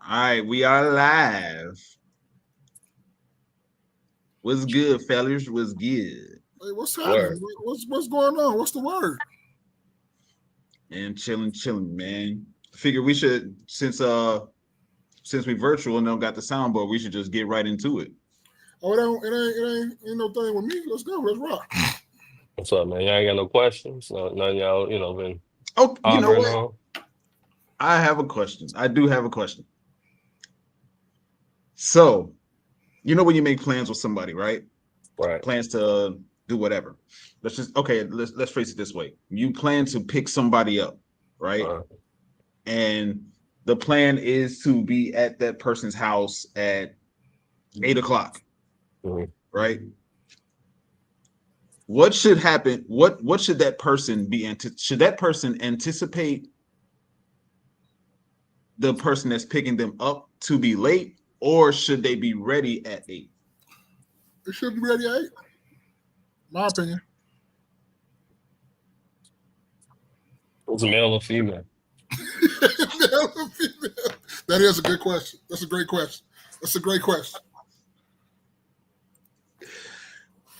All right, we are live. What's good, fellas? What's good? Hey, what's Word. happening? What's going on? What's the word? And chilling, man. Figure we should since we virtual and don't got the soundboard, we should just get right into it. Oh, it ain't no thing with me. Let's go. Let's rock. What's up, man? Y'all ain't got no questions? None of y'all, been Oh, you know hovering what? on? I have a question. I do have a question. So, when you make plans with somebody, right? Right. Plans to do whatever. Let's face it this way. You plan to pick somebody up, right? Uh, And the plan is to be at that person's house at 8 o'clock, mhm. right? What should happen? What should that person be? Should that person anticipate the person that's picking them up to be late, or should they be ready at 8? It should be ready at 8. My opinion. It's male or female? That is a good question. That's a great question. That's a great question.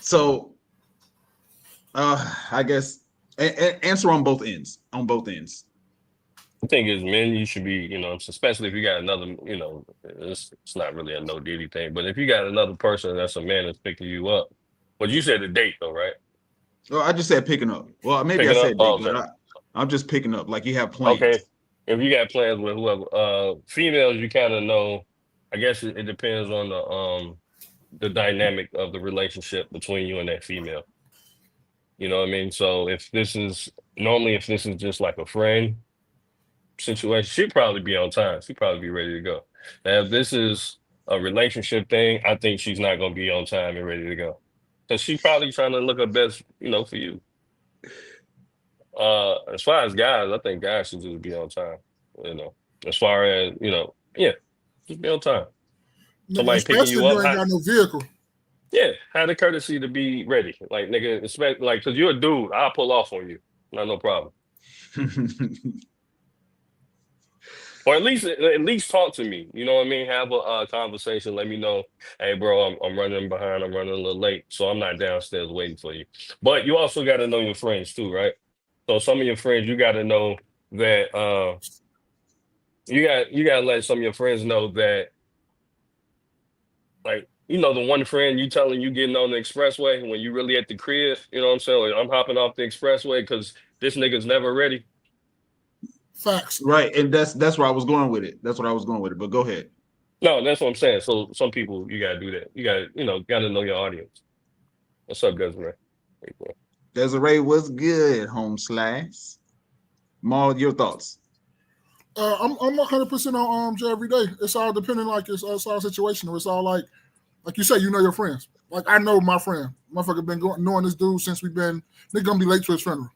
So, I guess answer on both ends. On both ends. I think as men, you should be, especially if you got another, it's not really a no diddy thing, but if you got another person that's a man that's picking you up, but you said the date though, right? Well, I just said picking up. Well, maybe I Picking up? said date, Oh, but okay. I'm just picking up. Like you have Okay. plans. If you got plans with whoever, females, you kind of know, I guess it depends on the dynamic of the relationship between you and that female. You know what I mean? So if this is just like a friend situation, she'd probably be on time. She'd probably be ready to go. Now, if this is a relationship thing, I think she's not gonna be on time and ready to go. Because she's probably trying to look her best, for you. As far as guys, I think guys should just be on time. You know, as far as, yeah, just be on time. Nigga, Somebody picking especially you if you up, ain't got no vehicle. yeah, have the courtesy to be ready. Like nigga, expect like because you're a dude, I'll pull off on you. Not no problem. Or at least talk to me. You know what I mean? Have a conversation. Let me know, hey bro, I'm running behind. I'm running a little late, so I'm not downstairs waiting for you. But you also got to know your friends too, right? So some of your friends, you got to know that you got to let some of your friends know that like the one friend you telling you getting on the expressway when you really at the crib. You know what I'm saying? Like, I'm hopping off the expressway because this nigga's never ready. Facts. Right, and that's where I was going with it. That's what I was going with it. But go ahead. No, that's what I'm saying. So some people you gotta do that. You gotta, gotta know your audience. What's up, Desiree? Hey, bro. Desiree, what's good, home slash? Maul, your thoughts. I'm 100% on Jay every day. It's all depending, like it's all situational. It's all like you say, you know your friends. Like I know my friend. Motherfucker been knowing this dude since we've been. Nigga gonna be late to his funeral.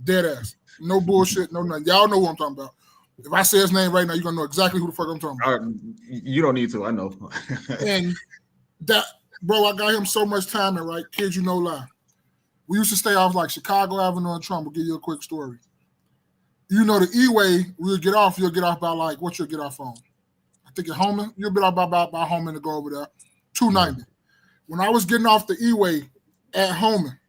Dead ass. No bullshit. No nothing. Y'all know what I'm talking about. If I say his name right now, you're gonna know exactly who the fuck I'm talking about. You don't need to. I know. And that, bro, I got him so much time. And right, kid, you no lie. We used to stay off like Chicago Avenue and Trump. I'll give you a quick story. You know the E-way, you'll get off by like what you'll get off on. I think at Homan, you'll be off by Homan to go over there. 290. When I was getting off the E-way at Homan,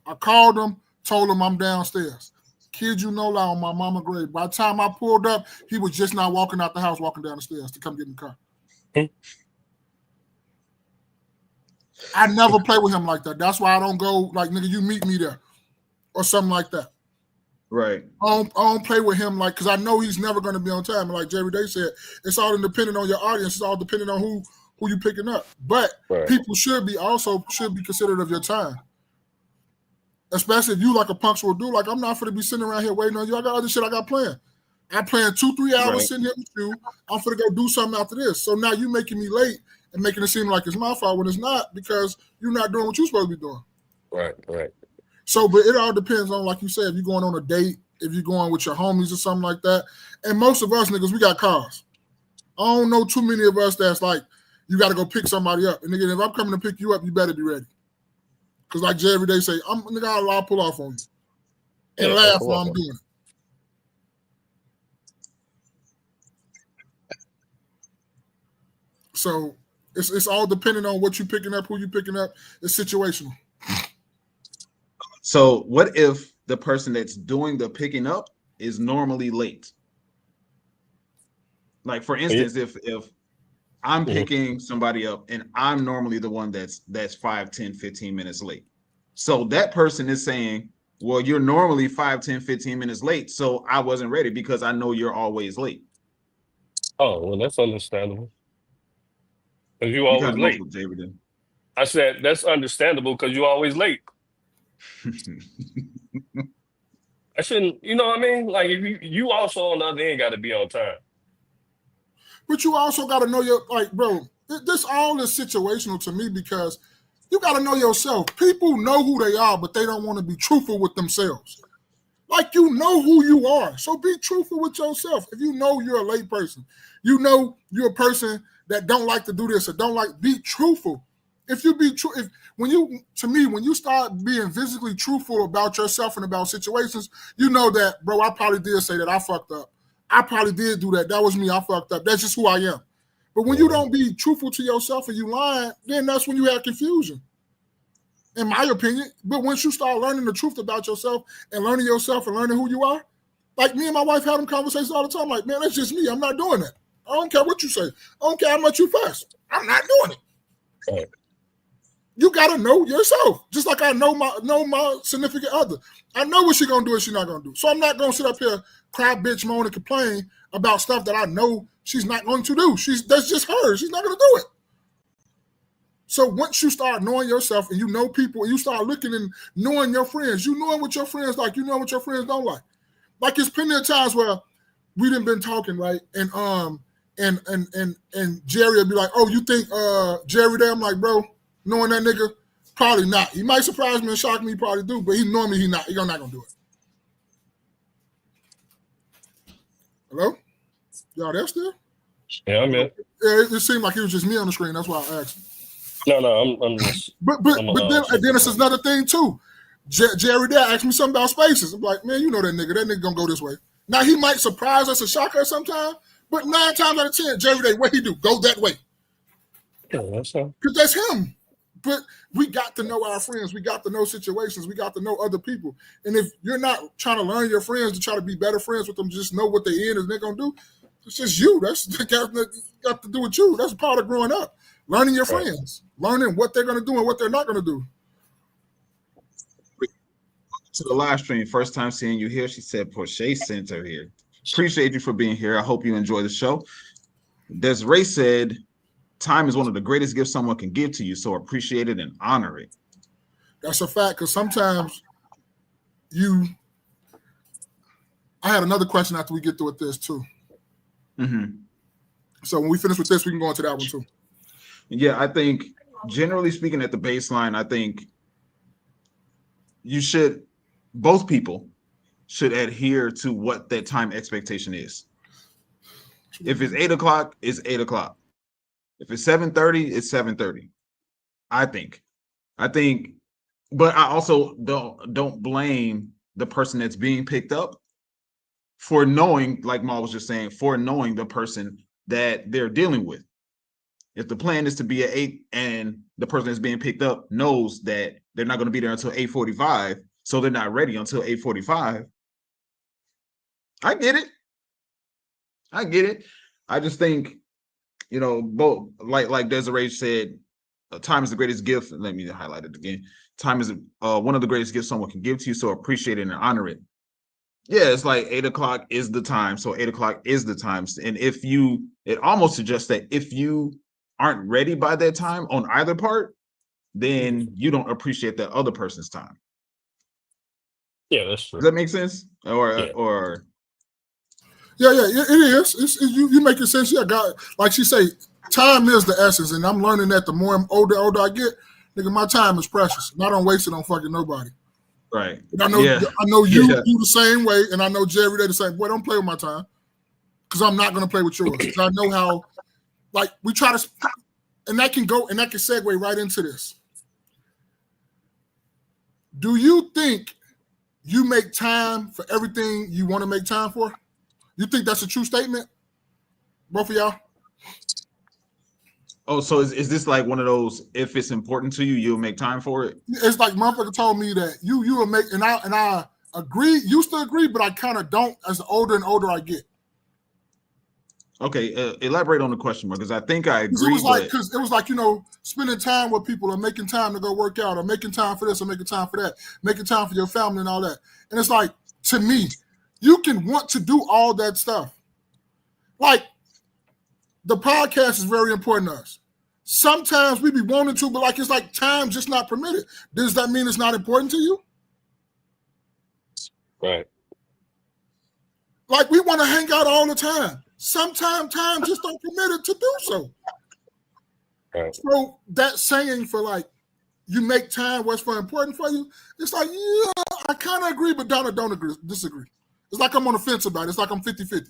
I called him, told him I'm downstairs. Kid, you no lie, on my mama grave. By the time I pulled up, he was just not walking out the house, walking down the stairs to come get in the car. I never play with him like that. That's why I don't go like, nigga, you meet me there or something like that. Right. I don't play with him like because I know he's never going to be on time. And like Jerry Day said, it's all dependent on your audience. It's all dependent on who you picking up. But people should be considerate of your time. Especially if you like a punctual dude. Like I'm not going to be sitting around here waiting on you. I got other shit I got planned. I'm playing 2-3 hours sitting here with you. I'm going to go do something after this. So now you making me late and making it seem like it's my fault when it's not because you're not doing what you're supposed to be doing. Right. So, but it all depends on, like you said, if you're going on a date, if you're going with your homies or something like that. And most of us niggas, we got cars. I don't know too many of us that's like, you got to go pick somebody up. And nigga, if I'm coming to pick you up, you better be ready. Because like Jay every day say, I'll pull off on you. And laugh while I'm doing it. So it's all depending on what you're picking up, who you're picking up. It's situational. So what if the person that's doing the picking up is normally late? Like for instance, if I'm picking somebody up and I'm normally the one that's 5, 10, 15 minutes late. So that person is saying, well, you're normally 5, 10, 15 minutes late. So I wasn't ready because I know you're always late. Oh, well, that's understandable. Because you You always kind of know late. what Jared did. I said that's understandable because you always late. I shouldn't, you know what I mean? Like if you also on the other end got to be on time. But you also got to know your, like, bro, this all is situational to me because you got to know yourself. People know who they are, but they don't want to be truthful with themselves. Like, you know who you are, so be truthful with yourself. If you know you're a late person, you know you're a person that don't like to do this or don't like, be truthful. If you be true, when you start being physically truthful about yourself and about situations, you know that, bro, I probably did say that I fucked up. I probably did do that. That was me. I fucked up. That's just who I am. But when you don't be truthful to yourself and you lying, then that's when you have confusion, in my opinion. But once you start learning the truth about yourself and learning yourself and learning who you are, like me and my wife have them conversations all the time. Like, man, that's just me. I'm not doing that. I don't care what you say. I don't care how much you fuss. I'm not doing it. Right. You gotta know yourself. Just like I know my significant other. I know what she's gonna do and she's not gonna do. So I'm not gonna sit up here, cry, bitch, moan, and complain about stuff that I know she's not going to do. That's just her. She's not gonna do it. So once you start knowing yourself and you know people, and you start looking and knowing your friends, you knowing what your friends like, you know what your friends don't like. Like, it's plenty of times where we done been talking, right? And Jerry will be like, oh, you think Jerry there? I'm like, bro, knowing that nigga, probably not. He might surprise me and shock me, he probably do, but he normally he not gonna do it. Hello? Y'all there still? Yeah, I'm in. Yeah, it seemed like it was just me on the screen. That's why I asked. No, I'm just. But then this is another thing too. Jerry there asked me something about spaces. I'm like, man, you know that nigga. That nigga gonna go this way. Now he might surprise us and shock us sometime, but 9 times out of 10, Jerry there, what he do? Go that way. Yeah, that's all. Because that's him. But we got to know our friends. We got to know situations. We got to know other people. And if you're not trying to learn your friends to try to be better friends with them, just know what they in and they're gonna do. It's just you. That's got to do with you. That's part of growing up. Learning your friends, learning what they're going to do and what they're not going to do. To the live stream, first time seeing you here. She said Portia sent her here. Appreciate you for being here. I hope you enjoy the show. Desiree said, time is one of the greatest gifts someone can give to you, so appreciate it and honor it. That's a fact, because sometimes I had another question after we get through with this too. Mm-hmm. So when we finish with this, we can go into that one too. Yeah, I think generally speaking at the baseline, I think both people should adhere to what that time expectation is. If it's 8 o'clock, it's 8 o'clock. If it's 7:30, it's 7:30. I think, but I also don't blame the person that's being picked up for knowing, like Ma was just saying, for knowing the person that they're dealing with. If the plan is to be at 8 and the person that's being picked up knows that they're not going to be there until 8:45, so they're not ready until 8:45. I get it. I just think, both like Desiree said, time is the greatest gift. Let me highlight it again. Time is one of the greatest gifts someone can give to you, so appreciate it and honor it. Yeah, it's like 8 o'clock is the time, so 8 o'clock is the time. And it almost suggests that if you aren't ready by that time on either part, then you don't appreciate that other person's time. Yeah, that's true. Does that make sense? Or yeah, it is. You making sense. Yeah, God, like she say, time is the essence, and I'm learning that the more older I get, nigga, my time is precious. And I don't waste it on fucking nobody. Right. And I know you the same way, and I know Jerry they the same. Boy, don't play with my time, because I'm not gonna play with yours. I know how, like, we try to, and that can segue right into this. Do you think you make time for everything you want to make time for? You think that's a true statement, both of y'all? Oh, so is this like one of those, if it's important to you, you'll make time for it? It's like motherfucker told me that you will make, and I agree, used to agree, but I kind of don't as the older and older I get. Okay, elaborate on the question more, because I think I Because agree, it was like, you know, spending time with people or making time to go work out or making time for this or making time for that, making time for your family and all that. And it's like, to me, you can want to do all that stuff. Like, the podcast is very important to us. Sometimes we be wanting to, but like it's like time just not permitted. Does that mean it's not important to you? Right. Like we want to hang out all the time. Sometimes time just don't permit it to do so. Right. So that saying for like you make time what's for important for you, it's like, yeah, I kind of agree, but don't agree, disagree. It's like I'm on the fence about it. It's like I'm 50-50.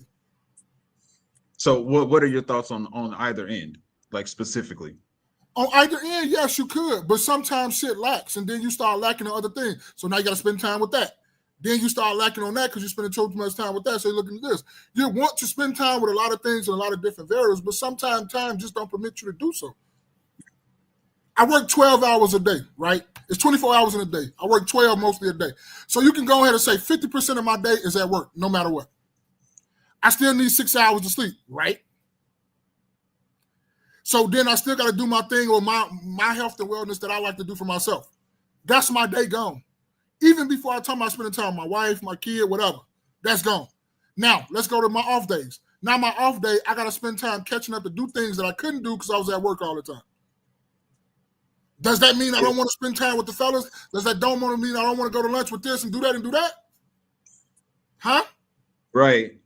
so what are your thoughts on either end, like specifically? On either end, yes, you could, but sometimes shit lacks, and then you start lacking on other things. So now you got to spend time with that. Then you start lacking on that because you're spending too much time with that. So you're looking at this. You want to spend time with a lot of things and a lot of different variables, but sometimes time just don't permit you to do so. I work 12 hours a day, right? It's 24 hours in a day. I work 12 mostly a day. So you can go ahead and say 50% of my day is at work, no matter what. I still need 6 hours to sleep, right? So then I still got to do my thing or my health and wellness that I like to do for myself. That's my day gone. Even before I talk about spending time with my wife, my kid, whatever, that's gone. Now, let's go to my off days. Now, my off day, I got to spend time catching up to do things that I couldn't do because I was at work all the time. Does that mean I don't want to spend time with the fellas? Does that don't want to mean I don't want to go to lunch with this and do that and do that? Huh? Right.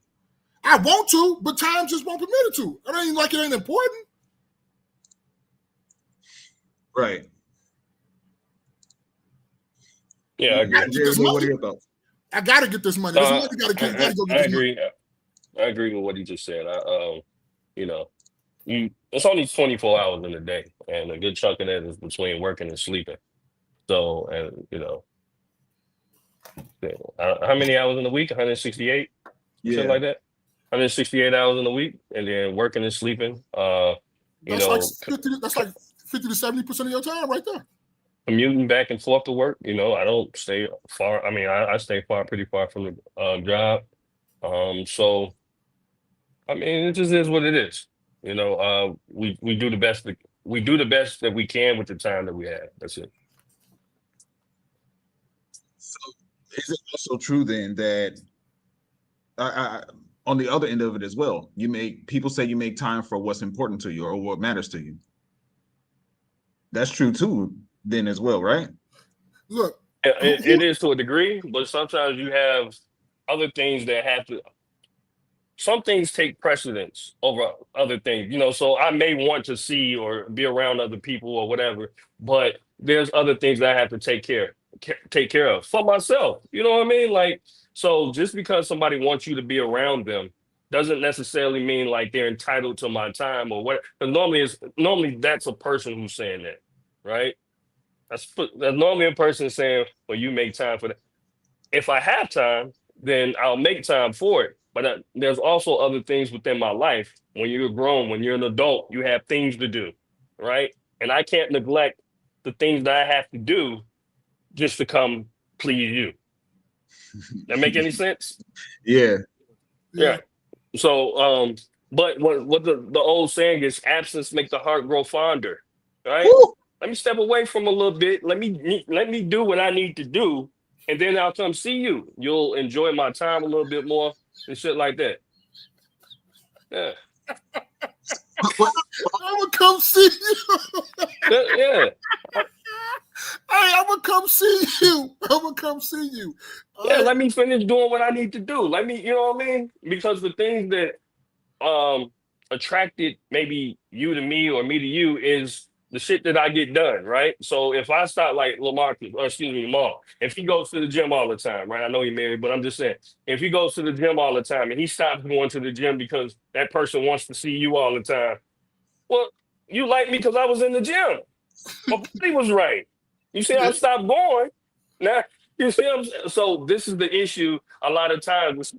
I want to, but time just won't permit it to. It ain't like it ain't important. Right. Yeah, I agree. What are your thoughts? I got to get this money. This money got to go get this agree. money. I agree with what he just said. You know, it's only 24 hours in a day, and a good chunk of that is between working and sleeping. So, and you know, how many hours in a week? 168, Yeah. something like that. 168 hours in a week, and then working and sleeping. That's like 50 to 70% of your time right there. Commuting back and forth to work. You know, I don't stay far. I mean, I stay pretty far from the job. So I mean, it just is what it is. You know, we do the best that we can with the time that we have. That's it. So is it also true then that I on the other end of it as well, people say you make time for what's important to you or what matters to you. That's true too then as well, right? Look, it is to a degree, but sometimes you have other things that have to. Some things take precedence over other things, you know. So I may want to see or be around other people or whatever, but there's other things that I have to take care of for myself. You know what I mean? Like, so just because somebody wants you to be around them doesn't necessarily mean like they're entitled to my time or what. Because normally that's a person who's saying that, right? That's normally a person saying, "Well, you make time for that." If I have time, then I'll make time for it. But there's also other things within my life. When you're grown, when you're an adult, you have things to do, right? And I can't neglect the things that I have to do just to come please you. That make any sense? Yeah. Yeah. So, but what the old saying is, absence make the heart grow fonder, right? Woo! Let me step away from a little bit. Let me do what I need to do, and then I'll come see you. You'll enjoy my time a little bit more and shit like that. Yeah. I'm gonna come see you. Yeah. Hey, I'm gonna come see you. I'm gonna come see you. Yeah, let me finish doing what I need to do. Let me, you know what I mean? Because the things that attracted maybe you to me or me to you is the shit that I get done, right? So if I start like Lamar, if he goes to the gym all the time, right? I know he's married, but I'm just saying, if he goes to the gym all the time and he stops going to the gym because that person wants to see you all the time, well, you like me because I was in the gym. My body was right. You see, I stopped going. Now, you see what I'm saying? So this is the issue a lot of times,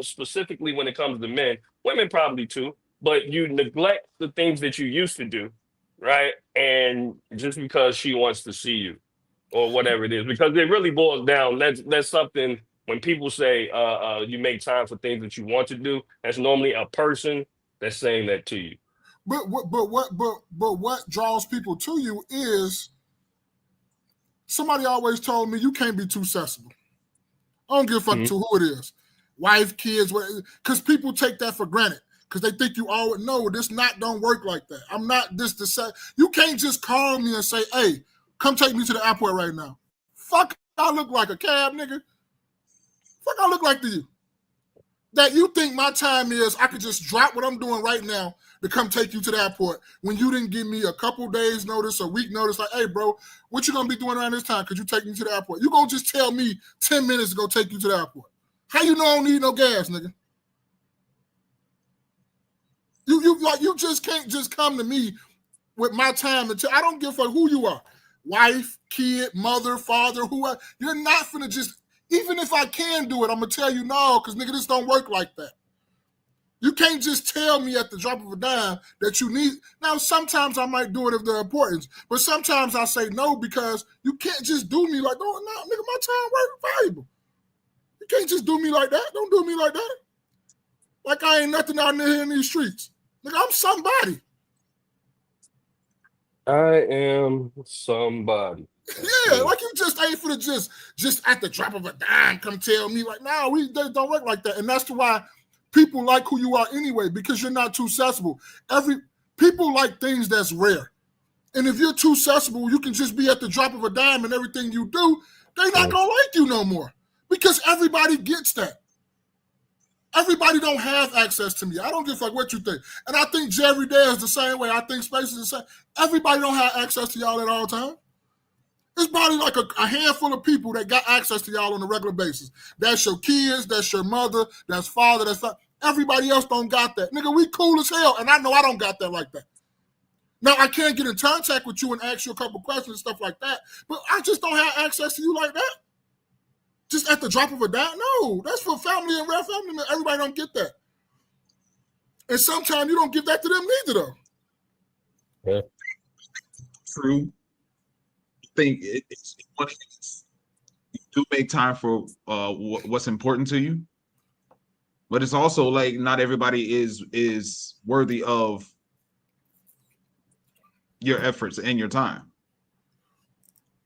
specifically when it comes to men. Women probably too, but you neglect the things that you used to do right? And just because she wants to see you or whatever it is, because it really boils down. That's something when people say you make time for things that you want to do. That's normally a person that's saying that to you. But what draws people to you is somebody always told me you can't be too accessible. I don't give a fuck to who it is, wife, kids, because people take that for granted because they think you always know this don't work like that. I'm not this to say. You can't just call me and say, hey, come take me to the airport right now. Fuck, I look like a cab, nigga. Fuck, I look like to you. That you think my time is I could just drop what I'm doing right now to come take you to the airport when you didn't give me a couple days notice, a week notice, like, hey, bro, what you going to be doing around this time? Could you take me to the airport? You going to just tell me 10 minutes to go take you to the airport. How you know I don't need no gas, nigga? You just can't just come to me with my time until I don't give a fuck who you are. Wife, kid, mother, father, whoever. You're not finna just, even if I can do it, I'm going to tell you no, because, nigga, this don't work like that. You can't just tell me at the drop of a dime that you need. Now, sometimes I might do it if they're important, but sometimes I say no because you can't just do me like, oh, no, nigga, my time work valuable. You can't just do me like that. Don't do me like that. Like I ain't nothing out here in these streets. Nigga, I'm somebody. I am somebody. Yeah, like you just ain't finna just at the drop of a dime come tell me like, no, they don't work like that. And that's why people like who you are anyway, because you're not too accessible. People like things that's rare. And if you're too accessible, you can just be at the drop of a dime and everything you do, they're not gonna like you no more. Because everybody gets that. Everybody don't have access to me. I don't give a fuck what you think. And I think Jerry Day is the same way. I think Space is the same. Everybody don't have access to y'all at all times. There's probably like a handful of people that got access to y'all on a regular basis. That's your kids, that's your mother, that's father, everybody else don't got that. Nigga, we cool as hell, and I know I don't got that like that. Now, I can't get in contact with you and ask you a couple questions and stuff like that, but I just don't have access to you like that. Just at the drop of a dime? No, that's for family and rare family. Everybody don't get that. And sometimes you don't give that to them neither, though. Yeah. True. I think it's you do make time for what's important to you, but it's also like not everybody is worthy of your efforts and your time.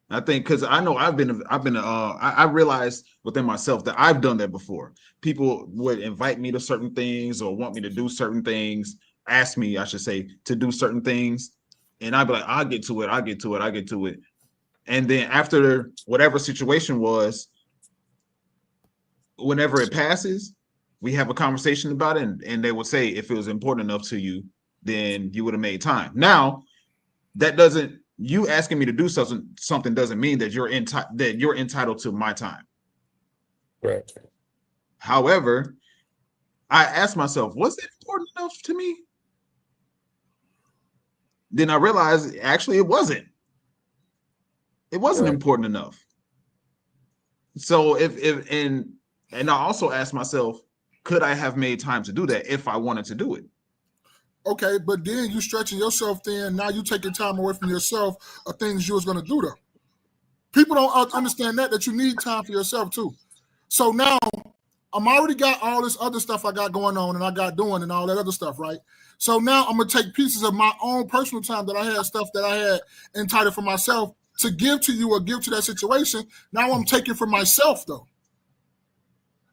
I think because I know I realized within myself that I've done that before. People would invite me to certain things or want me to do certain things, ask me, I should say, to do certain things. And I'd be like, I'll get to it. And then after whatever situation was, whenever it passes, we have a conversation about it. And they would say, if it was important enough to you, then you would have made time. Now, that doesn't, you asking me to do something doesn't mean that you're entitled to my time. Right. However, I asked myself, was it important enough to me? Then I realized actually it wasn't. It wasn't important enough. So and I also asked myself, could I have made time to do that if I wanted to do it? Okay, but then you stretching yourself thin. Now you taking time away from yourself of things you was going to do though. People don't understand that you need time for yourself too. So now I'm already got all this other stuff I got going on and I got doing and all that other stuff, right? So now I'm going to take pieces of my own personal time that I had, stuff that I had entitled for myself to give to you or give to that situation. Now I'm taking for myself though.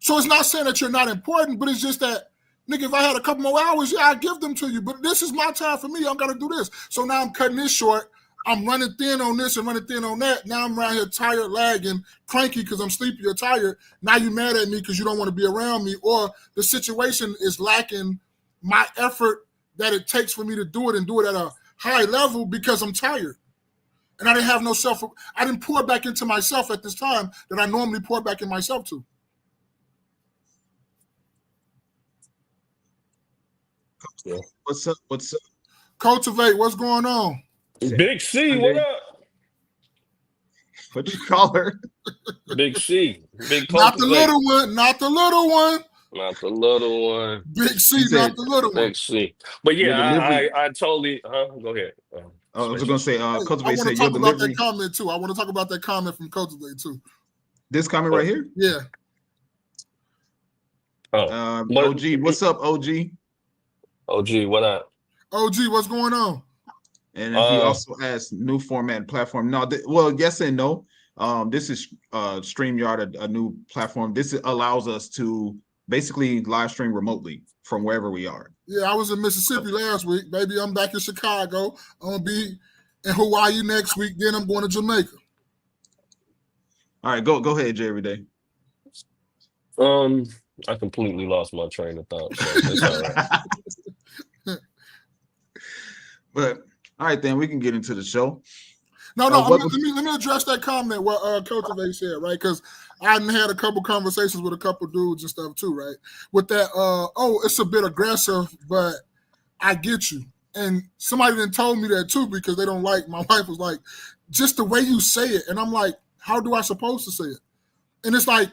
So it's not saying that you're not important, but it's just that, nigga, if I had a couple more hours, yeah, I'd give them to you. But this is my time for me. I'm going to do this. So now I'm cutting this short. I'm running thin on this and running thin on that. Now I'm around here tired, lagging, cranky because I'm sleepy or tired. Now you're mad at me because you don't want to be around me, or the situation is lacking my effort that it takes for me to do it and do it at a high level because I'm tired. And I didn't have no I didn't pour back into myself at this time that I normally pour back in myself to. Yeah. What's up? Cultivate, what's going on? Big C, what up? What you call her? Big C. Big Not the little one. Not the little one. Big C, not the little one. Big C. But yeah, I totally go ahead. I was gonna say, I Cultivate want to said your talk about delivery. that comment too. I want to talk about that comment from Cultivate too. This comment right here. Yeah. OG, what's up, OG? OG, what up? OG, what's going on? And he also asked new format platform. No, well, yes and no. This is StreamYard, a new platform. This allows us to basically live stream remotely from wherever we are. Yeah, I was in Mississippi last week. Baby, I'm back in Chicago. I'm gonna be in Hawaii next week. Then I'm going to Jamaica. All right, go ahead, Jay, every day. I completely lost my train of thought, so it's all right. But all right, then we can get into the show. No, let me address that comment what Cultivate said, right? Because I had a couple conversations with a couple dudes and stuff too, right? With that, it's a bit aggressive, but I get you. And somebody then told me that too because they don't like. My wife was like, just the way you say it, and I'm like, how do I supposed to say it? And it's like,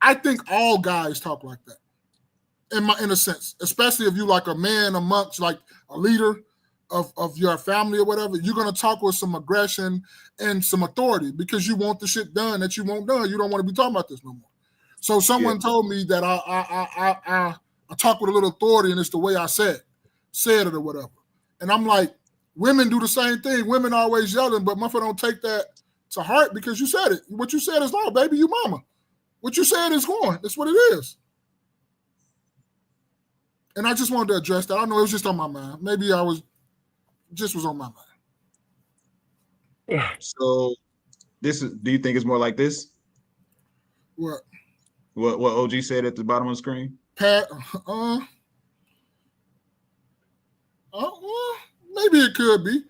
I think all guys talk like that, in a sense, especially if you like a man amongst like a leader of your family or whatever, you're gonna talk with some aggression and some authority because you want the shit done that you want done. You don't want to be talking about this no more. So someone told me that I talk with a little authority and it's the way I said it or whatever. And I'm like, women do the same thing. Women always yelling, but motherfucker don't take that to heart because you said it. What you said is law, baby. You mama. What you said is going. That's what it is. And I just wanted to address that. I know it was just on my mind. Maybe I was on my mind. So do you think it's more like this? What OG said at the bottom of the screen? Pat, maybe it could be.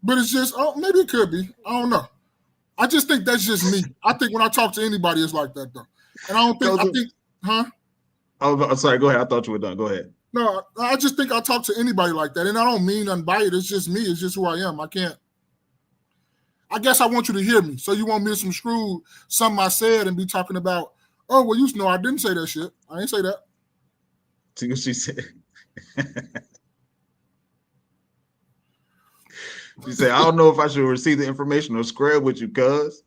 But it's just, maybe it could be. I don't know. I just think that's just me. I think when I talk to anybody, it's like that, though. And I think, Oh, sorry. Go ahead. I thought you were done. Go ahead. No, I just think I talk to anybody like that. And I don't mean nothing by it. It's just me. It's just who I am. I guess I want you to hear me. So you want me to misconstrue something I said and be talking about, oh, well, you know, I didn't say that shit. I didn't say that. See what she said. She said, I don't know if I should receive the information or square with you, cuz.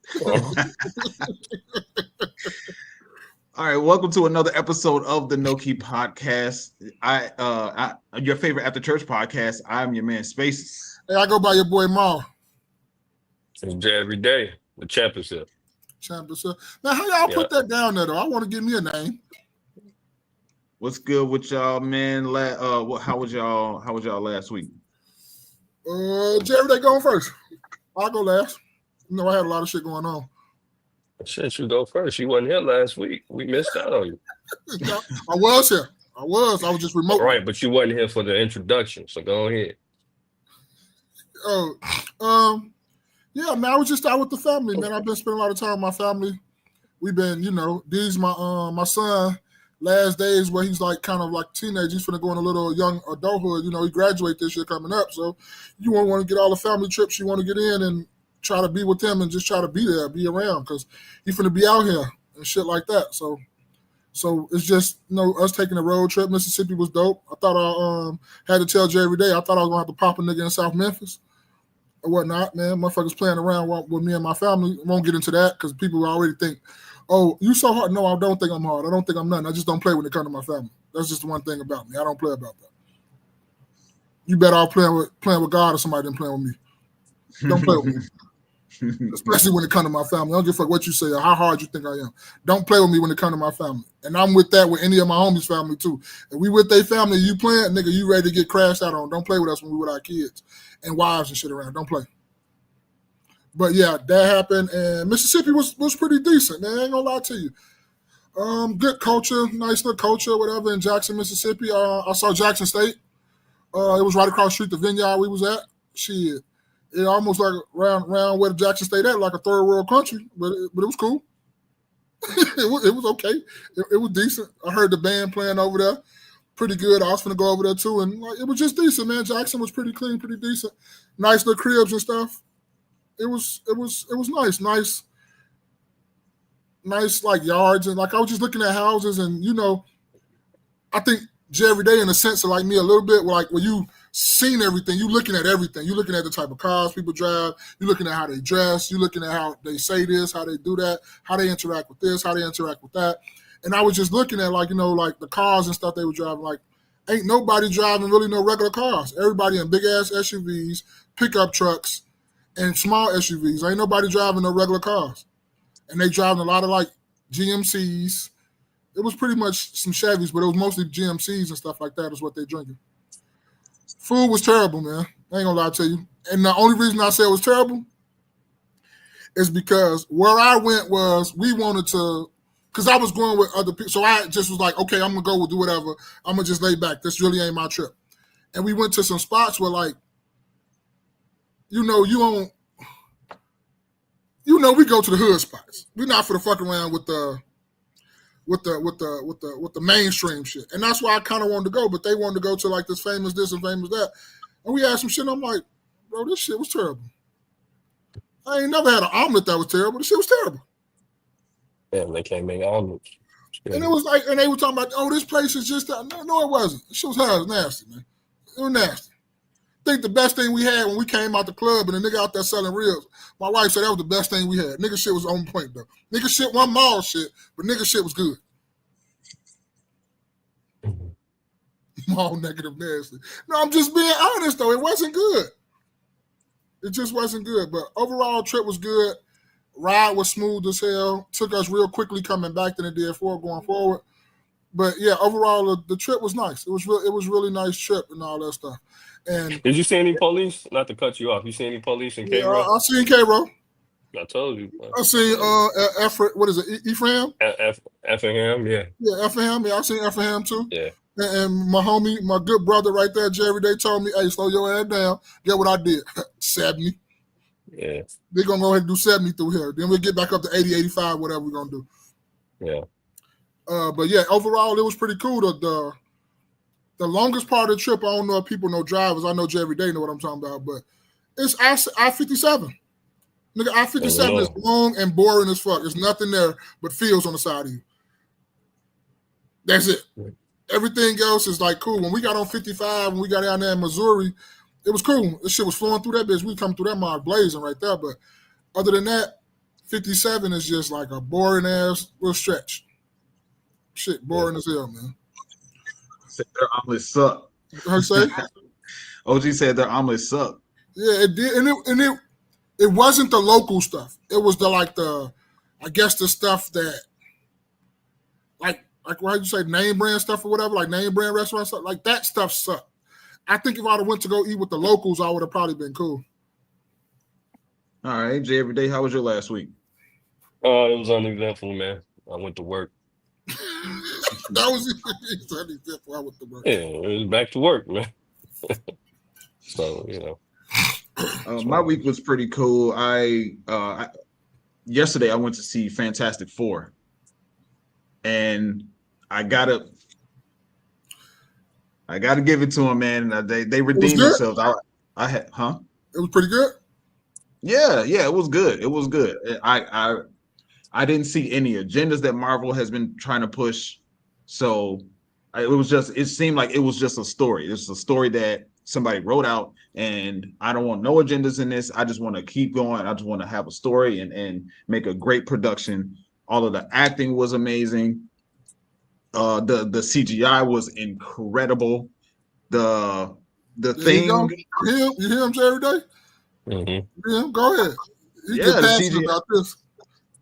All right, welcome to another episode of the No Key Podcast. I your favorite after church podcast. I'm your man, Spaces. Hey, I go by your boy Mar. It's Jay every day. The championship. Now, how y'all put that down there though? I want to give me a name. What's good with y'all, man? How was y'all last week? Jerry, they going first. I'll go last. You know, I had a lot of shit going on. Shit, you go first. You wasn't here last week. We missed out on you. I was here. I was just remote. Right, but you wasn't here for the introduction, so go ahead. Yeah, man, I was just out with the family, man. I've been spending a lot of time with my family. We've been, these my son last days where he's like kind of like teenage. He's finna go in a little young adulthood. He graduate this year coming up. So you want to get all the family trips you want to get in and try to be with him and just try to be there, be around because he's finna be out here and shit like that. So it's just, us taking a road trip. Mississippi was dope. I thought I had to tell Jay every day. I thought I was gonna have to pop a nigga in South Memphis or whatnot, man. Motherfuckers playing around with me and my family. Won't get into that because people already think, oh, you so hard. No, I don't think I'm hard. I don't think I'm nothing. I just don't play when it comes to my family. That's just the one thing about me. I don't play about that. You better off playing with God or somebody than playing with me. Don't play with me. Especially when it comes to my family. I don't give a fuck what you say or how hard you think I am. Don't play with me when it comes to my family. And I'm with that with any of my homies' family too. If we with their family, you playing, nigga, you ready to get crashed out on. Don't play with us when we with our kids and wives and shit around. Don't play. But yeah, that happened, and Mississippi was pretty decent, man. I ain't gonna lie to you. Good culture, nice little culture, whatever. In Jackson, Mississippi, I saw Jackson State. It was right across the street, the vineyard we was at. Shit, it almost like around where Jackson State at, like a third world country, but it was cool. it was okay. It was decent. I heard the band playing over there, pretty good. I was gonna go over there too, and it was just decent, man. Jackson was pretty clean, pretty decent. Nice little cribs and stuff. It was nice like yards, and like I was just looking at houses, and I think Jay every day in a sense of like me a little bit, like when you seen everything. You looking at everything. You looking at the type of cars people drive. You looking at how they dress. You looking at how they say this, how they do that, how they interact with this, how they interact with that. And I was just looking at like the cars and stuff they were driving. Like, ain't nobody driving really no regular cars. Everybody in big ass SUVs, pickup trucks, and small SUVs. Ain't nobody driving no regular cars. And they driving a lot of like GMCs. It was pretty much some Chevys, but it was mostly GMCs and stuff like that is what they drinking. Food was terrible, man. I ain't gonna lie to you. And the only reason I say it was terrible is because where I went was we wanted to, because I was going with other people. So I just was like, okay, I'm gonna go do whatever. I'm gonna just lay back. This really ain't my trip. And we went to some spots where like, we go to the hood spots. We're not for the fuck around with the mainstream shit. And that's why I kind of wanted to go, but they wanted to go to like this famous this and famous that. And we had some shit, and I'm like, bro, this shit was terrible. I ain't never had an omelet that was terrible. This shit was terrible. Yeah, they can't make omelets. And it was like, and they were talking about, oh, this place is just that. No, it wasn't. This shit was nasty, man. It was nasty. I think the best thing we had when we came out the club and the nigga out there selling ribs, my wife said that was the best thing we had. Nigga shit was on point, though. Nigga shit wasn't mall shit, but nigga shit was good. Mall negative nasty. No, I'm just being honest, though. It wasn't good. It just wasn't good. But overall, trip was good. Ride was smooth as hell. Took us real quickly coming back than it did going forward. But yeah, overall, the trip was nice. It was really nice trip and all that stuff. And did you see any police? Not to cut you off. You see any police in Cairo? I seen Cairo. I told you. I seen what is it? Ephraim? Effingham, yeah. Yeah, Effingham. Yeah, I seen Effingham too. Yeah. And my homie, my good brother right there, Jerry, they told me, hey, slow your ass down. Get what I did. 70. Yeah. They're going to go ahead and do 70 through here. Then we'll get back up to 80, 85, whatever we're going to do. Yeah. But yeah, overall, it was pretty cool. The longest part of the trip, I don't know if people know drivers. I know Jerry Day know what I'm talking about, but it's I-57. Nigga, I-57 is long and boring as fuck. There's nothing there but fields on the side of you. That's it. Everything else is like cool. When we got on 55, when we got down there in Missouri, it was cool. This shit was flowing through that bitch. We come through that mark blazing right there. But other than that, 57 is just like a boring ass little stretch. Shit, boring as hell, man. Their omelets suck. Her say? OG said their omelets suck. Yeah, it did, and it wasn't the local stuff. It was the stuff that like what you say, name brand stuff or whatever, like name brand restaurant stuff, like that stuff sucked. I think if I'd have went to go eat with the locals, I would have probably been cool. All right, Jay Everyday, how was your last week? It was uneventful, man. I went to work. That was uneventful. I went to work. Yeah, it was back to work, man. So, my week was pretty cool. Yesterday I went to see Fantastic Four, and I gotta give it to them, man. They redeemed themselves. I had, It was pretty good. Yeah, it was good. It was good. I didn't see any agendas that Marvel has been trying to push, so it seemed like it was just a story. It's a story that somebody wrote out, and I don't want no agendas in this. I just want to keep going. I just want to have a story and make a great production. All of the acting was amazing. The CGI was incredible. The thing. You hear him say every day? Mm-hmm. Yeah, go ahead. The CGI about this.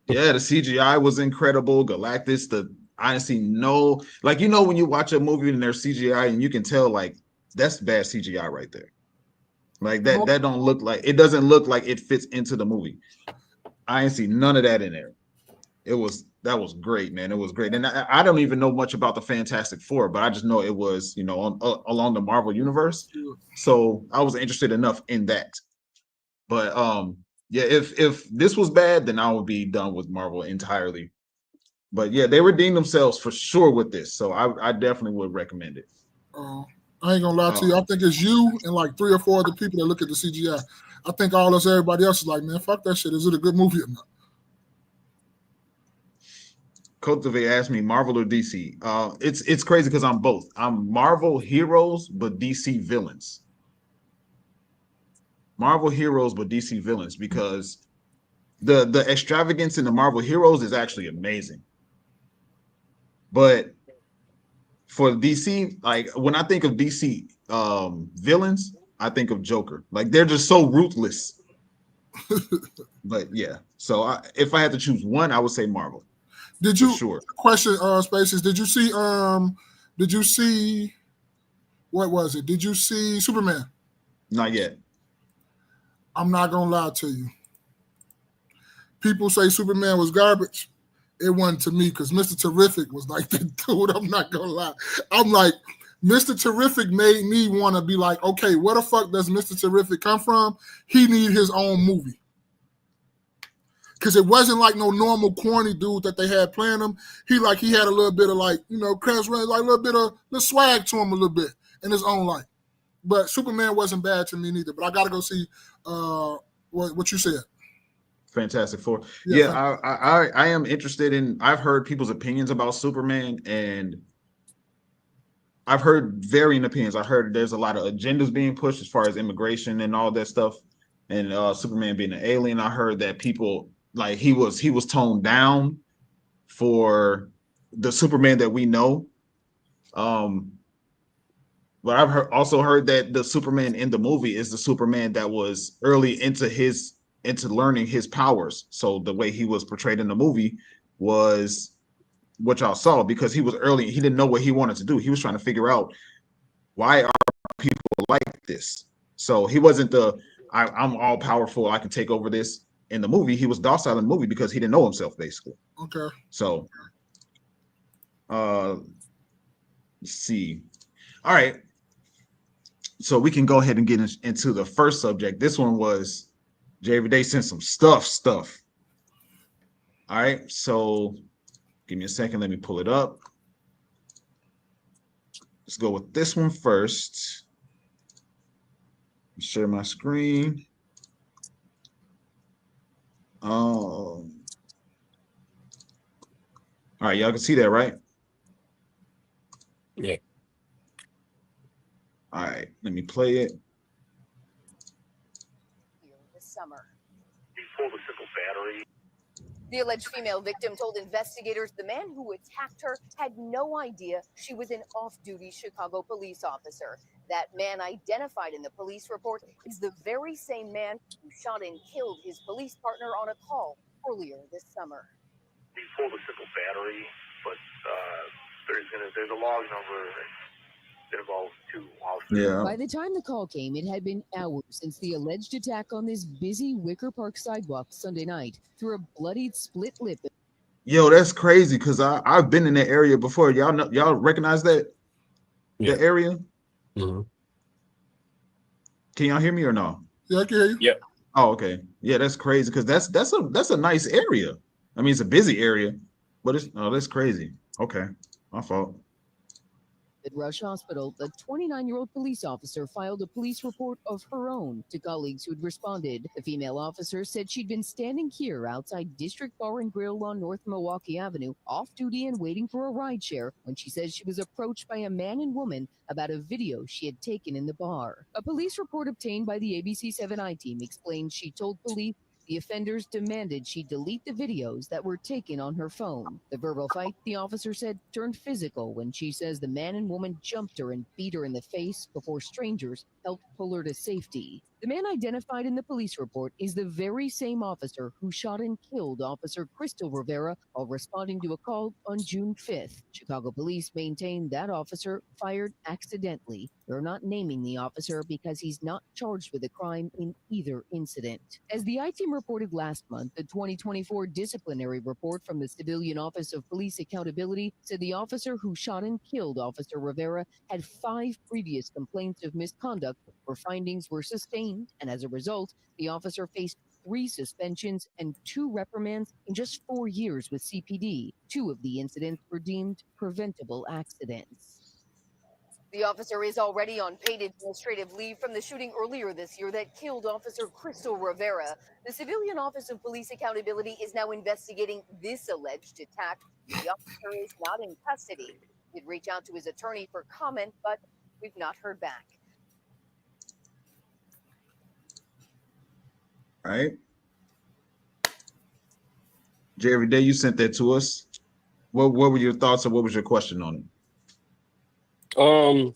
Yeah, the CGI was incredible. Galactus, I didn't see no, like, when you watch a movie and there's CGI and you can tell, like, that's bad CGI right there. Like that don't look like, it doesn't look like it fits into the movie. I didn't see none of that in there. That was great, man. It was great. And I don't even know much about the Fantastic Four, but I just know it was, along the Marvel universe. So I was interested enough in that. But yeah, if this was bad, then I would be done with Marvel entirely. But yeah, they redeemed themselves for sure with this. So I definitely would recommend it. I ain't gonna lie to you. I think it's you and like 3 or 4 other people that look at the CGI. I think everybody else is like, man, fuck that shit. Is it a good movie or not? Cultivate asked me, Marvel or DC? It's crazy because I'm both. I'm Marvel heroes, but DC villains. Marvel heroes but DC villains, because the extravagance in the Marvel heroes is actually amazing. But for DC, like when I think of DC villains, I think of Joker. Like they're just so ruthless. But yeah, so if I had to choose one, I would say Marvel. Did you sure? Question, Spaces? Did you see? Did you see? What was it? Did you see Superman? Not yet. I'm not gonna lie to you. People say Superman was garbage. It wasn't to me because Mr. Terrific was like the dude. I'm not gonna lie. I'm like, Mr. Terrific made me want to be like, okay, where the fuck does Mr. Terrific come from? He need his own movie. Because it wasn't like no normal corny dude that they had playing him. He had a little bit of like, Crash Ray, like a little bit of the swag to him a little bit in his own life. But Superman wasn't bad to me neither. But I gotta go see what you said. Fantastic Four. Yeah, I am interested in. I've heard people's opinions about Superman, and I've heard varying opinions. I heard there's a lot of agendas being pushed as far as immigration and all that stuff, and Superman being an alien. I heard that people like he was toned down for the Superman that we know. But I've also heard that the Superman in the movie is the Superman that was early into learning his powers. So the way he was portrayed in the movie was what y'all saw, because he was early. He didn't know what he wanted to do. He was trying to figure out, why are people like this? So he wasn't I'm all powerful, I can take over this. In the movie, he was docile in the movie because he didn't know himself, basically. Okay. So let's see. All right. So we can go ahead and get into the first subject. This one was They sent some stuff. All right. So give me a second. Let me pull it up. Let's go with this one first. Share my screen. All right. Y'all can see that, right? Yeah. All right. Let me play it. This summer. The alleged female victim told investigators the man who attacked her had no idea she was an off-duty Chicago police officer. That man, identified in the police report, is the very same man who shot and killed his police partner on a call earlier this summer. Before the simple battery, but there's a log number that involves 2 officers. Yeah. By the time the call came, it had been hours since the alleged attack on this busy Wicker Park sidewalk Sunday night through a bloodied split lip. Yo, that's crazy, because I've been in that area before. Y'all recognize that? Yeah. The area? Mm-hmm. Can y'all hear me or no? Yeah, I can hear you. Yeah. Oh, okay. Yeah, that's crazy, because that's a nice area. I mean, it's a busy area, but that's crazy. Okay, my fault. At Rush Hospital, the 29-year-old police officer filed a police report of her own to colleagues who had responded. The female officer said she'd been standing here outside District Bar and Grill on North Milwaukee Avenue, off-duty and waiting for a rideshare, when she says she was approached by a man and woman about a video she had taken in the bar. A police report obtained by the ABC7i team explained she told police the offenders demanded she delete the videos that were taken on her phone. The verbal fight, the officer said, turned physical when she says the man and woman jumped her and beat her in the face before strangers helped pull her to safety. The man identified in the police report is the very same officer who shot and killed Officer Crystal Rivera while responding to a call on June 5th. Chicago police maintain that officer fired accidentally. They're not naming the officer because he's not charged with a crime in either incident. As the I-Team reported last month, the 2024 disciplinary report from the Civilian Office of Police Accountability said the officer who shot and killed Officer Rivera had 5 previous complaints of misconduct where findings were sustained, and as a result, the officer faced 3 suspensions and 2 reprimands in just 4 years with CPD. 2 of the incidents were deemed preventable accidents. The officer is already on paid administrative leave from the shooting earlier this year that killed Officer Crystal Rivera. The Civilian Office of Police Accountability is now investigating this alleged attack. The officer is not in custody. He'd reach out to his attorney for comment, but we've not heard back. All right. Jay, every day you sent that to us. What were your thoughts or what was your question on it?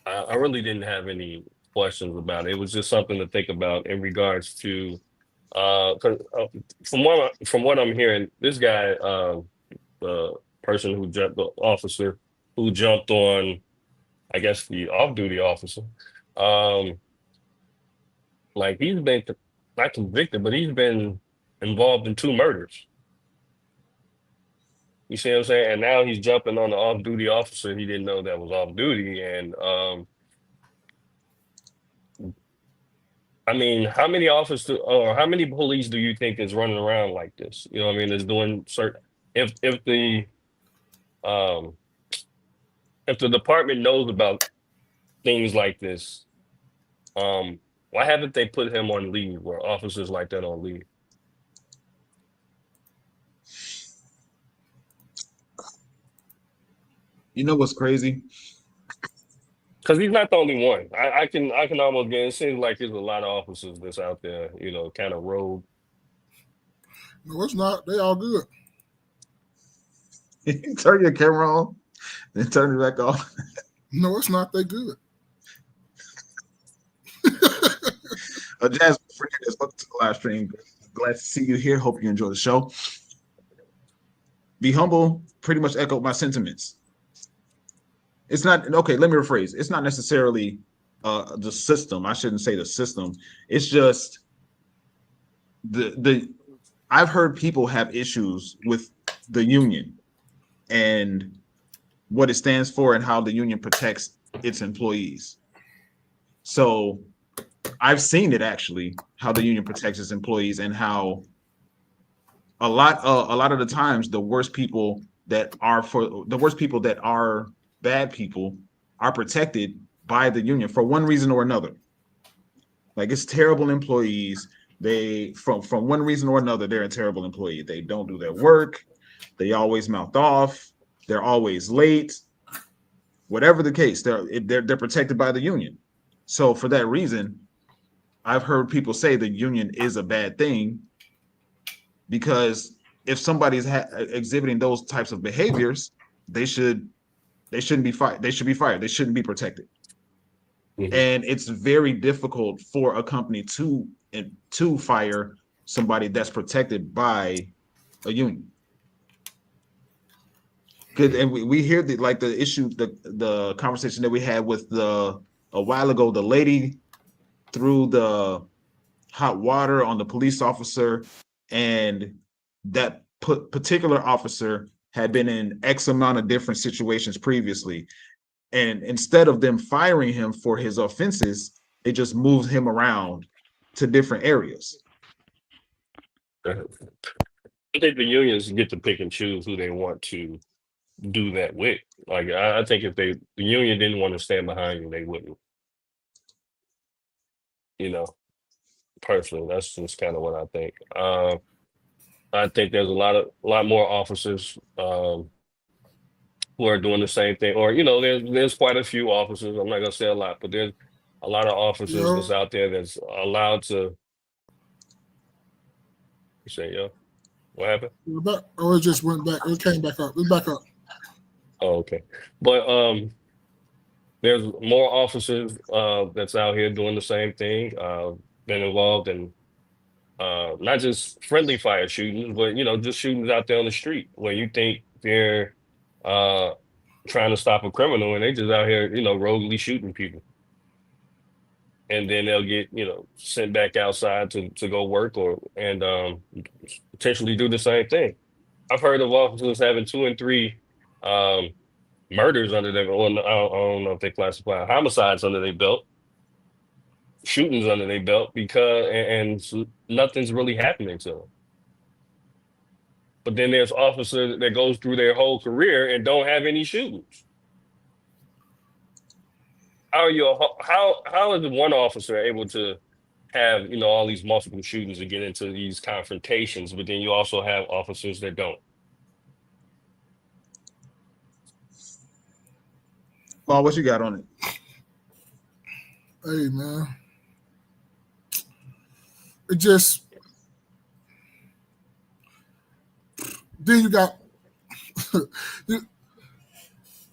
I really didn't have any questions about it. It was just something to think about in regards to 'cause, from what I'm hearing, this guy, the person who jumped, the officer who jumped on, I guess the off-duty officer, um, like he's been not convicted, but he's been involved in 2 murders. You see what I'm saying? And now he's jumping on the off-duty officer he didn't know that was off duty. And I mean, how many officers or how many police do you think is running around like this? You know what I mean? Is doing certain if um the department knows about things like this, why haven't they put him on leave or officers like that on leave? You know what's crazy? Because he's not the only one. I can almost get it seems like there's a lot of officers that's out there, kind of rogue. No, it's not. They all good. Turn your camera on, then turn it back off. No, it's not. They good. Jazz, welcome to the live stream. Glad to see you here. Hope you enjoy the show. Be humble pretty much echoed my sentiments. It's not okay. Let me rephrase. It's not necessarily the system. I shouldn't say the system. It's just the. I've heard people have issues with the union and what it stands for and how the union protects its employees. So I've seen it actually, how the union protects its employees and how a lot of the times the worst people that are bad people are protected by the union for one reason or another. Like it's terrible employees. They from one reason or another, they're a terrible employee. They don't do their work. They always mouth off. They're always late. Whatever the case, they're protected by the union. So for that reason, I've heard people say the union is a bad thing because if somebody's exhibiting those types of behaviors, they shouldn't be fired. They should be fired. They shouldn't be protected. Mm-hmm. And it's very difficult for a company to fire somebody that's protected by a union. And we hear the issue, the conversation that we had with a while ago, the lady threw the hot water on the police officer, and that particular officer had been in X amount of different situations previously. And instead of them firing him for his offenses, they just moved him around to different areas. I think the unions get to pick and choose who they want to do that with. Like I think if the union didn't want to stand behind you, they wouldn't. Personally, that's just kind of what I think. I think there's a lot more officers who are doing the same thing, or there's quite a few officers. I'm not gonna say a lot, but there's a lot of officers that's out there that's allowed to. You say, yo, what happened? It just went back. It came back up. It's back up. Oh, okay. But there's more officers that's out here doing the same thing. Been involved in not just friendly fire shootings, but just shootings out there on the street where you think they're trying to stop a criminal and they just out here, roguely shooting people. And then they'll get, sent back outside to go work and potentially do the same thing. I've heard of officers having 2 and 3 murders under their, well, I don't know if they classify homicides under their belt, shootings under their belt because and nothing's really happening to them. But then there's officers that goes through their whole career and don't have any shootings. How is one officer able to have all these multiple shootings and get into these confrontations, but then you also have officers that don't? Paul, what you got on it? Hey man, It just then you got.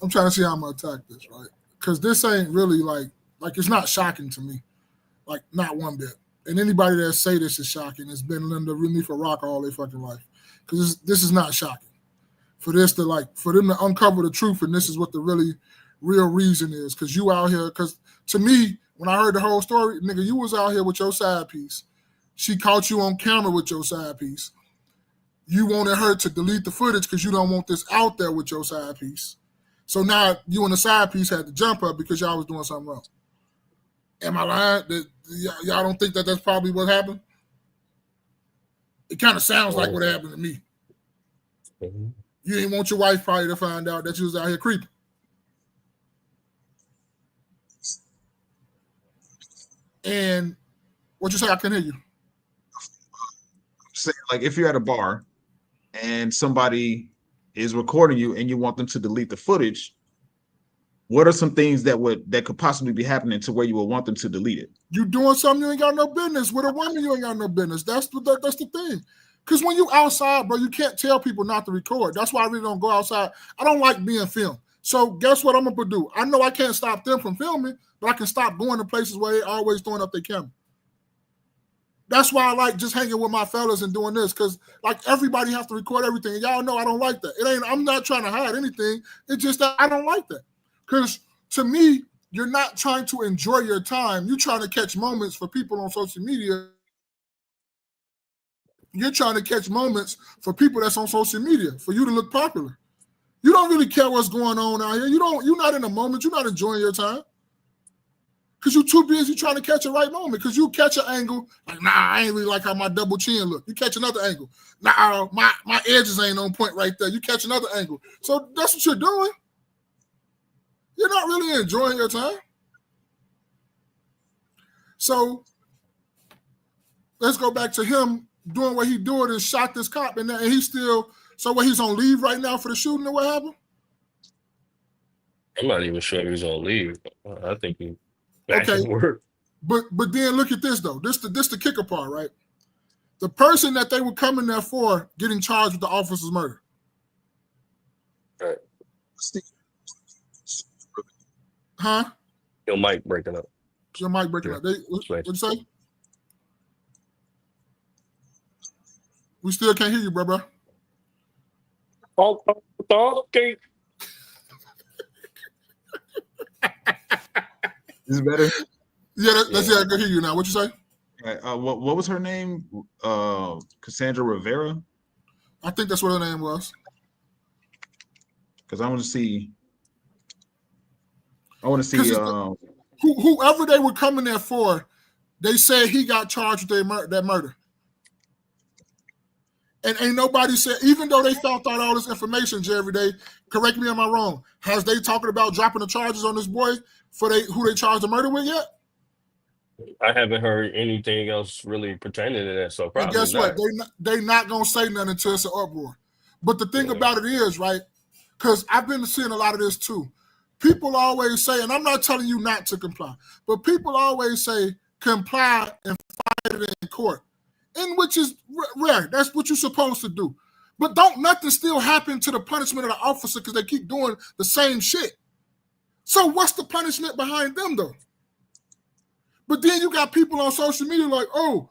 I'm trying to see how I'm gonna attack this, right? Because this ain't really like it's not shocking to me, like not one bit. And anybody that say this is shocking has been underneath a rock all their fucking life. Because this is not shocking. For them to uncover the truth, and this is what the really real reason is. Because you out here, because to me, when I heard the whole story, nigga, you was out here with your side piece. She caught you on camera with your side piece. You wanted her to delete the footage because you don't want this out there with your side piece. So now you and the side piece had to jump up because y'all was doing something wrong. Am I lying? That y'all don't think that that's probably what happened? It kind of sounds like what happened to me. Mm-hmm. You didn't want your wife probably to find out that you was out here creeping. And what you say? I couldn't hear you. Say, like if you're at a bar and somebody is recording you and you want them to delete the footage, what are some things that could possibly be happening to where you would want them to delete it? You doing something you ain't got no business. With a woman, you ain't got no business. That's the thing. Because when you outside, bro, you can't tell people not to record. That's why I really don't go outside. I don't like being filmed. So guess what I'm going to do? I know I can't stop them from filming, but I can stop going to places where they always throwing up their camera. That's why I like just hanging with my fellas and doing this, because like everybody has to record everything. And y'all know I don't like that. I'm not trying to hide anything. It's just that I don't like that. Because to me, you're not trying to enjoy your time. You're trying to catch moments for people on social media. You're trying to catch moments for people that's on social media, for you to look popular. You don't really care what's going on out here. You're not in the moment. You're not enjoying your time. Because you're too busy trying to catch a right moment. Because you catch an angle, like, nah, I ain't really like how my double chin look. You catch another angle. Nah, my edges ain't on point right there. You catch another angle. So that's what you're doing. You're not really enjoying your time. So let's go back to him doing what he doing and shot this cop. And he's still, so what, he's on leave right now for the shooting or what happened? I'm not even sure he's on leave. I think he back at work. But then look at this though. This the kicker part, right? The person that they were coming there for getting charged with the officer's murder. Right. Huh? Your mic breaking up. Your mic breaking up. What'd you say? We still can't hear you, bro. Okay. Is it better? Yeah, I can hear you now. What you say? What was her name? Cassandra Rivera? I think that's what her name was. Because I want to see. Whoever they were coming there for, they said he got charged with that murder. And ain't nobody said, even though they found out all this information, Jerry, correct me, am I wrong? Has they talking about dropping the charges on this boy for who they charged the murder with yet? I haven't heard anything else really pertaining to that. So probably and guess not. What? They not gonna say nothing until it's an uproar. But the thing about it is, right? Because I've been seeing a lot of this too. People always say, and I'm not telling you not to comply, but people always say comply and fight it in court, in which is rare. That's what you're supposed to do. But don't nothing still happen to the punishment of the officer because they keep doing the same shit. So what's the punishment behind them though? But then you got people on social media like, oh,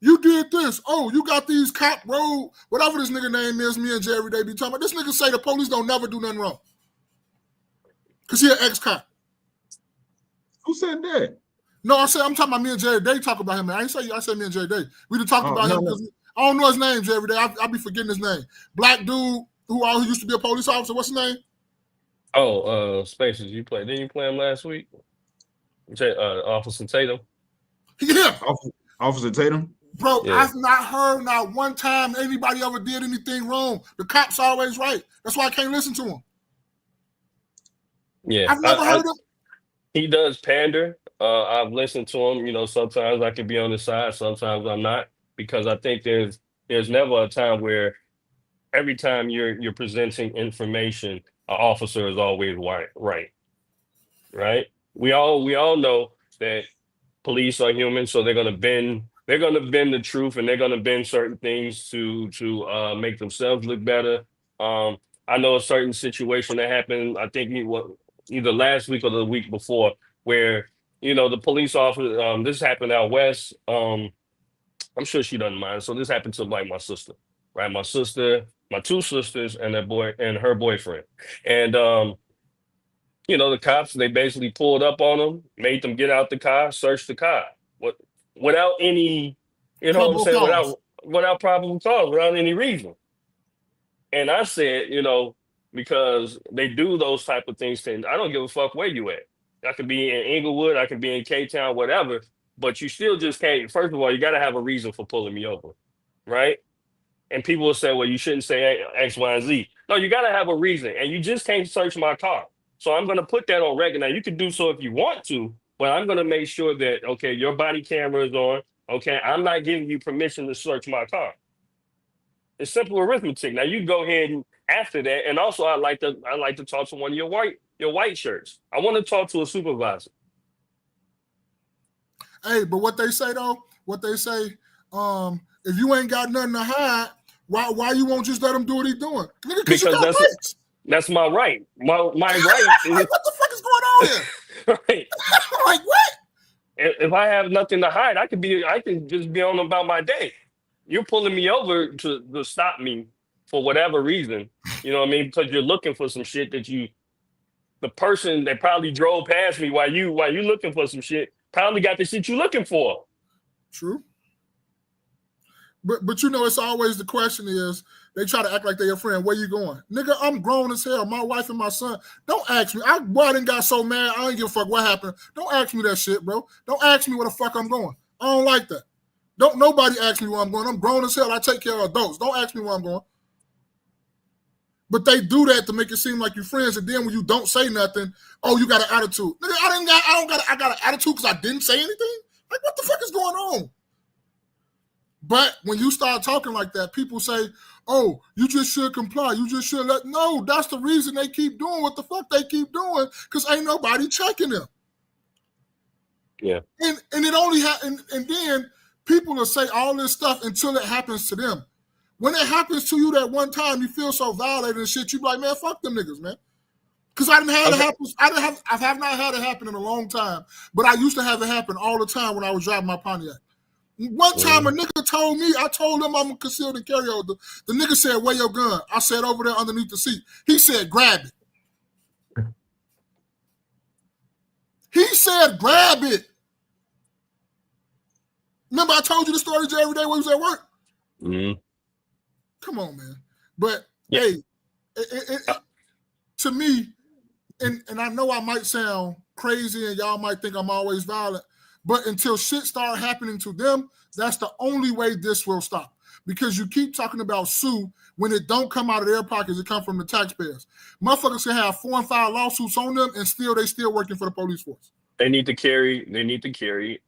you did this. Oh, you got these cop road, whatever this nigga name is, me and Jerry, they be talking about. This nigga say the police don't never do nothing wrong. Because he an ex-cop. Who said that? No, I'm talking about me and Jerry Day talk about him, man. I said me and Jerry Day. We done talked about him because I don't know his name, Jerry Day. I be forgetting his name. Black dude who used to be a police officer. What's his name? Oh, Spaces, you played. Didn't you play him last week? Officer Tatum. Yeah. Officer Tatum? Bro, yeah. I've not heard not one time anybody ever did anything wrong. The cop's always right. That's why I can't listen to him. Yeah. I've never heard him. He does pander. I've listened to him. You know, sometimes I can be on his side, sometimes I'm not, because I think there's never a time where every time you're presenting information, an officer is always right. Right? We all know that police are human, so they're gonna bend they're going to bend the truth, and they're going to bend certain things to make themselves look better. I know a certain situation that happened, I think either last week or the week before, where the police officer, this happened out west. I'm sure she doesn't mind. So this happened to like my sister, right? My sister, my two sisters, and their boy and her boyfriend. And the cops, they basically pulled up on them, made them get out the car, searched the car. What without any, what I'm Probable saying, cause. without probable cause, without any reason. And I said, because they do those type of things, I don't give a fuck where you at. I could be in Inglewood, I could be in K-Town, whatever, but you still just can't. First of all, you got to have a reason for pulling me over, right? And people will say, well, you shouldn't say X, Y, and Z. No, you got to have a reason, and you just can't search my car. So I'm going to put that on record. Now, you can do so if you want to, but I'm going to make sure that, okay, your body camera is on. Okay, I'm not giving you permission to search my car. It's simple arithmetic. Now you go ahead and after that, and also I like to talk to one of your white shirts. I want to talk to a supervisor. Hey, but what they say, if you ain't got nothing to hide, why you won't just let him do what he's doing? Nigga, because you got rights. That's my right. My right is, like, what the fuck is going on here? Right. Like, what? If I have nothing to hide, I can just be on about my day. You're pulling me over to stop me for whatever reason. You know what I mean? Because you're looking for some shit the person that probably drove past me while you looking for some shit probably got the shit you looking for. True. But it's always the question is they try to act like they're your friend. Where you going? Nigga, I'm grown as hell. My wife and my son. Don't ask me. I done got so mad. I ain't give a fuck what happened. Don't ask me that shit, bro. Don't ask me where the fuck I'm going. I don't like that. Don't nobody ask me where I'm going. I'm grown as hell. I take care of adults. Don't ask me where I'm going. But they do that to make it seem like you're friends, and then when you don't say nothing, oh, you got an attitude. Nigga, I got an attitude because I didn't say anything? Like, what the fuck is going on? But when you start talking like that, people say, oh, you just should comply. You just should let. No, that's the reason they keep doing what the fuck they keep doing, because ain't nobody checking them. Yeah. And it only and then people will say all this stuff until it happens to them. When it happens to you that one time, you feel so violated and shit, you be like, man, fuck them niggas, man. Because I didn't have it happen. I have not had it happen in a long time, but I used to have it happen all the time when I was driving my Pontiac. One time a nigga told me, I told him I'm a concealed and carry over. The nigga said, where your gun? I said, over there underneath the seat. He said, grab it. He said, grab it. Remember I told you the story every day when he was at work? Mm-hmm. Come on, man. But, hey, to me, and I know I might sound crazy and y'all might think I'm always violent, but until shit start happening to them, that's the only way this will stop. Because you keep talking about sue when it don't come out of their pockets, it come from the taxpayers. Motherfuckers can have 4 and 5 lawsuits on them and they still working for the police force. They need to carry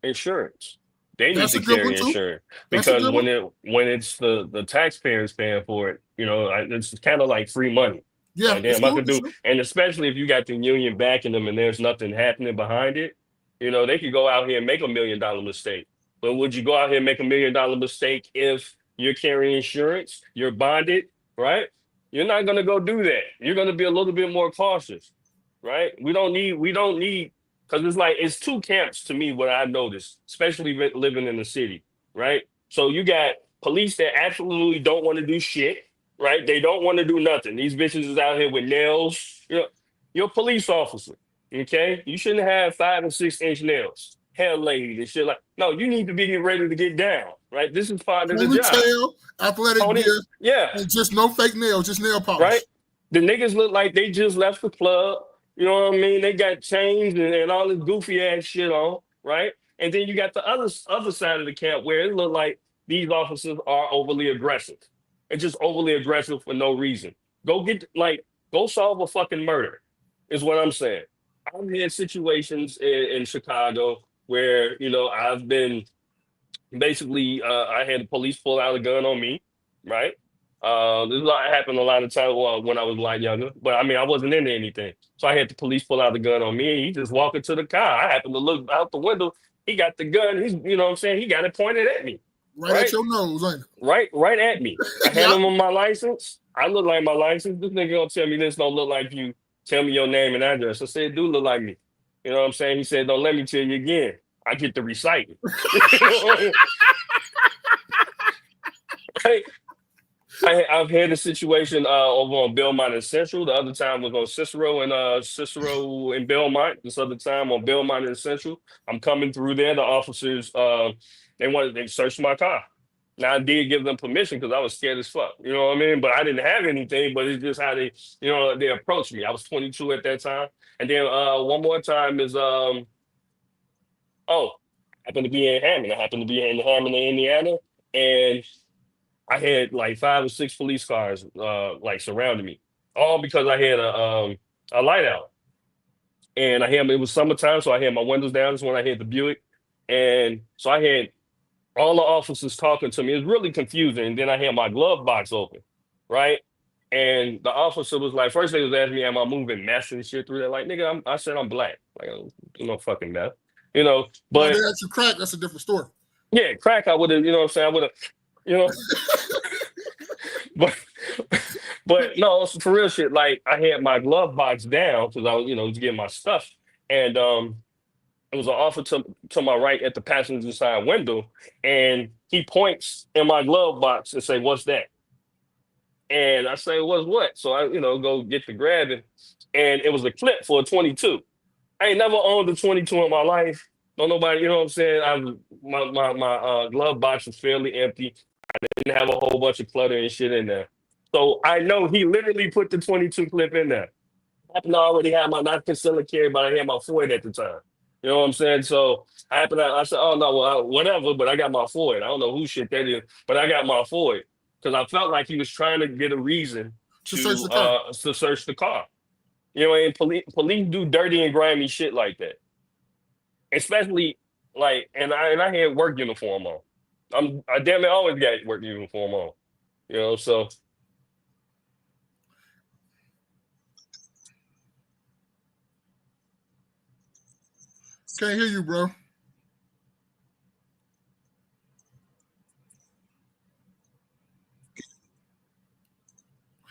insurance. They need to carry insurance because when it's the taxpayers paying for it, it's kind of like free money. Yeah, like, damn, I could do, and especially if you got the union backing them and there's nothing happening behind it, they could go out here and make $1 million mistake. But would you go out here and make $1 million mistake if you're carrying insurance, you're bonded, right? You're not going to go do that. You're going to be a little bit more cautious, right? We don't need. Because it's two camps to me, what I noticed, especially living in the city, right? So you got police that absolutely don't want to do shit, right? They don't want to do nothing. These bitches is out here with nails. You're a police officer, okay? You shouldn't have 5 and 6 inch nails, hair laid and shit like. No, you need to be ready to get down, right? This is part of the job. Tail, athletic gear, yeah, and just no fake nails, just nail polish. Right? The niggas look like they just left the club. You know what I mean? They got chains and all this goofy ass shit on, right? And then you got the other side of the camp where it look like these officers are overly aggressive. It's just overly aggressive for no reason. Go solve a fucking murder, is what I'm saying. I've had situations in Chicago where, I've been basically, I had the police pull out a gun on me, right? This happened a lot of times when I was a lot younger, but I mean, I wasn't into anything. So I had the police pull out the gun on me and he just walked into the car. I happened to look out the window. He got the gun. He's, you know what I'm saying? He got it pointed at me. Right at your nose, ain't it? Right at me. I had Yep. him on my license. I look like my license. This nigga gonna tell me this don't look like you. Tell me your name and address. I said, it do look like me. You know what I'm saying? He said, don't let me tell you again. I get to recite it. Right? I've had a situation over on Belmont and Central. The other time was on Cicero and Belmont. This other time on Belmont and Central. I'm coming through there. The officers they searched my car. Now I did give them permission because I was scared as fuck. You know what I mean? But I didn't have anything. But it's just how they approached me. I was 22 at that time. And then one more time is I happened to be in Hammond. I happened to be in Hammond, Indiana, and I had like 5 or 6 police cars like surrounding me, all because I had a light out, and it was summertime, so I had my windows down. That's when I had the Buick, and so I had all the officers talking to me. It was really confusing. And then I had my glove box open, right? And the officer was like, first they was asking me, am I moving meth and shit through there? Like, nigga, I said I'm black. Like, I don't do no fucking meth, you know. But But they got you crack. That's a different story. yeah, crack, I would have, you know what I'm saying? I would have, you know. But but no, for real shit. Like I had my glove box down because I was, was getting my stuff, and it was an officer to my right at the passenger side window, and he points in my glove box and say, "What's that?" And I say, "What's what?" So I, go get the grabbing, and it was a clip for a 22. I ain't never owned a 22 in my life. Don't nobody, you know what I'm saying? My glove box was fairly empty. Didn't have a whole bunch of clutter and shit in there. So I know he literally put the 22 clip in there. I happen to already have my not concealed carry, but I had my Floyd at the time. You know what I'm saying? So I said, oh no, well, whatever, but I got my Floyd. I don't know who shit that is, but I got my Floyd. Because I felt like he was trying to get a reason To search the car. to search the car. And police do dirty and grimy shit like that. Especially like, and I had work uniform on. I damn it always got work uniform on. So Can't hear you, bro.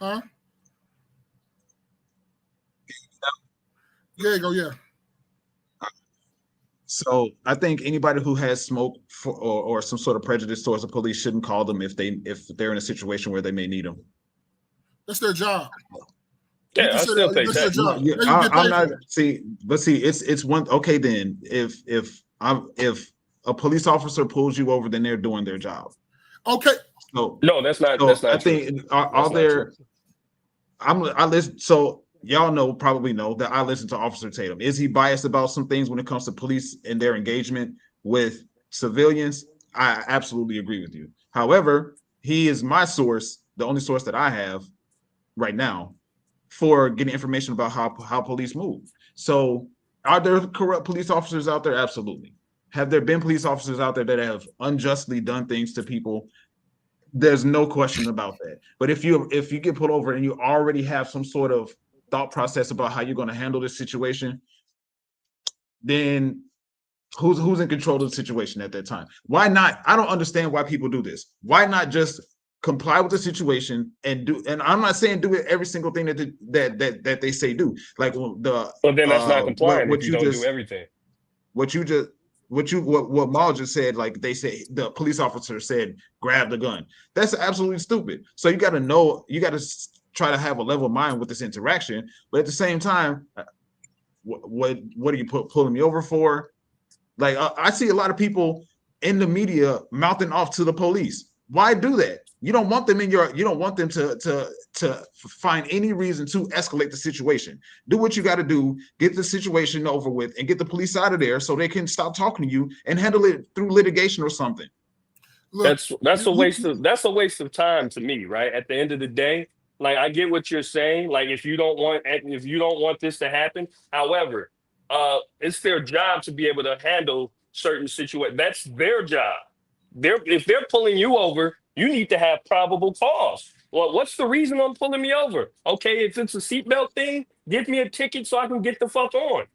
Huh? There you go. Yeah. So I think anybody who has smoke or some sort of prejudice towards the police shouldn't call them if they're in a situation where they may need them. That's their job. yeah, I still pay That's their tax. job. Yeah, They get I'm paid not for it. see it's one. Okay, then if a police officer pulls you over, then they're doing their job. Okay. So No, that's not I true. think are That's not there? true. I listen. So y'all probably know that I listen to Officer Tatum. Is he biased about some things when it comes to police and their engagement with civilians? I absolutely agree with you. However, he is my source, the only source that I have right now for getting information about how police move. So are there corrupt police officers out there? Absolutely. Have there been police officers out there that have unjustly done things to people? There's no question about that. But if you get pulled over and you already have some sort of thought process about how you're going to handle this situation, then who's in control of the situation at that time? Why not? I don't understand why people do this. Why not just comply with the situation and do? And I'm not saying do it every single thing that they say do. Like the But then that's not compliant what if you you don't just do everything. what Maul just said, like they say the police officer said, grab the gun. That's absolutely stupid. So you got to try to have a level mind with this interaction, but at the same time, what are you pulling me over for? Like I see a lot of people in the media mouthing off to the police. Why do that? You don't want them to find any reason to escalate the situation. Do what you got to do, get the situation over with, and get the police out of there so they can stop talking to you and handle it through litigation or something. Look, That's a waste of time to me, right? At the end of the day, like I get what you're saying. Like if you don't want this to happen, however, it's their job to be able to handle certain situations. That's their job. If they're pulling you over, you need to have probable cause. Well, what's the reason I'm pulling me over? Okay, if it's a seatbelt thing, give me a ticket so I can get the fuck on.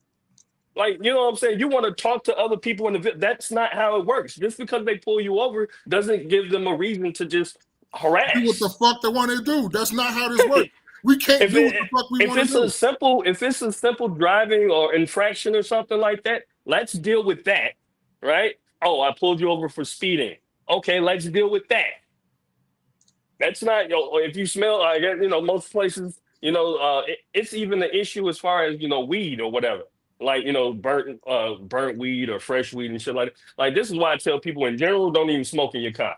Like, you know what I'm saying? You want to talk to other people in the that's not how it works. Just because they pull you over doesn't give them a reason to just Do what the harass. fuck they want to do. That's not how this works. We can't If do what it the fuck we if want to it's a do. simple driving or infraction or something like that, let's deal with that, right? Oh, I pulled you over for speeding. Okay, let's deal with that. That's not, if you smell, I guess, most places, it's even an issue as far as, weed or whatever. Like, burnt weed or fresh weed and shit like that. Like, this is why I tell people in general, don't even smoke in your car,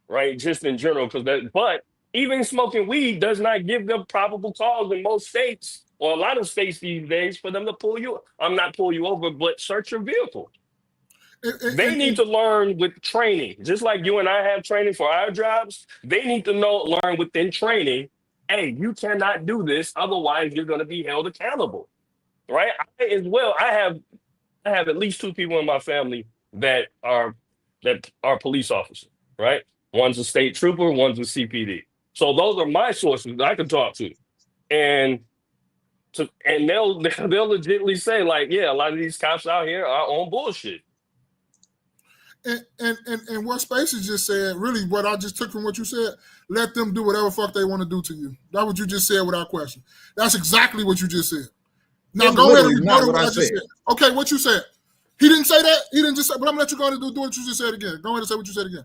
right? Just in general, but even smoking weed does not give them probable cause in most states or a lot of states these days for them to not pull you over, but search your vehicle. They need to learn with training, just like you and I have training for our jobs. They need to learn within training. Hey, you cannot do this, otherwise you're going to be held accountable, right? I have at least 2 people in my family that are police officers, right? One's a state trooper, one's a CPD. So those are my sources that I can talk to, and they'll legitimately say like, yeah, a lot of these cops out here are on bullshit. And what Spaces just said, really what I just took from what you said, let them do whatever fuck they want to do to you. That's what you just said without question. That's exactly what you just said. Now It's go ahead and literally not rebuttal what what I I just said. said. Okay, what you said. He didn't say that. He didn't just say, but I'm gonna let you go ahead and do what you just said again. Go ahead and say what you said again.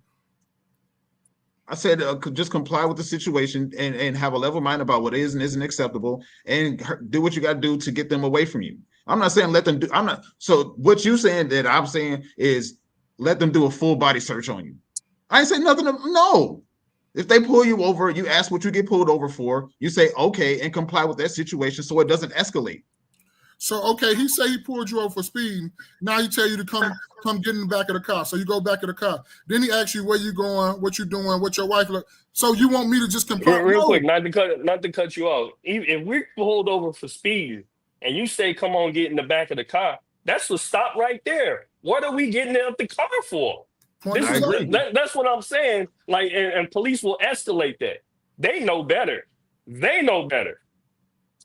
I said just comply with the situation and have a level mind about what is and isn't acceptable, and do what you got to do to get them away from you. I'm not saying let them do. I'm not. So what you saying that I'm saying is let them do a full body search on you. I ain't saying nothing. No. If they pull you over, you ask what you get pulled over for. You say okay and comply with that situation so it doesn't escalate. So okay, he say he pulled you over for speeding. Now he tell you to come get in the back of the car. So you go back of the car. Then he asks you where you going, what you doing, what your wife look. So you want me to just comply? Real quick, not to cut you off. If we're pulled over for speed and you say, "Come on, get in the back of the car," that's the stop right there. What are we getting out the car for? I agree. That's what I'm saying. Like, and police will escalate that. They know better. They know better.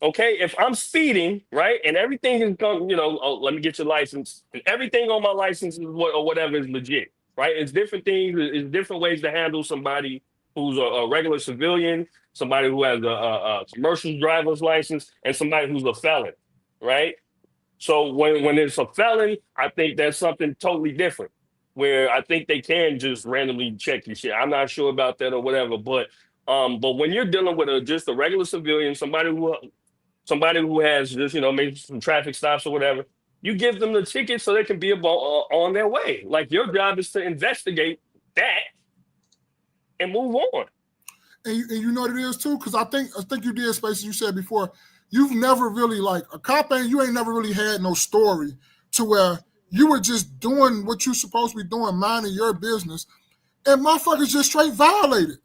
Okay, if I'm speeding, right, and everything is going, oh, let me get your license, and everything on my license is or whatever is legit, right? It's different things. It's different ways to handle somebody who's a regular civilian, somebody who has a commercial driver's license, and somebody who's a felon, right? So when it's a felon, I think that's something totally different, where I think they can just randomly check your shit. I'm not sure about that or whatever, but when you're dealing with just a regular civilian, somebody who has just, maybe some traffic stops or whatever, you give them the ticket so they can be on their way. Like, your job is to investigate that and move on. And you know what it is too, because I think you did, Spaces, you said before, you've never really, like, a cop you ain't never really had no story to where you were just doing what you're supposed to be doing, minding your business, and motherfuckers just straight violated.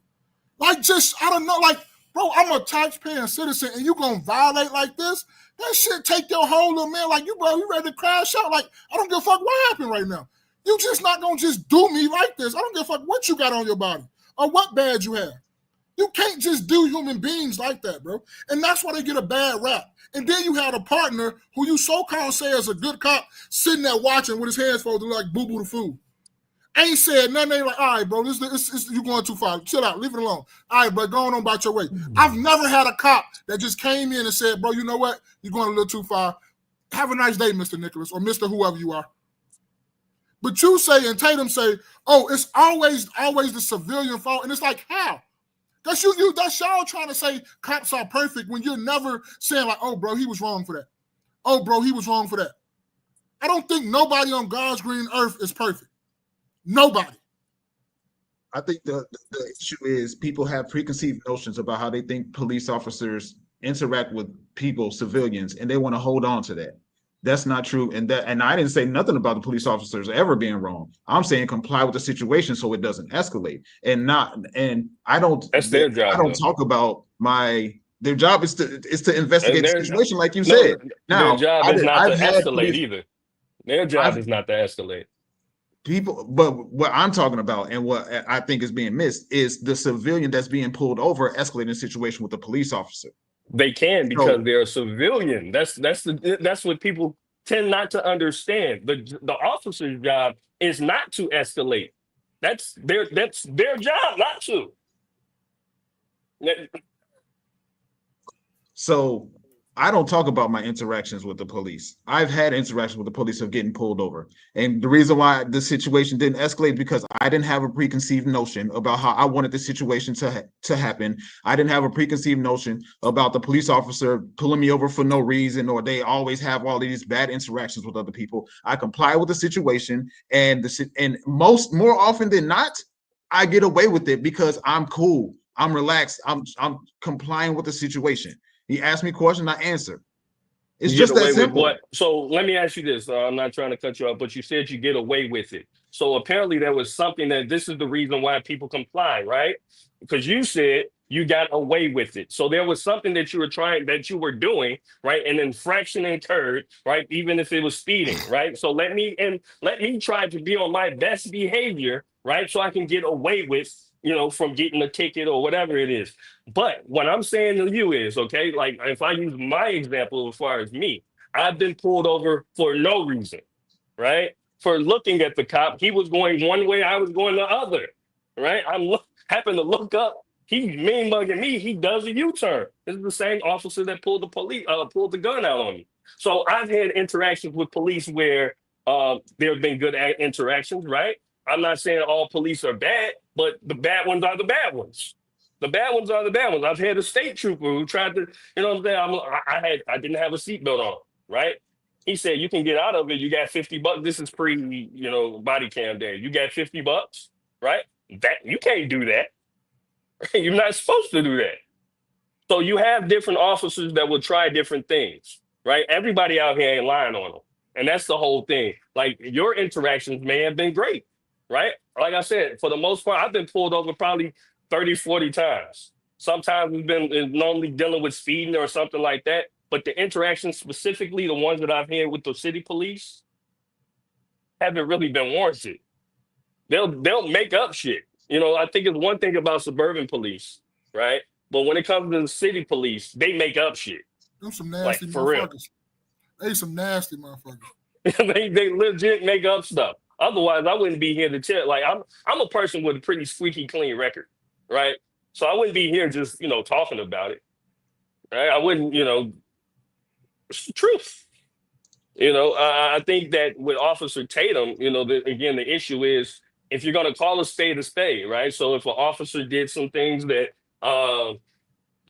Like, just, I don't know, like, bro, I'm a taxpaying citizen and you gonna violate like this? That shit take your whole little man. Like, you ready to crash out? Like, I don't give a fuck what happened right now. You just not gonna just do me like this. I don't give a fuck what you got on your body or what badge you have. You can't just do human beings like that, bro. And that's why they get a bad rap. And then you have a partner who you so-called say is a good cop sitting there watching with his hands folded like boo-boo the fool. Ain't said nothing. Ain't like, all right, bro, this you going too far. Chill out, leave it alone. All right, bro, going on about your way. I've never had a cop that just came in and said, bro, you know what? You're going a little too far. Have a nice day, Mr. Nicholas, or Mr. whoever you are. But you say, and Tatum say, oh, it's always the civilian fault. And it's like, how? That's y'all trying to say cops are perfect when you're never saying like, oh, bro, he was wrong for that. Oh, bro, he was wrong for that. I don't think nobody on God's green earth is perfect. Nobody. I think the issue is people have preconceived notions about how they think police officers interact with people, civilians, and they want to hold on to that. That's not true. And I didn't say nothing about the police officers ever being wrong. I'm saying comply with the situation so it doesn't escalate. I don't That's their job. I don't talk about their job is to investigate the situation, like you said. Now, their job is not to escalate either. Their job is not to escalate. People, but what I'm talking about and what I think is being missed is the civilian that's being pulled over escalating the situation with the police officer. They can because they're a civilian. That's what people tend not to understand. The officer's job is not to escalate. That's their job not to. So I don't talk about my interactions with the police. I've had interactions with the police of getting pulled over. And the reason why the situation didn't escalate because I didn't have a preconceived notion about how I wanted the situation to happen. I didn't have a preconceived notion about the police officer pulling me over for no reason, or they always have all these bad interactions with other people. I comply with the situation, and more often than not, I get away with it because I'm cool. I'm relaxed. I'm complying with the situation. He asked me questions, I answer. It's You just get that away with simple. what? So let me ask you this. I'm not trying to cut you off, but you said you get away with it. So apparently there was something that this is the reason why people comply, right? Because you said you got away with it. So there was something that you were doing, right? An infraction incurred, right? Even if it was speeding, right? So let me try to be on my best behavior, right? So I can get away with, from getting a ticket or whatever it is. But what I'm saying to you is, okay, like if I use my example as far as me, I've been pulled over for no reason, right? For looking at the cop, he was going one way, I was going the other, right? Happen to look up, he's mean mugging me, he does a U-turn. This is the same officer that pulled the gun out on me. So I've had interactions with police where there have been good interactions, right? I'm not saying all police are bad, but the bad ones are the bad ones. The bad ones are the bad ones. I've had a state trooper who tried to, you know what I'm saying? I didn't have a seatbelt on, right? He said, you can get out of it. You got $50. This is pre, body cam day. You got $50, right? That you can't do that. You're not supposed to do that. So you have different officers that will try different things, right? Everybody out here ain't lying on them. And that's the whole thing. Like your interactions may have been great, right? Like I said, for the most part, I've been pulled over probably 30, 40 times. Sometimes it's normally dealing with speeding or something like that. But the interactions, specifically the ones that I've had with the city police, haven't really been warranted. They'll make up shit. I think it's one thing about suburban police, right? But when it comes to the city police, they make up shit. Them some Like nasty for real. motherfuckers. They some nasty motherfuckers. they legit make up stuff. Otherwise, I wouldn't be here to tell. Like I'm a person with a pretty squeaky clean record, right? So I wouldn't be here just talking about it, right? I wouldn't, it's the truth. I think that with Officer Tatum, again, the issue is if you're going to call a spade, right? So if an officer did some things that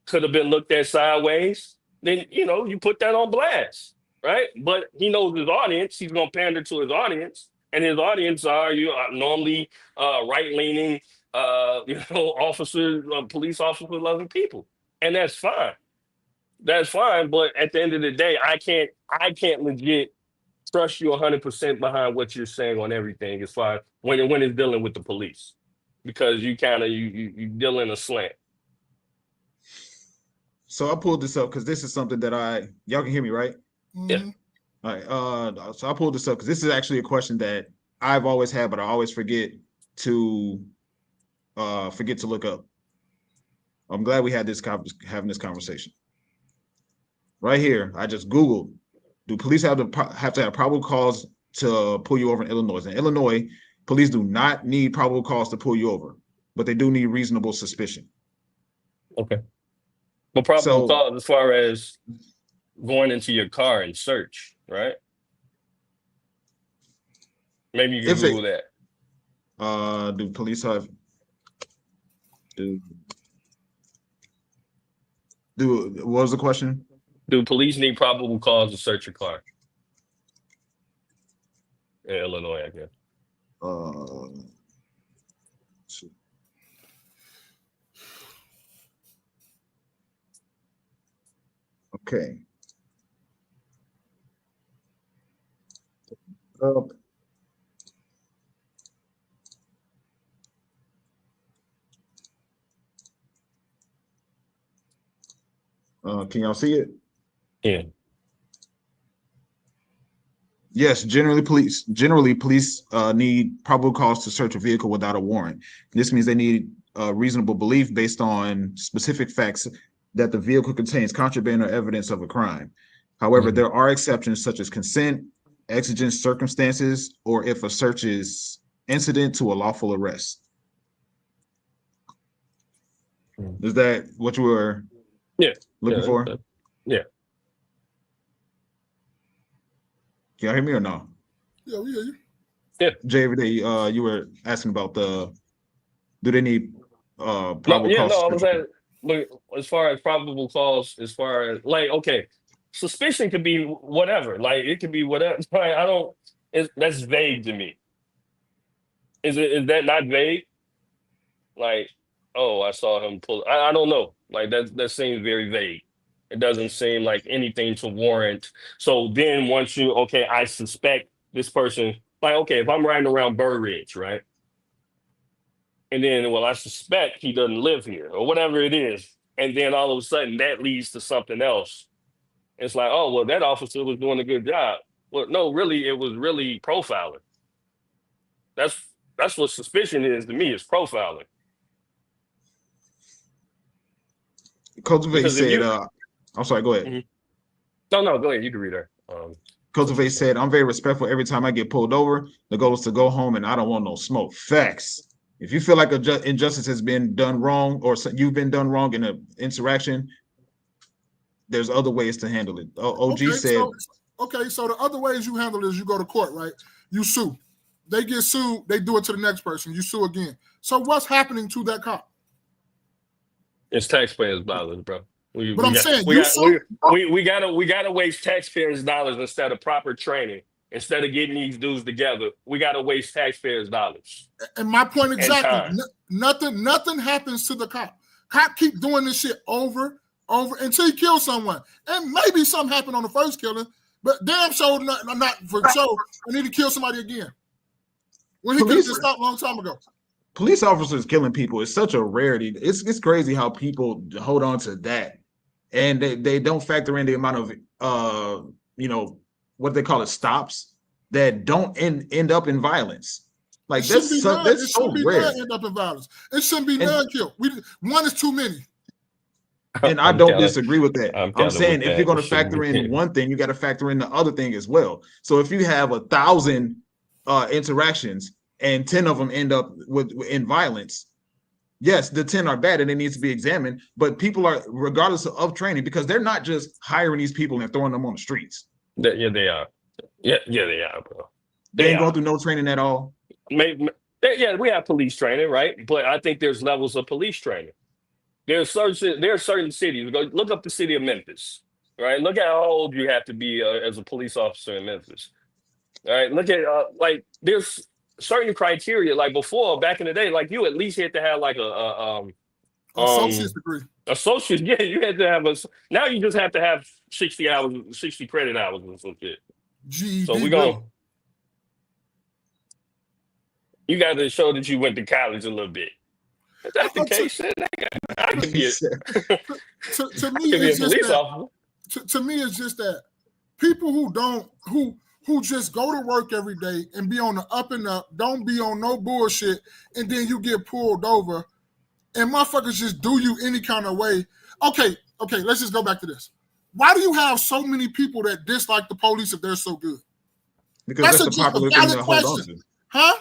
could have been looked at sideways, then, you put that on blast, right? But he knows his audience. He's going to pander to his audience. And his audience are normally right-leaning, officers, police officers loving people. And that's fine. That's fine. But at the end of the day, I can't legit trust you 100% behind what you're saying on everything as far as when it's dealing with the police, because you kind of you deal in a slant. So I pulled this up because this is something that y'all can hear me, right? Mm-hmm. All right. So I pulled this up because this is actually a question that I've always had, but I always forget to look up. I'm glad we had having this conversation. Right here, I just Googled, do police have to have probable cause to pull you over in Illinois? In Illinois, police do not need probable cause to pull you over, but they do need reasonable suspicion. Okay. But probable cause as far as going into your car and search, right? Maybe you can Google that. Do police have what was the question? Do police need probable cause to search your car? In Illinois, I guess. Okay. Can y'all see it? Yeah. Yes, generally police need probable cause to search a vehicle without a warrant. This means they need reasonable belief based on specific facts that the vehicle contains contraband or evidence of a crime. However, there are exceptions such as consent, exigent circumstances, or if a search is incident to a lawful arrest. Is that what you were looking for? Yeah. Can y'all hear me or no? Yeah, we hear you. Yeah. Jay, every day you were asking about do they need probable cause? I was at, look, as far as probable cause, as far as like, okay, suspicion could be whatever. Like it could be whatever. Like, that's vague to me. Is that not vague? Like, oh, I saw him pull. I don't know. Like that seems very vague. It doesn't seem like anything to warrant. So then once I suspect this person, like, okay, if I'm riding around Burr Ridge, right? And then, well, I suspect he doesn't live here or whatever it is. And then all of a sudden that leads to something else. It's like, oh, well, that officer was doing a good job. Well, no, really, it was really profiling. That's what suspicion is to me, is profiling. Cultivate said, I'm sorry, go ahead. Mm-hmm. No, go ahead. You can read her. Cultivate said, I'm very respectful every time I get pulled over. The goal is to go home and I don't want no smoke. Facts. If you feel like injustice has been done wrong or you've been done wrong in an interaction, there's other ways to handle it. OG said. So the other ways you handle it is you go to court, right? You sue. They get sued. They do it to the next person. You sue again. So what's happening to that cop? It's taxpayers' dollars, bro. We gotta waste taxpayers' dollars instead of proper training. Instead of getting these dudes together, we gotta waste taxpayers' dollars. And my point exactly. Nothing happens to the cop. Cop keep doing this shit over until he kills someone. And maybe something happened on the first killing, but damn sure not for sure. I need to kill somebody again. When he could have stopped a long time ago. Police officers killing people is such a rarity. It's crazy how people hold on to that, and they don't factor in the amount of what they call it, stops that don't end up in violence. Like that's so rare. End up in violence. It shouldn't be none killed. One is too many. And I don't disagree with that. I'm saying if you're going to factor in one thing, you got to factor in the other thing as well. So if you have 1,000 interactions and 10 of them end up in violence, yes, the 10 are bad and it needs to be examined. But people are, regardless of training, because they're not just hiring these people and throwing them on the streets. Yeah, they are. Yeah, they are, bro. They ain't going through no training at all. We have police training, right? But I think there's levels of police training. There are certain cities. Look up the city of Memphis, right? Look at how old you have to be as a police officer in Memphis. All right, look at there's certain criteria. Like before, back in the day, like you at least had to have like associate's degree. Associate, yeah, you had to have now you just have to have 60 hours, 60 credit hours or some shit. GED, so you got to show that you went to college a little bit. If that's the case, I can be to me, it's just that. To me, it's just that people who just go to work every day and be on the up and up, don't be on no bullshit, and then you get pulled over, and motherfuckers just do you any kind of way. Okay, let's just go back to this. Why do you have so many people that dislike the police if they're so good? Because that's the popular thing to hold on to. Huh?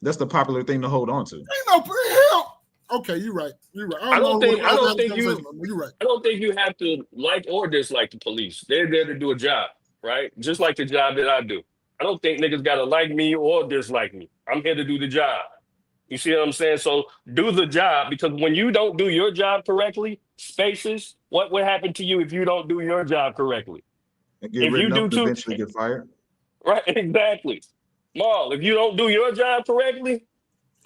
That's the popular thing to hold on to. Ain't no hell. Okay, you're right. I don't think you have to like or dislike the police. They're there to do a job, right? Just like the job that I do. I don't think niggas gotta like me or dislike me. I'm here to do the job. You see what I'm saying? So do the job, because when you don't do your job correctly, Spaces, what would happen to you if you don't do your job correctly? If you do too, eventually get fired. Right, exactly. Marl, if you don't do your job correctly,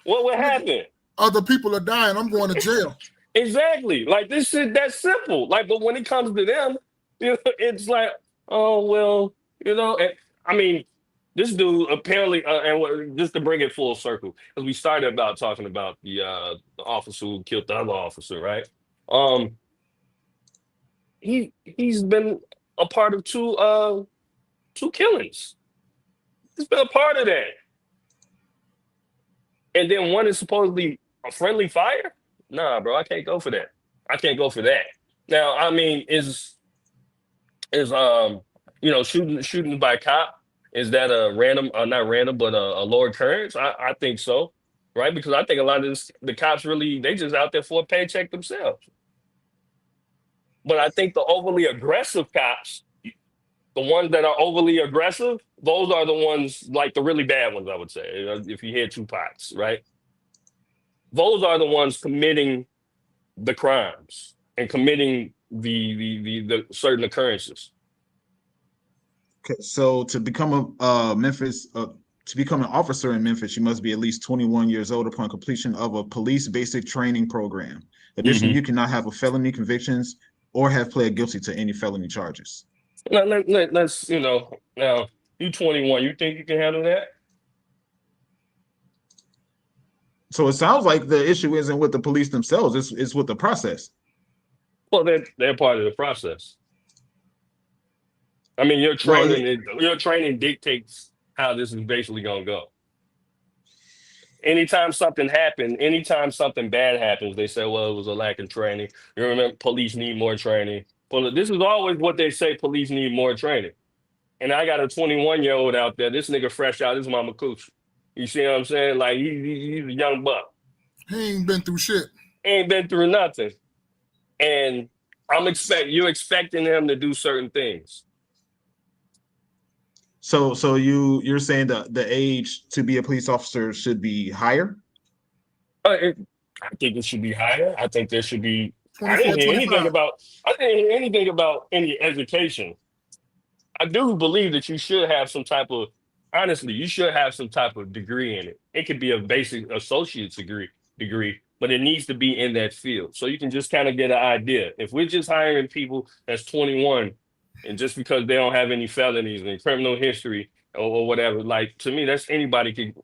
what would happen? Other people are dying. I'm going to jail. Exactly. Like this shit, that's simple. Like, but when it comes to them, it's like, oh well, And, I mean, this dude apparently, and just to bring it full circle, because we started about talking about the officer who killed the other officer, right? He's been a part of two killings. He's been a part of that. And then one is supposedly a friendly fire? Nah, bro, I can't go for that. Now, I mean, is shooting by cop, is that a random, not random, but a low occurrence? I think so, right? Because I think a lot of the cops really, they just out there for a paycheck themselves. But I think the overly aggressive cops, the ones that are overly aggressive, those are the ones, like the really bad ones, I would say. If you hear Tupac's, right? Those are the ones committing the crimes and committing the certain occurrences. Okay, so to become to become an officer in Memphis, you must be at least 21 years old upon completion of a police basic training program. Additionally, you cannot have a felony convictions or have pled guilty to any felony charges. Let's, now you 21, you think you can handle that? So it sounds like the issue isn't with the police themselves, it's with the process. Well, they're part of the process. I mean, your training dictates how this is basically gonna go. Anytime something bad happens, they say, well, it was a lack of training. You remember, police need more training. Well, this is always what they say, police need more training. And I got a 21-year-old out there, this nigga fresh out his mama coochie. You see what I'm saying? Like, he's a young buck. He ain't been through shit. Ain't been through nothing. And you're expecting him to do certain things. So you're saying that the age to be a police officer should be higher? I think it should be higher. I think there should be. 24, I didn't hear anything 25. about any education. I do believe that you should have some type of. Honestly, you should have some type of degree in it. It could be a basic associate's degree, but it needs to be in that field. So you can just kind of get an idea. If we're just hiring people that's 21, and just because they don't have any felonies and criminal history or whatever, like, to me, that's anybody can.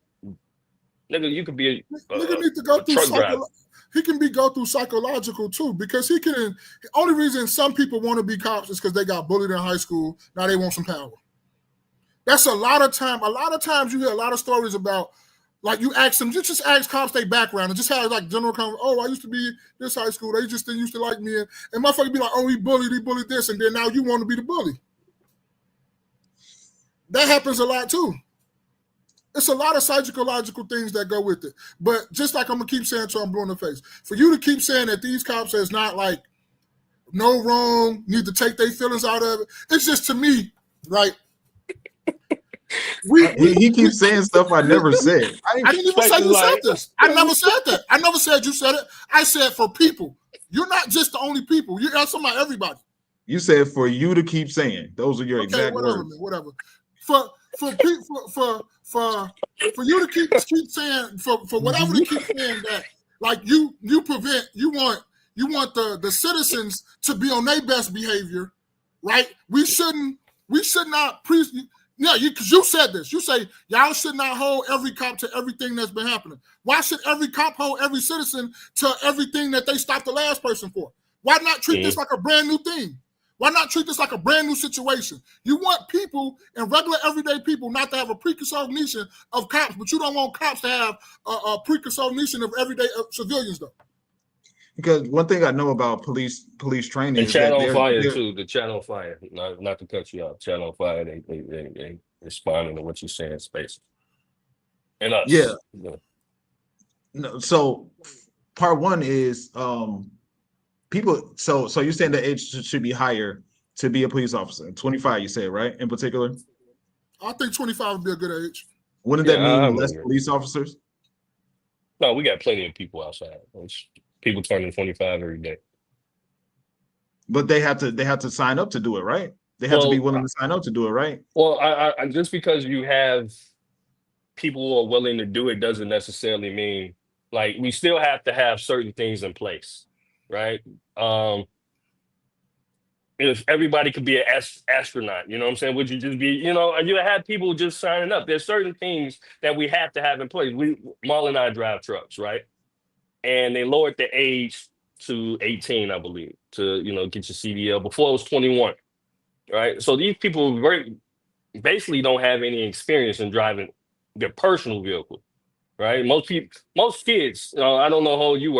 Nigga, you could be nigga need to go through truck driver. He can go through psychological too, because he can. The only reason some people want to be cops is because they got bullied in high school. Now they want some power. That's a lot of time. A lot of times you hear a lot of stories about, like, you ask them, just ask cops their background and just have like general conversation. Oh, I used to be this high school. They just didn't used to like me, and motherfucker be like, oh, he bullied this, and then now you want to be the bully. That happens a lot too. It's a lot of psychological things that go with it. But just like I'm going to keep saying till I'm blue in the face, for you to keep saying that these cops is not like no wrong, need to take their feelings out of it, it's just, to me, right? He keeps saying stuff I never said. I didn't even say you said this. I never said that. I never said you said it. I said for people. You're not just the only people. You're talking about everybody. You said for you to keep saying. Those are your exact words. Whatever. For you to keep saying, for whatever to keep saying that, like, you want the citizens to be on their best behavior, right? We should not because you said this. You say y'all should not hold every cop to everything that's been happening. Why should every cop hold every citizen to everything that they stopped the last person for? Why not treat this like a brand new thing? Why not treat this like a brand new situation? You want people and regular everyday people not to have a preconceived notion of cops, but you don't want cops to have a preconceived notion of everyday civilians, though. Because one thing I know about police training and is chat that on fire too. The chat on fire, not to cut you off. Chat on fire. They responding to what you're saying, space. And us. Yeah. No, so part one is people. So you're saying the age should be higher to be a police officer. 25, you said, right? In particular, I think 25 would be a good age. Wouldn't that mean less police officers? No, we got plenty of people outside. People turning 25 every day. But they have to sign up to do it, right? They have to be willing to sign up to do it, right? Well, I just because you have people who are willing to do it doesn't necessarily mean, like, we still have to have certain things in place, right? If everybody could be an astronaut, you know what I'm saying? Would you just be, you have people just signing up. There's certain things that we have to have in place. Marlon and I drive trucks, right? And they lowered the age to 18, I believe, to, get your CDL. Before it was 21, right? So these people basically don't have any experience in driving their personal vehicle, right? Most kids, I don't know how old you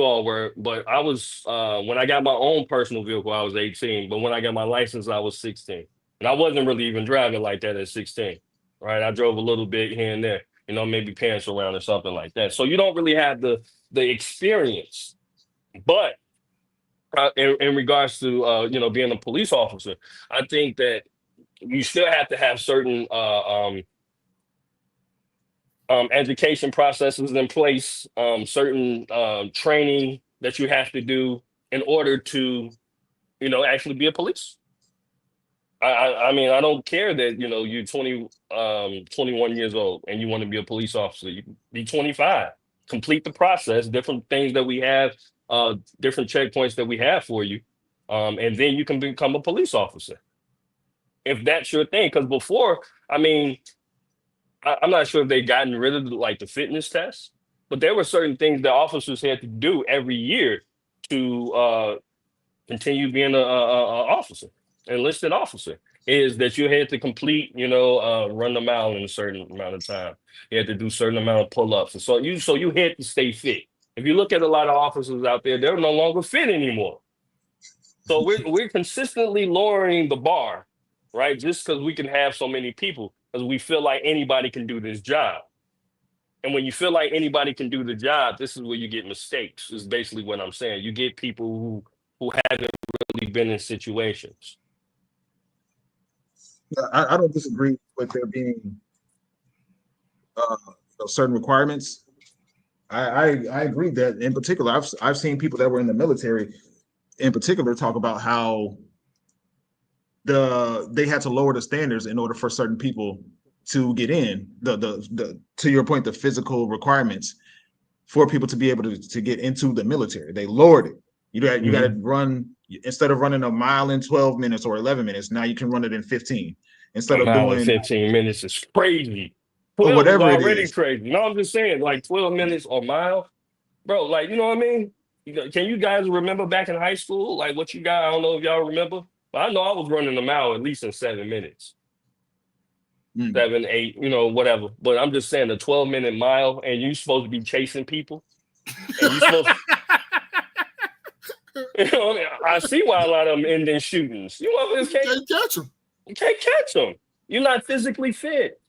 all were, but I was, when I got my own personal vehicle, I was 18. But when I got my license, I was 16. And I wasn't really even driving like that at 16, right? I drove a little bit here and there, maybe parents around or something like that. So you don't really have the experience. But in regards to being a police officer, I think that you still have to have certain education processes in place, certain training that you have to do in order to, actually be a police. I mean, I don't care that, you're 21 years old and you want to be a police officer. You can be 25, complete the process, different things that we have, different checkpoints that we have for you. And then you can become a police officer if that's your thing. Because before, I mean, I'm not sure if they've gotten rid of like the fitness test, but there were certain things that officers had to do every year to continue being a officer, enlisted officer. Is that you had to complete, run the mile in a certain amount of time. You had to do certain amount of pull-ups, and so you had to stay fit. If you look at a lot of officers out there, they're no longer fit anymore. So we're consistently lowering the bar, right? Just because we can have so many people, because we feel like anybody can do this job. And when you feel like anybody can do the job, this is where you get mistakes. Is basically what I'm saying. You get people who haven't really been in situations. I don't disagree with there being certain requirements. I agree that in particular, I've seen people that were in the military in particular talk about how they had to lower the standards in order for certain people to get in. The to your point, the physical requirements for people to be able to get into the military, they lowered it. You got to run, instead of running a mile in 12 minutes or 11 minutes, now you can run it in 15. Instead of mile in doing 15 minutes is crazy. or 12 is whatever it already is. crazy. No, I'm just saying, like 12 minutes or mile, bro. Like, you know what I mean? Can you guys remember back in high school, like what you got? I don't know if y'all remember, but I know I was running a mile at least in 7 minutes, 7, 8, whatever. But I'm just saying, the 12-minute mile, and you supposed to be chasing people, and you supposed. I see why a lot of them end in shootings. You can't catch them. You can't catch them. You're not physically fit.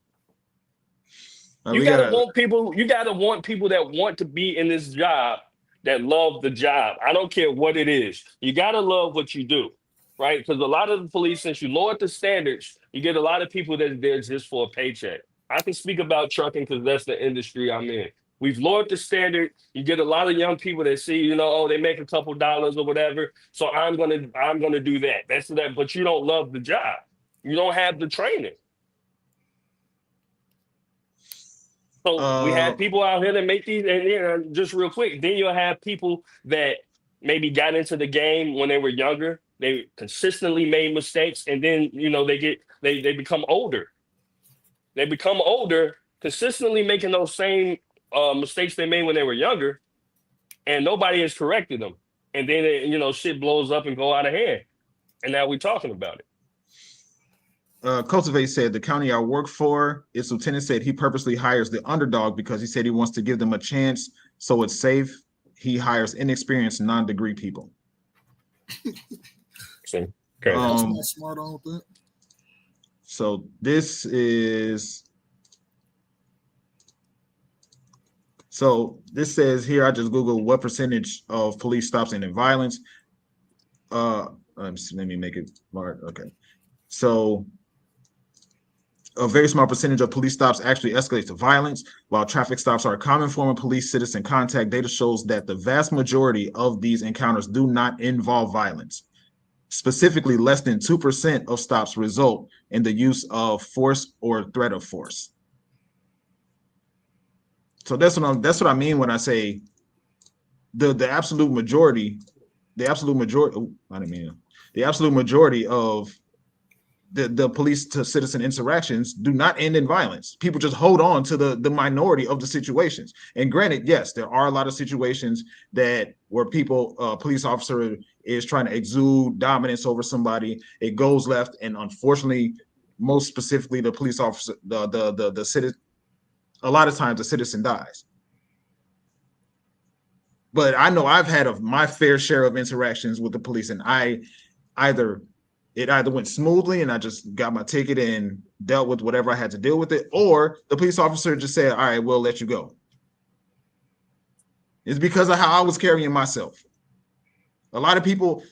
You We gotta want people. You gotta want people that want to be in this job, that love the job. I don't care what it is. You gotta love what you do, right? Because a lot of the police, since you lowered the standards, you get a lot of people that's there just for a paycheck. I can speak about trucking because that's the industry I'm in. We've lowered the standard. You get a lot of young people that see, oh, they make a couple dollars or whatever. So I'm gonna do that. That's that. But you don't love the job. You don't have the training. So we have people out here that make these, and just real quick, then you'll have people that maybe got into the game when they were younger. They consistently made mistakes, and then they become older. They become older, consistently making those same mistakes they made when they were younger, and nobody has corrected them. And then shit blows up and go out of hand, and now we're talking about it. Cultivate said the county I work for, its lieutenant said he purposely hires the underdog because he said he wants to give them a chance so it's safe. He hires inexperienced non-degree people. Okay. That's not smart, I don't think. So this says here, I just Googled what percentage of police stops end in violence. Let me make it smart. Okay. So a very small percentage of police stops actually escalate to violence, while traffic stops are a common form of police-citizen contact. Data shows that the vast majority of these encounters do not involve violence. Specifically, less than 2% of stops result in the use of force or threat of force. So that's what I mean when I say the absolute majority of the police to citizen interactions do not end in violence. People just hold on to the minority of the situations. And granted, yes, there are a lot of situations where police officer is trying to exude dominance over somebody. It goes left, and unfortunately, most specifically, the police officer, the citizen, a lot of times the citizen dies. But I know I've had my fair share of interactions with the police, and I either it either went smoothly and I just got my ticket and dealt with whatever I had to deal with it, or the police officer just said, all right, we'll let you go. It's because of how I was carrying myself. A lot of people,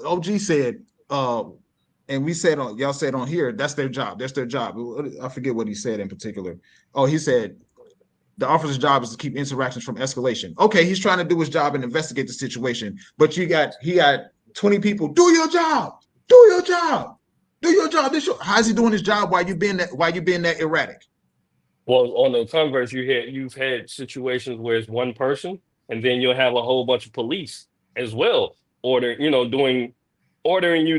OG said, and we said y'all said on here, that's their job. That's their job. I forget what he said in particular. Oh, he said the officer's job is to keep interactions from escalation. Okay, he's trying to do his job and investigate the situation, but he got 20 people. Do your job. Do your job. Do your job. How's he doing his job while you being that erratic? Well, on the converse, you've had situations where it's one person, and then you'll have a whole bunch of police as well, ordering you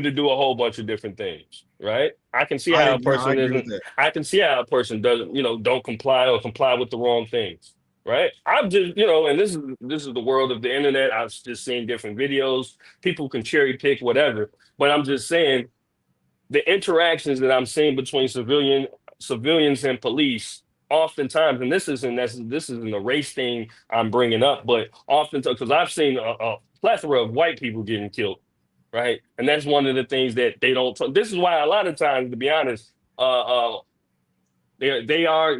to do a whole bunch of different things, right? I can see how a I person agree with isn't. that. I can see how a person doesn't, don't comply or comply with the wrong things, right? I'm just, and this is the world of the internet. I've just seen different videos. People can cherry pick whatever, but I'm just saying the interactions that I'm seeing between civilians and police oftentimes, and this isn't a race thing I'm bringing up, but oftentimes, because I've seen a plethora of white people getting killed, right? And that's one of the things that they don't talk. This is why a lot of times, to be honest, they are,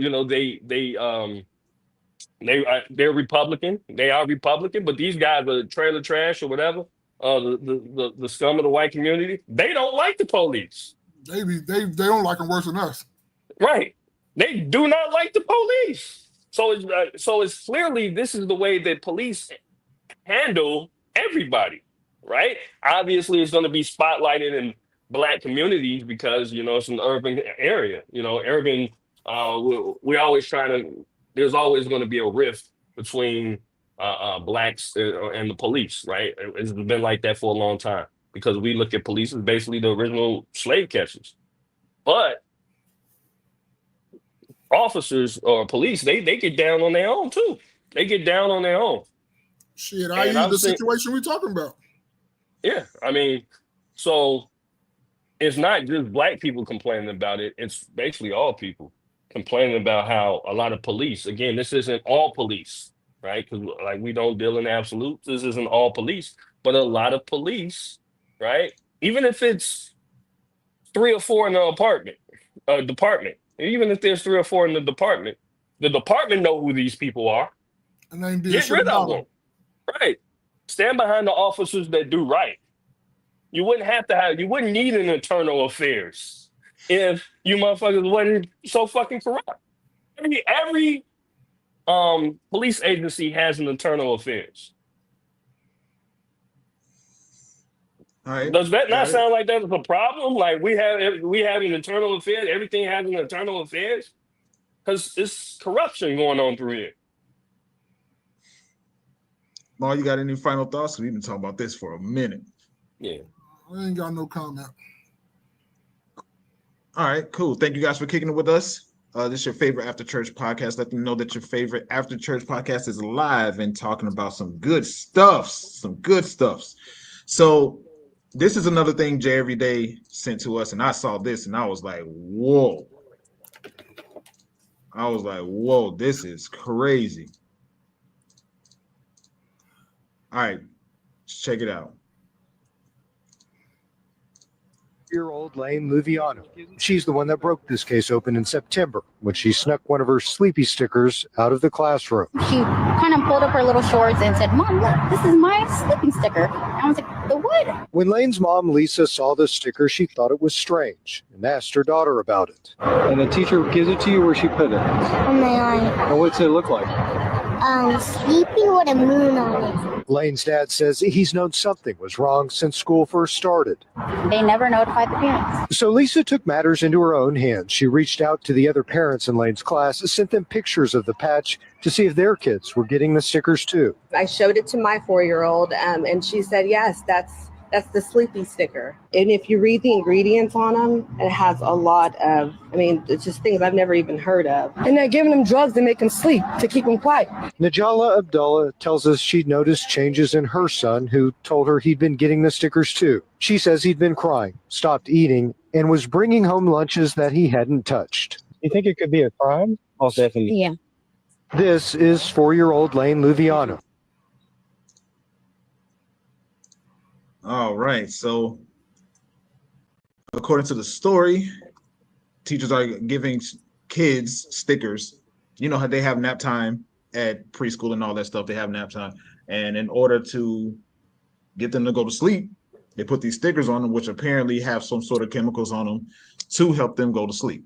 they're Republican. They are Republican, but these guys are trailer trash or whatever. The scum of the white community. They don't like the police. They don't like them worse than us. Right. They do not like the police. So it's clearly this is the way that police handle everybody, right? Obviously, it's going to be spotlighted in Black communities because it's an urban area. Urban. We're always trying to. There's always going to be a rift between Blacks and the police, right? It's been like that for a long time because we look at police as basically the original slave catchers, but officers or police, they get down on their own too. They get down on their own. Shit, the situation we're talking about. Yeah, I mean, so it's not just Black people complaining about it. It's basically all people complaining about how a lot of police, again, this isn't all police, right? Because like we don't deal in absolutes. This isn't all police, but a lot of police, right? Even if it's 3 or 4 in the department, even if there's 3 or 4 in the department know who these people are. And they ain't being Get rid of them. Right. Stand behind the officers that do right. You wouldn't need an internal affairs if you motherfuckers wasn't so fucking corrupt. Every police agency has an internal affairs. All right. Does that not sound like that's a problem? Like we have an internal affairs. Everything has an internal affairs because it's corruption going on through here. Ma, you got any final thoughts? We've been talking about this for a minute. Yeah. I ain't got no comment. All right, cool. Thank you guys for kicking it with us. This is your favorite after church podcast. Let them know that your favorite after church podcast is live and talking about some good stuffs. So this is another thing Jay Everyday sent to us, and I saw this and I was like, whoa. This is crazy. All right, check it out. Year-old Lane Luviano. She's the one that broke this case open in September when she snuck one of her sleepy stickers out of the classroom. She kind of pulled up her little shorts and said, "Mom, look, this is my sleeping sticker." And I was like, "The what?" When Lane's mom, Lisa, saw the sticker, she thought it was strange and asked her daughter about it. And the teacher gives it to you, where she put it? On my eye. And what's it look like? Sleeping with a moon on it. Lane's dad says he's known something was wrong since school first started. They never notified the parents. So Lisa took matters into her own hands. She reached out to the other parents in Lane's class, sent them pictures of the patch to see if their kids were getting the stickers too. I showed it to my 4-year-old, and she said, yes, that's the sleepy sticker. And if you read the ingredients on them, it has a lot of, it's just things I've never even heard of. And they're giving them drugs to make them sleep, to keep them quiet. Najala Abdullah tells us she'd noticed changes in her son, who told her he'd been getting the stickers too. She says he'd been crying, stopped eating, and was bringing home lunches that he hadn't touched. You think it could be a crime? Most definitely. Yeah. This is 4-year-old Lane Luviano. All right, so according to the story, teachers are giving kids stickers. You know how they have nap time at preschool and all that stuff. They have nap time. And in order to get them to go to sleep, they put these stickers on them, which apparently have some sort of chemicals on them to help them go to sleep.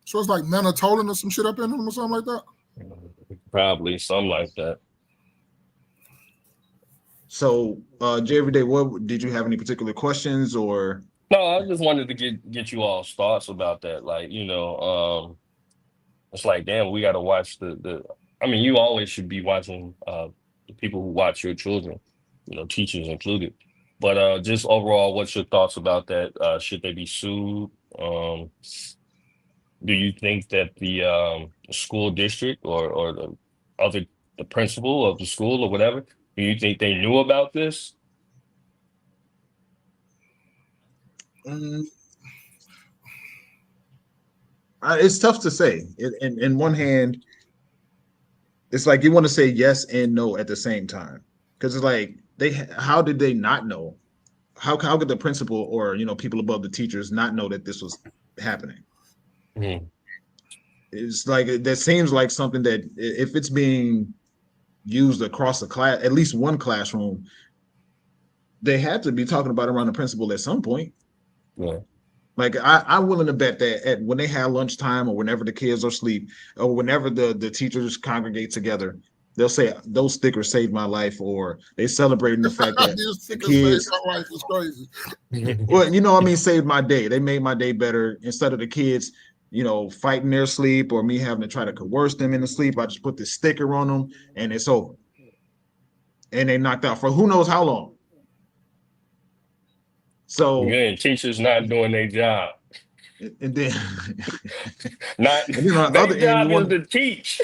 So it's like melatonin or some shit up in them or something like that? Probably something like that. So, Jay Everyday, what did you have any particular questions or? No, I just wanted to get you all's thoughts about that. Like, it's like, damn, we got to watch the. I mean, you always should be watching the people who watch your children, teachers included. But just overall, what's your thoughts about that? Should they be sued? Do you think that the school district or the principal of the school or whatever, do you think they knew about this? It's tough to say. In one hand, it's like you want to say yes and no at the same time, because it's like how did they not know? How could the principal or people above the teachers not know that this was happening? Mm-hmm. It's like that seems like something that if it's being used across the class, at least one classroom, they had to be talking about it around the principal at some point. Yeah. Like I'm willing to bet that when they have lunchtime or whenever the kids are asleep or whenever the teachers congregate together, they'll say those stickers saved my life, or they celebrating the fact that the kids saved my life is crazy. Well, saved my day. They made my day better. Instead of the kids, fighting their sleep or me having to try to coerce them into sleep, I just put this sticker on them and it's over. And they knocked out for who knows how long. So again, teachers not doing their job. And then not and then on the other their end, job is to teach.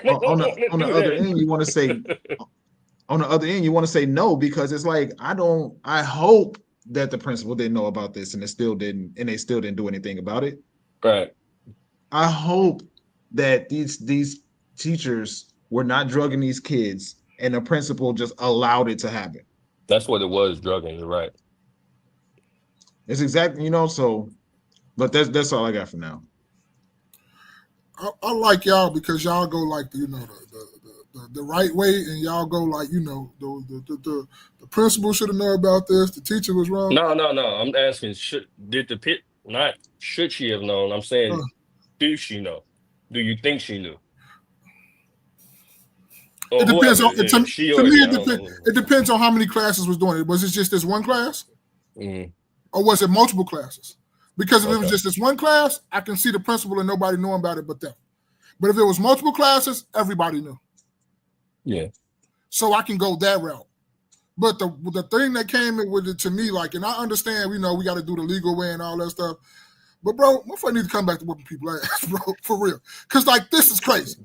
on the other end, you want to say on the other end, you want to say no, because it's like I hope that the principal didn't know about this and they still didn't do anything about it. Right. I hope that these teachers were not drugging these kids and the principal just allowed it to happen. That's what it was, drugging. You're right. It's exactly, but that's all I got for now. I like y'all because y'all go like the right way, and y'all go like the principal should have known about this. The teacher was wrong. No. I'm asking, should she have known? I'm saying, did she know? Do you think she knew? Or it depends on. it It depends on how many classes was doing it. Was it just this one class, or was it multiple classes? Because if it was just this one class, I can see the principal and nobody knowing about it but them. But if it was multiple classes, everybody knew. Yeah. So I can go that route. But the thing that came in with it to me, like, and I understand, we got to do the legal way and all that stuff. But bro, motherfucker need to come back to whooping people's ass, bro, for real. Because like this is crazy.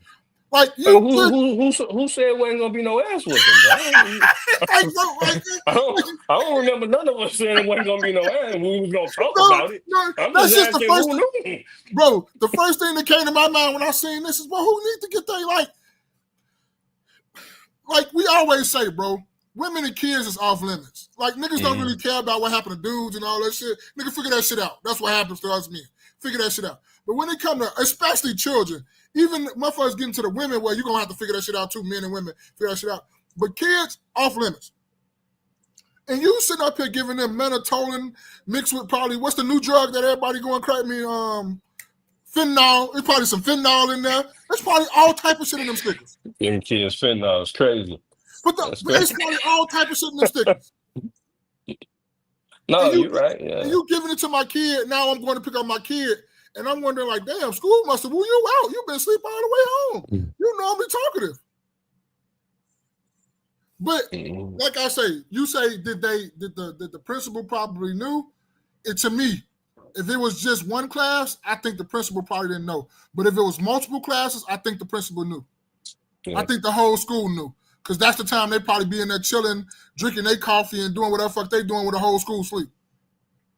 Like who said it wasn't gonna be no ass whooping? I don't remember none of us saying it wasn't gonna be no ass. We was gonna talk about it. I'm that's just asking the first who knew. Bro, the first thing that came to my mind when I seen this is, well, who need to get they like we always say, bro, women and kids is off limits. Like niggas don't really care about what happened to dudes and all that shit. Nigga, figure that shit out. That's what happens to us men. Figure that shit out. But when it comes to especially children, even motherfuckers getting to the women, well, you're gonna have to figure that shit out too, men and women, figure that shit out. But kids, off limits. And you sitting up here giving them melatonin mixed with probably what's the new drug that everybody going crazy fentanyl. There's probably some fentanyl in there. There's probably all type of shit in them stickers. Them kids fentanyl is crazy. But it's probably all type of shit in them stickers. No, you're right. Yeah. And you giving it to my kid. Now I'm going to pick up my kid. And I'm wondering, like, damn, school must have wore you out. You've been asleep all the way home. You normally talkative. But like I say, you say, did the principal probably knew? To me, if it was just one class, I think the principal probably didn't know. But if it was multiple classes, I think the principal knew. Yeah. I think the whole school knew. Because that's the time they probably be in there chilling, drinking their coffee and doing whatever fuck they doing with the whole school sleep.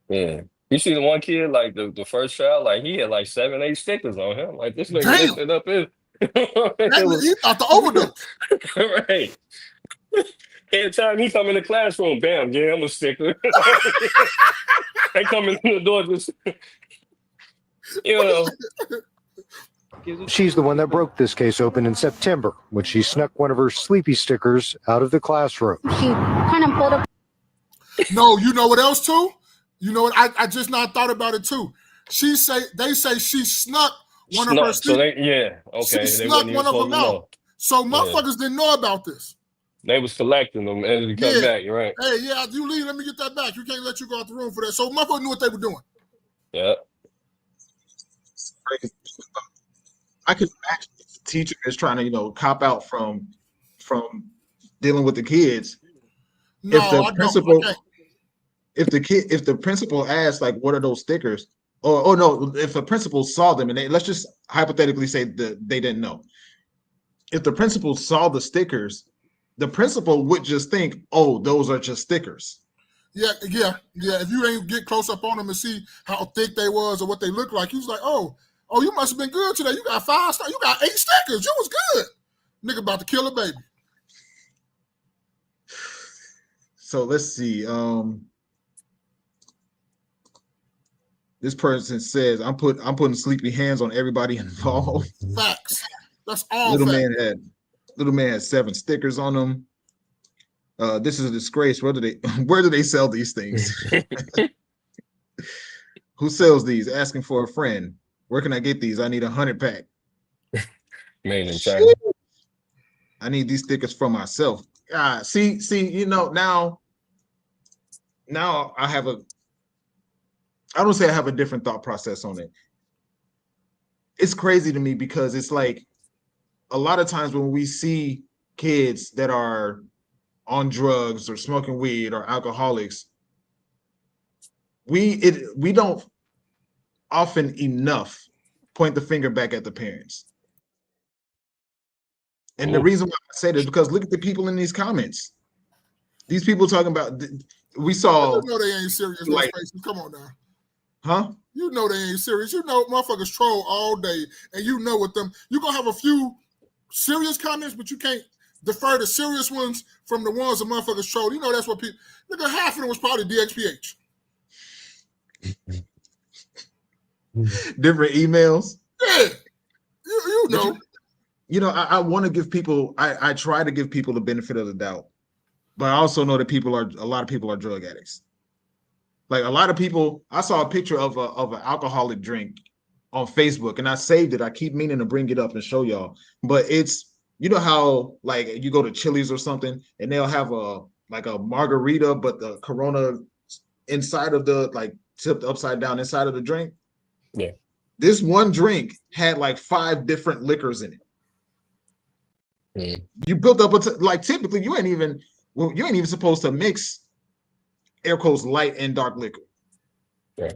Yeah. You see the one kid, like the first child, like he had like 7, 8 stickers on him. Like this nigga lifted up his. He thought the overdose. Right. Every time he come in the classroom, bam, yeah, I'm a sticker. They come in the door just, you know. She's the one that broke this case open in September when she snuck one of her sleepy stickers out of the classroom. She kind of pulled up. No, you know what else too? You know what? I just not thought about it too. They say she snuck one of her Snuck. So sleep. okay. She They snuck wasn't even one of supposed them to out. know. So Yeah. motherfuckers didn't know about this. They was collecting them as they come back, you're right. Hey, yeah, you leave, let me get that back. You can't let you go out the room for that. So motherfuckers knew what they were doing. Yeah. I could imagine if the teacher is trying to, cop out from dealing with the kids. No, if the I principal, don't. if the principal asks, like, what are those stickers? Or no, if the principal saw them and let's just hypothetically say that they didn't know. If the principal saw the stickers, the principal would just think, oh, those are just stickers. Yeah. If you ain't get close up on them and see how thick they was or what they look like, he was like, oh, you must have been good today. You got 5 stars. You got 8 stickers. You was good. Nigga about to kill a baby. So let's see. This person says, I'm putting sleepy hands on everybody involved. Facts. That's all. Little man had 7 stickers on them. This is a disgrace. Where do they sell these things? Who sells these? Asking for a friend. Where can I get these? I need 100 pack. Made in China. I need these stickers for myself. See, now I don't say I have a different thought process on it. It's crazy to me because it's like a lot of times when we see kids that are on drugs or smoking weed or alcoholics, we don't often enough point the finger back at the parents. And the reason why I say that is because look at the people in these comments. These people talking about, we saw. You know they ain't serious. Like, come on now. Huh? You know they ain't serious. You know motherfuckers troll all day. And you know with them, you're going to have a few serious comments, but you can't defer the serious ones from the ones the motherfuckers troll. You know that's what people, look at half of them was probably DXPH. Different emails. Yeah. You know. I want to give people, I try to give people the benefit of the doubt, but I also know that a lot of people are drug addicts. Like a lot of people, I saw a picture of an alcoholic drink on Facebook and I saved it. I keep meaning to bring it up and show y'all, but it's, you know how like you go to Chili's or something and they'll have a margarita, but the Corona inside of the, like tipped upside down inside of the drink. Yeah. This one drink had like 5 different liquors in it. You built up typically you ain't even supposed to mix air quotes light and dark liquor. Yeah.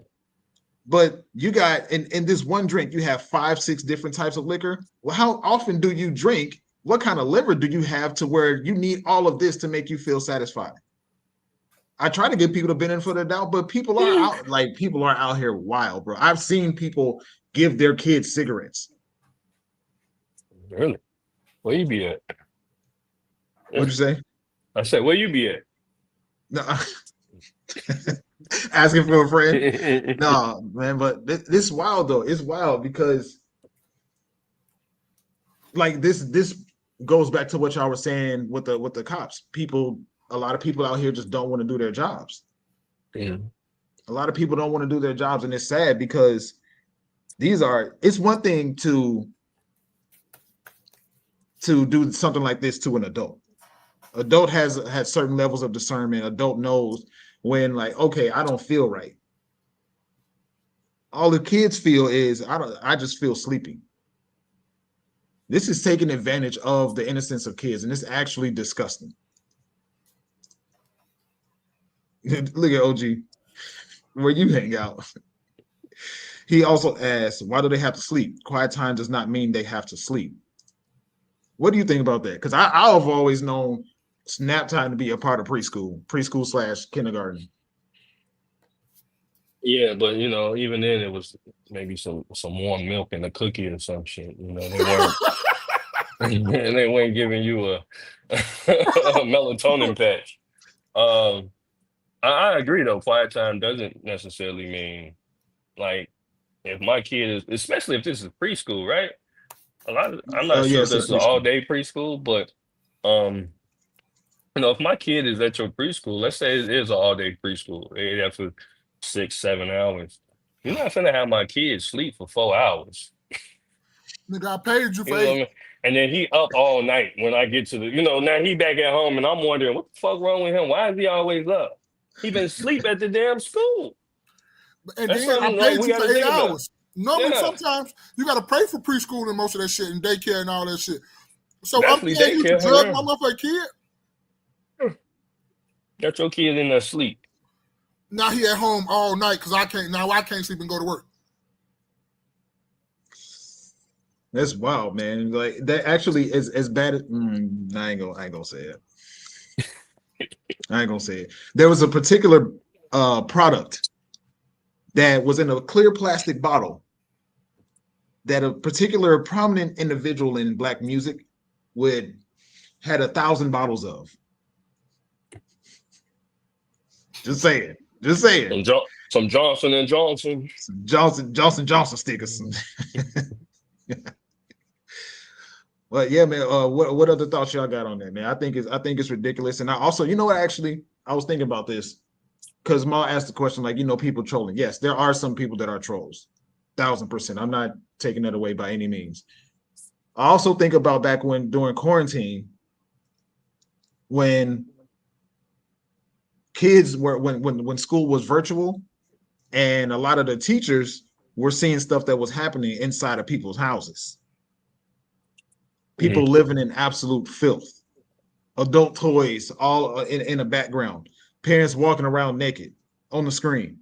But you got in this one drink, you have 5-6 different types of liquor. Well, how often do you drink? What kind of liver do you have to where you need all of this to make you feel satisfied? I try to give people the benefit of the doubt, but people are out here wild, bro. I've seen people give their kids cigarettes. Really? Where you be at? What'd you say? I said, where you be at? No, asking for a friend. No, man, but this is wild though. It's wild because like this goes back to what y'all were saying with the cops. A lot of people out here just don't want to do their jobs. Yeah. A lot of people don't want to do their jobs, and it's sad because it's one thing to do something like this to an adult. Adult has certain levels of discernment. Adult knows when, like, okay, I don't feel right. All the kids feel is I just feel sleepy. This is taking advantage of the innocence of kids, and it's actually disgusting. Look at OG, where you hang out. He also asked, why do they have to sleep? Quiet time does not mean they have to sleep. What do you think about that? Because I've always known nap time to be a part of preschool/kindergarten. Yeah, but even then it was maybe some warm milk and a cookie or some shit. They weren't and they weren't giving you a melatonin patch. I agree though. Quiet time doesn't necessarily mean like if my kid is, especially if this is preschool, right? I'm not sure if Yes, this it's is all preschool. day preschool, but um, if my kid is at your preschool, let's say it is an all day preschool, they have for 6, 7 hours. You're not gonna have my kid sleep for 4 hours. Nigga, I paid you You for know what I 8. mean? And then he up all night when I get to the, now he back at home and I'm wondering what the fuck wrong with him? Why is he always up? He been asleep at the damn school. And That's then I something like paid we you got for to 8 think about. hours. Normally, Yeah, sometimes you got to pay for preschool and most of that shit and daycare and all that shit. So I'm definitely paying you to daycare. drug Yeah, my motherfucking kid. got your kid in there sleep. Now he at home all night because I can't sleep and go to work. That's wild, man. Like that actually is as bad as I ain't gonna say it. I ain't gonna say it. There was a particular product that was in a clear plastic bottle that a particular prominent individual in black music had 1,000 bottles of. Just saying. Just saying. Some Johnson and Johnson. Some Johnson stickers. But yeah, man. What other thoughts y'all got on that, man? I think it's ridiculous. And I also, you know what? Actually, I was thinking about this because Ma asked the question, like, people trolling. Yes, there are some people that are trolls, 1,000%. I'm not taking that away by any means. I also think about back when during quarantine, when kids were when school was virtual, and a lot of the teachers were seeing stuff that was happening inside of people's houses. People living in absolute filth, adult toys all in the background, parents walking around naked on the screen.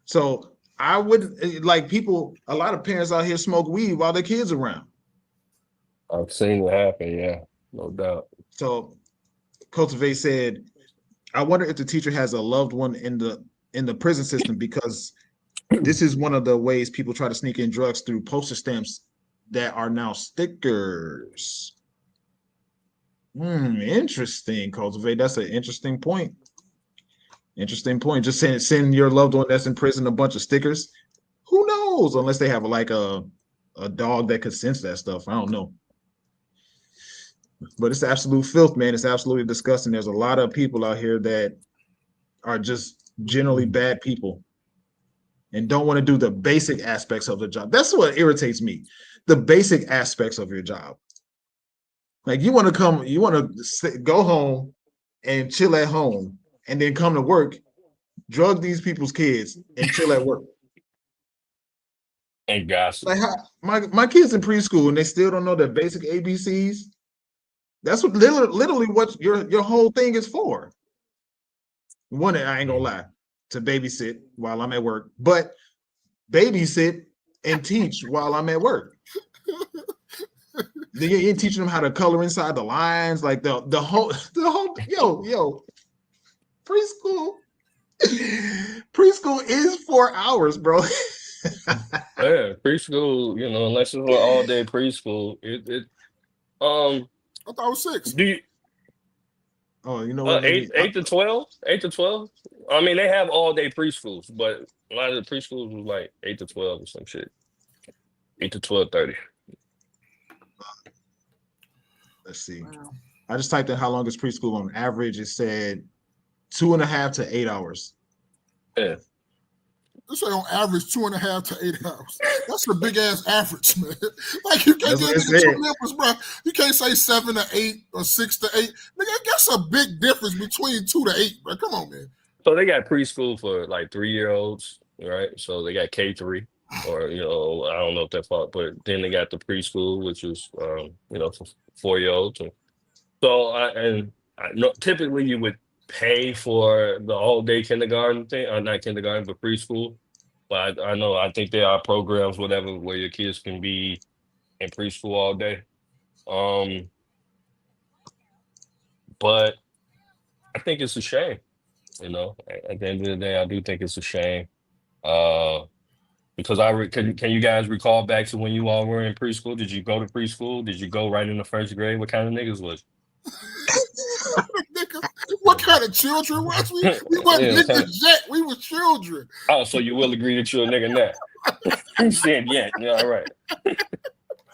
So I would like people, a lot of parents out here smoke weed while their kids are around. I've seen it happen, yeah, no doubt. So Cultivate said, I wonder if the teacher has a loved one in the prison system, because this is one of the ways people try to sneak in drugs through postage stamps that are now stickers. Interesting, Cultivate. That's an interesting point. Interesting point. Just send your loved one that's in prison a bunch of stickers. Who knows? Unless they have like a dog that could sense that stuff. I don't know. But it's absolute filth, man. It's absolutely disgusting. There's a lot of people out here that are just generally bad people and don't want to do the basic aspects of the job. That's what irritates me. The basic aspects of your job. Like you want to go home and chill at home and then come to work, drug these people's kids and chill at work. And gossip. Like my kids in preschool and they still don't know the basic ABCs. That's what literally what your whole thing is for. One, I ain't gonna lie, to babysit while I'm at work, but babysit and teach while I'm at work. Then you're teaching them how to color inside the lines, like the whole preschool is 4 hours, bro. Yeah, preschool, unless it's an all day preschool, I thought it was 6. do you Oh, you know what? eight to 12? 8 to 12? I mean, they have all day preschools, but a lot of the preschools was like 8 to 12 or some shit. 8 to 12:30. Let's see. Wow. I just typed in how long is preschool on average. It said 2.5 to 8 hours. Yeah. This say on average 2.5 to 8 hours. That's a big ass average, man. Like you can't get two numbers, bro. You can't say 7 to 8 or 6 to 8. Nigga, that's a big difference between 2 to 8, bro. Come on, man. So they got preschool for like 3-year-olds, right? So they got K3, or I don't know if that's part, but then they got the preschool, which is for 4-year-olds. So I know typically you would pay for the all day kindergarten thing, or not kindergarten, but preschool. But I think there are programs, whatever, where your kids can be in preschool all day. But I think it's a shame. At the end of the day, I do think it's a shame. Because can you guys recall back to when you all were in preschool? Did you go to preschool? Did you go right in the first grade? What kind of niggas was? What kind of children was we? We wasn't niggas yet. We were children. Oh, so you will agree that you're a nigga now? You said yeah. Yeah, all right.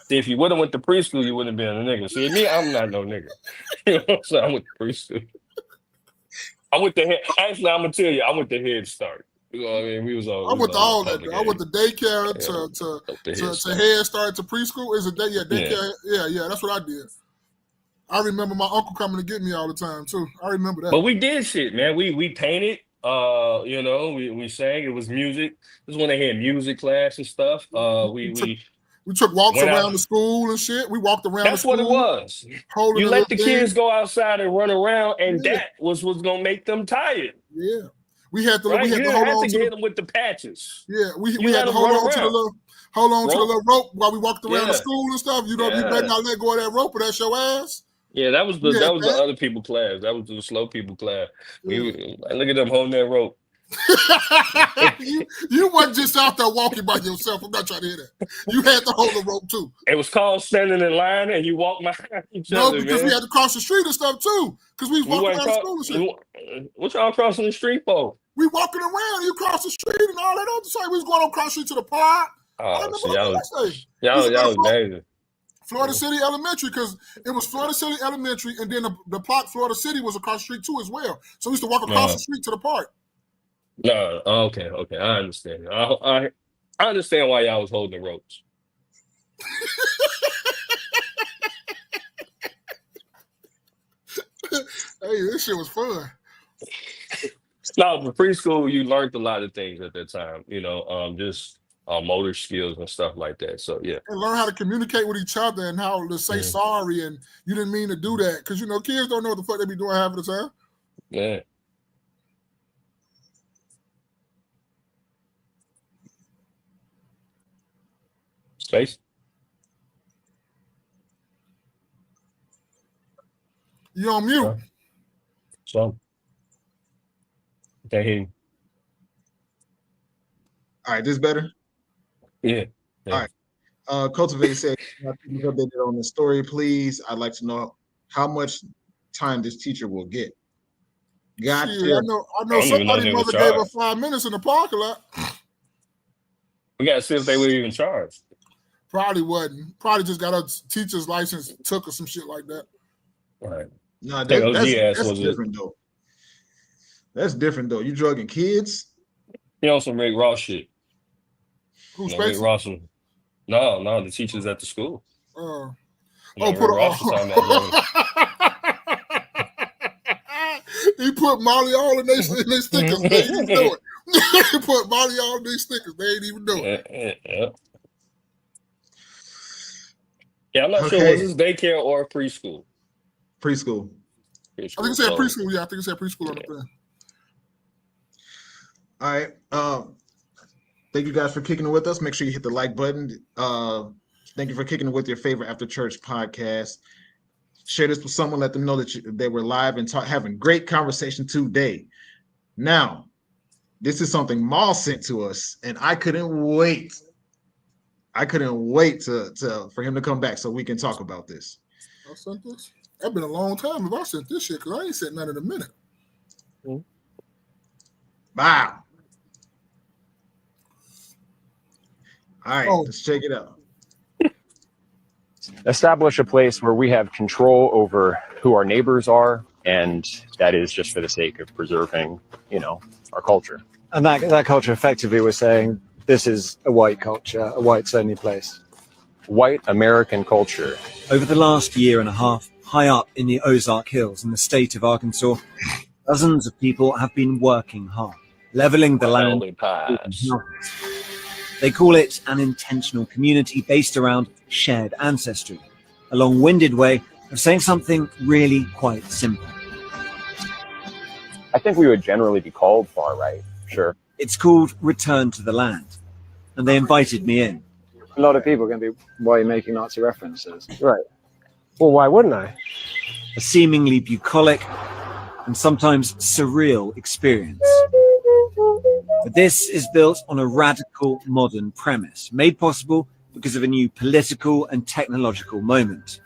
See, if you would have went to preschool, you wouldn't have been a nigga. See, me, I'm not no nigga. You know what I'm saying? I went to preschool. Actually, I'm gonna tell you, I went to Head Start. You know what I mean? We was all. I went to all that. I went to daycare to Head Start to preschool. Is a day? Yeah, daycare. Yeah. That's what I did. I remember my uncle coming to get me all the time too. I remember that. But we did shit, man. We painted. You know, we sang. It was music. This is when they had music class and stuff. We took walks around the school and shit. We walked around. That's what it was. You let the kids go outside and run around, and that was what's gonna make them tired. Yeah, we had to. Right? We had to hold on to hit them with the patches. Yeah, we had to hold on to the little rope while we walked around the school and stuff. You know, you better not let go of that rope, or that's your ass. Yeah, that was the other people class. That was the slow people class. Look at them holding that rope. you wasn't just out there walking by yourself. I'm not trying to hear that. You had to hold the rope too. It was called standing in line, and you walk behind each other. No, because we had to cross the street and stuff too. Because we was walking around the school and shit. What y'all crossing the street for? We walking around. You cross the street and all that other side. We was going across the street to the park. Oh, so y'all was amazing. Florida City Elementary, because it was Florida City Elementary, and then the park Florida City was across the street too as well. So we used to walk across the street to the park. No, okay, I understand. I understand why y'all was holding the ropes. Hey, this shit was fun. No, for preschool, you learned a lot of things at that time. You know, just motor skills and stuff like that. So yeah, and learn how to communicate with each other and how to say sorry and you didn't mean to do that, because you know kids don't know what the fuck they be doing half of the time. Yeah. Space. You on mute? So. Can't hear you. All right, this better? Yeah. All right. Cultivate said, keep updated on the story, please. I'd like to know how much time this teacher will get. Gotcha. Yeah, I know somebody's mother gave her 5 minutes in the parking lot. We got to see if they were even charged. Probably wasn't. Probably just got a teacher's license, took or some shit like that. Right. No, that's different though. That's different though. You drugging kids? You know some Rick Ross shit. Who's Rick Ross? No, the teachers at the school. Put he put Molly all in their stickers. They ain't even know it. He put Molly all in their stickers. They ain't even know it. Yeah, I'm not sure. Was this daycare or preschool? Preschool. I think it said preschool. Yeah, I think it said preschool on the thing. All right. Thank you guys for kicking it with us. Make sure you hit the like button. Thank you for kicking it with your favorite after church podcast. Share this with someone. Let them know that they were live and having great conversation today. Now, this is something Maul sent to us, and I couldn't wait. For him to come back so we can talk about this. I sent this. That's been a long time if I sent this shit, because I ain't sent none in a minute. Wow. All right, let's check it out. Establish a place where we have control over who our neighbors are, and that is just for the sake of preserving, our culture. And that culture effectively was saying, this is a white culture, a whites-only place. White American culture. Over the last year and a half, high up in the Ozark Hills in the state of Arkansas, dozens of people have been working hard, leveling the land. They call it an intentional community based around shared ancestry, a long-winded way of saying something really quite simple. I think we would generally be called far right, sure. It's called Return to the Land, and they invited me in. A lot of people are going to be, why are you making Nazi references? Right. Well, why wouldn't I? A seemingly bucolic and sometimes surreal experience. But this is built on a radical modern premise, made possible because of a new political and technological moment.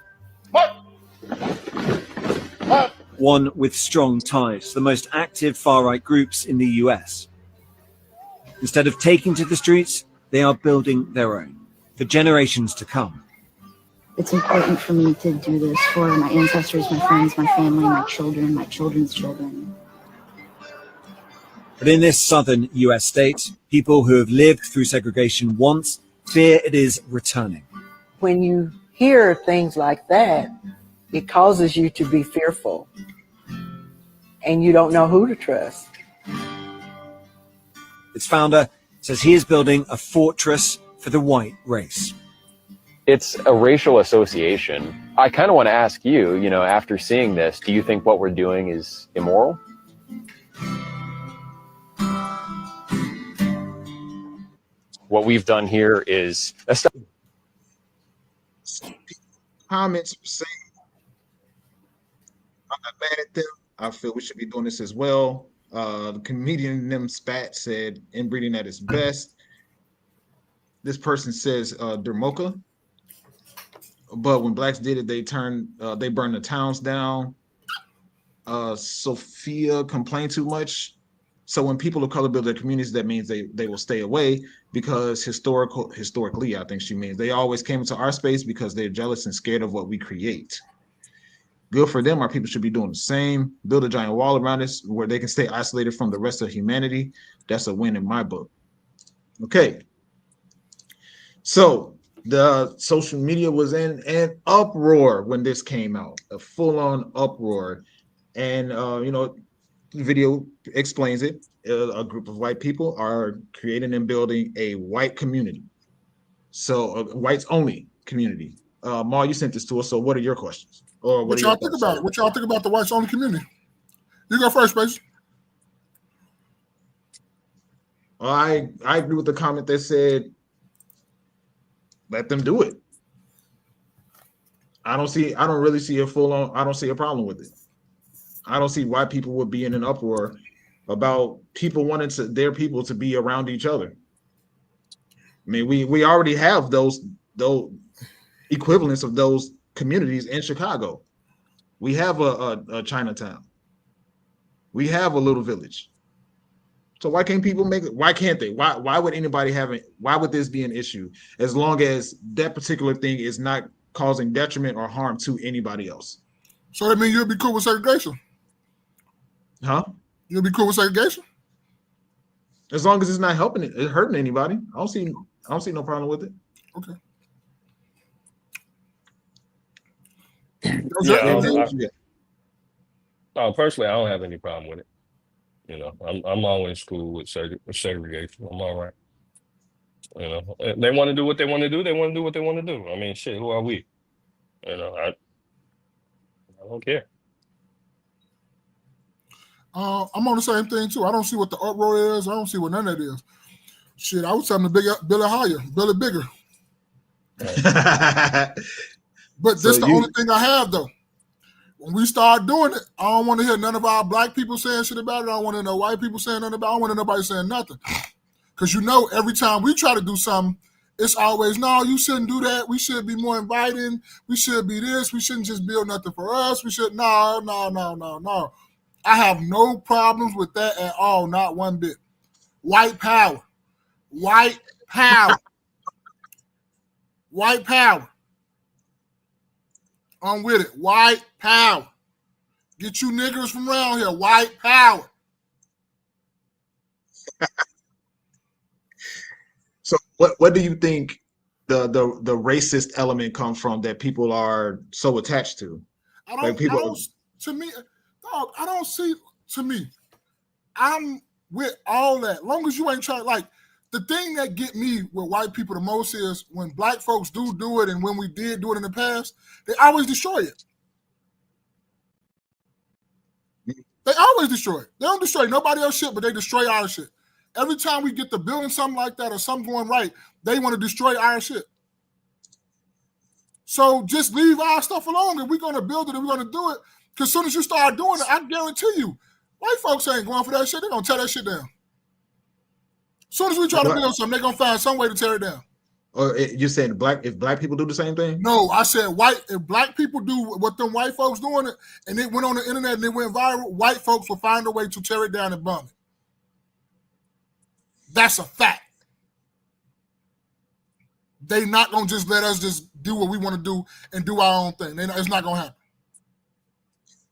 One with strong ties to the most active far-right groups in the US. Instead of taking to the streets, they are building their own, for generations to come. It's important for me to do this for my ancestors, my friends, my family, my children, my children's children. But in this southern US state, people who have lived through segregation once fear it is returning. When you hear things like that, it causes you to be fearful, and you don't know who to trust. Its founder says he is building a fortress for the white race. It's a racial association. I kind of want to ask you, after seeing this, do you think what we're doing is immoral? What we've done here is comments saying I'm not mad at them. I feel we should be doing this as well. The comedian Nim Spat said inbreeding at its best. This person says Dermoka. But when blacks did it, they burned the towns down. Sophia complained too much. So when people of color build their communities, that means they will stay away because historically, I think she means they always came into our space because they're jealous and scared of what we create. Good for them. Our people should be doing the same. Build a giant wall around us where they can stay isolated from the rest of humanity. That's a win in my book. Okay. So the social media was in an uproar when this came out, a full-on uproar. And, the video explains it. A group of white people are creating and building a white community. So a whites only community. Ma, you sent this to us. So what are your questions? Or what y'all think about it? What y'all think about the whites only community? You go first, Space. I agree with the comment that said, let them do it. I don't really see a full-on, I don't see a problem with it. I don't see why people would be in an uproar about people wanting their people to be around each other. I mean, we already have those equivalents of those communities in Chicago. We have a Chinatown. We have a little village. So why can't people make it? Why can't they? Why would anybody have it? Why would this be an issue as long as that particular thing is not causing detriment or harm to anybody else? So that means you'll be cool with segregation? Huh? You'll be cool with segregation? As long as it's not hurting anybody. I don't see no problem with it. Okay. Personally, I don't have any problem with it. I'm always cool with segregation. I'm all right. If they want to do what they want to do, they want to do what they want to do. I mean, shit, who are we? I don't care. I'm on the same thing too. I don't see what the uproar is. I don't see what none of that is. Shit, I would tell them to build it higher, build it bigger. But this the only thing I have though. When we start doing it, I don't want to hear none of our black people saying shit about it. I don't want to know white people saying nothing about it. I don't want to nobody saying nothing. Because every time we try to do something, it's always, no, you shouldn't do that. We should be more inviting. We should be this. We shouldn't just build nothing for us. We should, no. I have no problems with that at all, not one bit. White power. White power. White power. I'm with it. White power. Get you niggers from around here. White power. So what do you think the racist element comes from that people are so attached to? I'm with all that. Long as you ain't trying, like, the thing that get me with white people the most is when black folks do it, and when we did do it in the past, they always destroy it. They always destroy it. They don't destroy nobody else's shit, but they destroy our shit. Every time we get to building something like that or something going right, they want to destroy our shit. So just leave our stuff alone. If we're going to build it and we're going to do it, because as soon as you start doing it, I guarantee you, white folks ain't going for that shit. They're going to tear that shit down. soon as we try to Black- build something, they're gonna find some way to tear it down. Or you're saying if black people do the same thing? No, I said if black people do what them white folks doing it, and it went on the internet and it went viral, white folks will find a way to tear it down and bomb it. That's a fact. They not gonna just let us just do what we want to do and do our own thing. It's not gonna happen.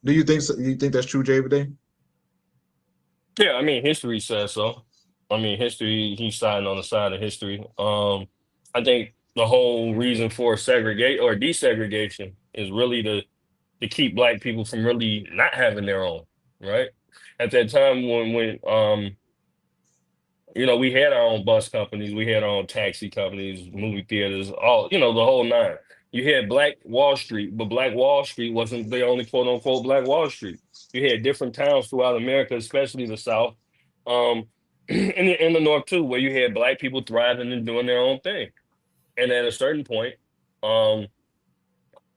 Do you think so? You think that's true, Jay? Everyday? Yeah, I mean, history says so. I mean, history, he's siding on the side of history. I think the whole reason for segregate or desegregation is really to keep black people from really not having their own, right? At that time when you know, we had our own bus companies, we had our own taxi companies, movie theaters, all, you know, the whole nine. You had Black Wall Street, but Black Wall Street wasn't the only quote unquote Black Wall Street. You had different towns throughout America, especially the South, in the North too, where you had black people thriving and doing their own thing. And at a certain point,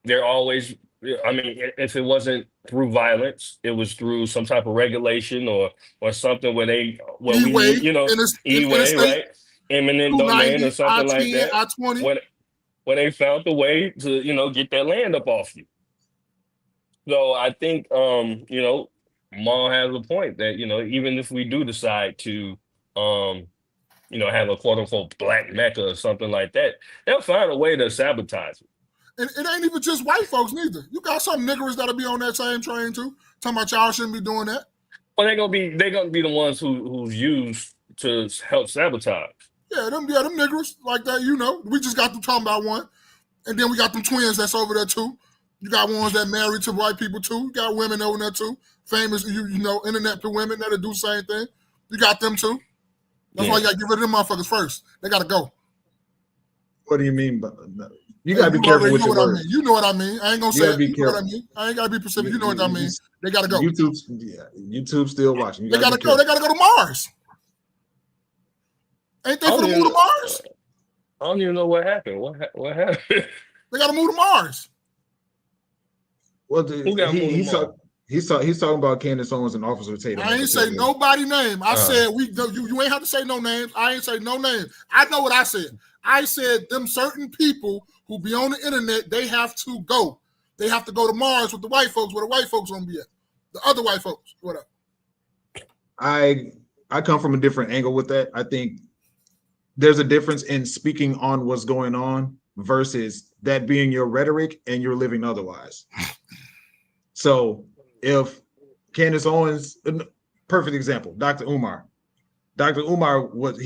they're always, I mean, if it wasn't through violence, it was through some type of regulation or something where we E-way, need, you know, E-way, interstate, right? Eminent domain 290, or something like I-10, that. I-20. When they found the way to, you know, get that land up off you. So I think, you know, Maul has a point that, you know, even if we do decide to, you know, have a quote unquote black Mecca or something like that, they'll find a way to sabotage it. And it ain't even just white folks neither. You got some niggers that'll be on that same train too. Talking about y'all shouldn't be doing that. Well, they're gonna be the ones who's used to help sabotage. Yeah, them niggers like that, you know. We just got them talking about one. And then we got them twins that's over there too. You got ones that married to white people too. You got women over there too. Famous, you know, internet for women that'll do the same thing. You got them too. That's why you gotta get rid of them motherfuckers first. They gotta go. What do you mean by that? You gotta be careful with your words. You know what I mean. I ain't gonna say it. You know what I careful. mean. I ain't gotta be specific. You know what I mean. They gotta go. YouTube still watching. They gotta go. They gotta go to Mars. Ain't they for the move to Mars? I don't even know what happened. What happened? They gotta move to Mars. Well, he's talking about Candace Owens and Officer Tatum. I ain't say nobody name. I said you ain't have to say no names. I ain't say no names. I know what I said. I said them certain people who be on the internet, they have to go. They have to go to Mars with the white folks, where the white folks gonna be at. The other white folks, whatever. I come from a different angle with that. I think there's a difference in speaking on what's going on versus that being your rhetoric and you're living otherwise. So if Candace Owens, perfect example, Dr. Umar was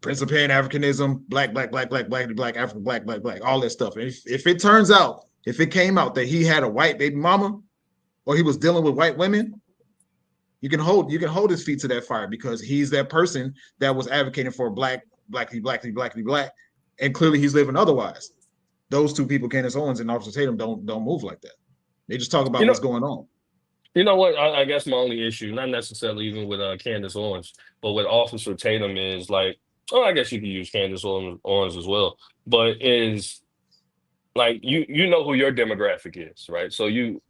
Prince of Pan-Africanism, black, African, black, all that stuff. And if it turns out, if it came out that he had a white baby mama or he was dealing with white women, you can hold his feet to that fire because he's that person that was advocating for black, and clearly he's living otherwise. Those two people, Candace Owens and Officer Tatum, don't move like that. They just talk about what's going on. You know what? I guess my only issue, not necessarily even with Candace Owens, but with Officer Tatum is like, I guess you could use Candace Owens as well, but is like you know who your demographic is, right? So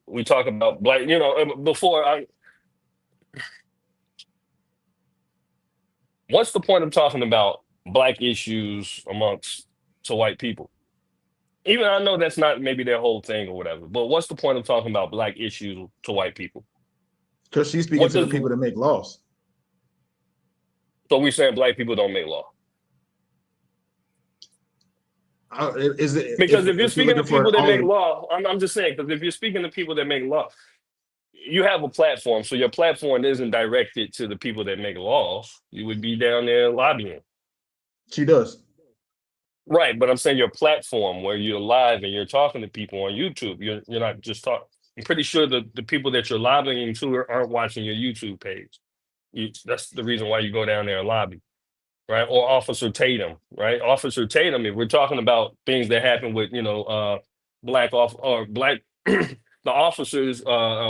we talk about black, you know, what's the point of talking about black issues to white people? Even I know that's not maybe their whole thing or whatever, but what's the point of talking about black issues to white people? Because she's speaking to the people that make laws. So we're saying black people don't make law. Because if you're speaking to people that make law, I'm just saying, because if you're speaking to people that make law, you have a platform. So your platform isn't directed to the people that make laws. You would be down there lobbying. She does. Right, but I'm saying your platform where you're live and you're talking to people on YouTube, you're not just talking. I'm pretty sure the people that you're lobbying to aren't watching your YouTube page. That's the reason why you go down there and lobby, right? Or Officer Tatum, right? Officer Tatum, if we're talking about things that happen with, you know, the officers,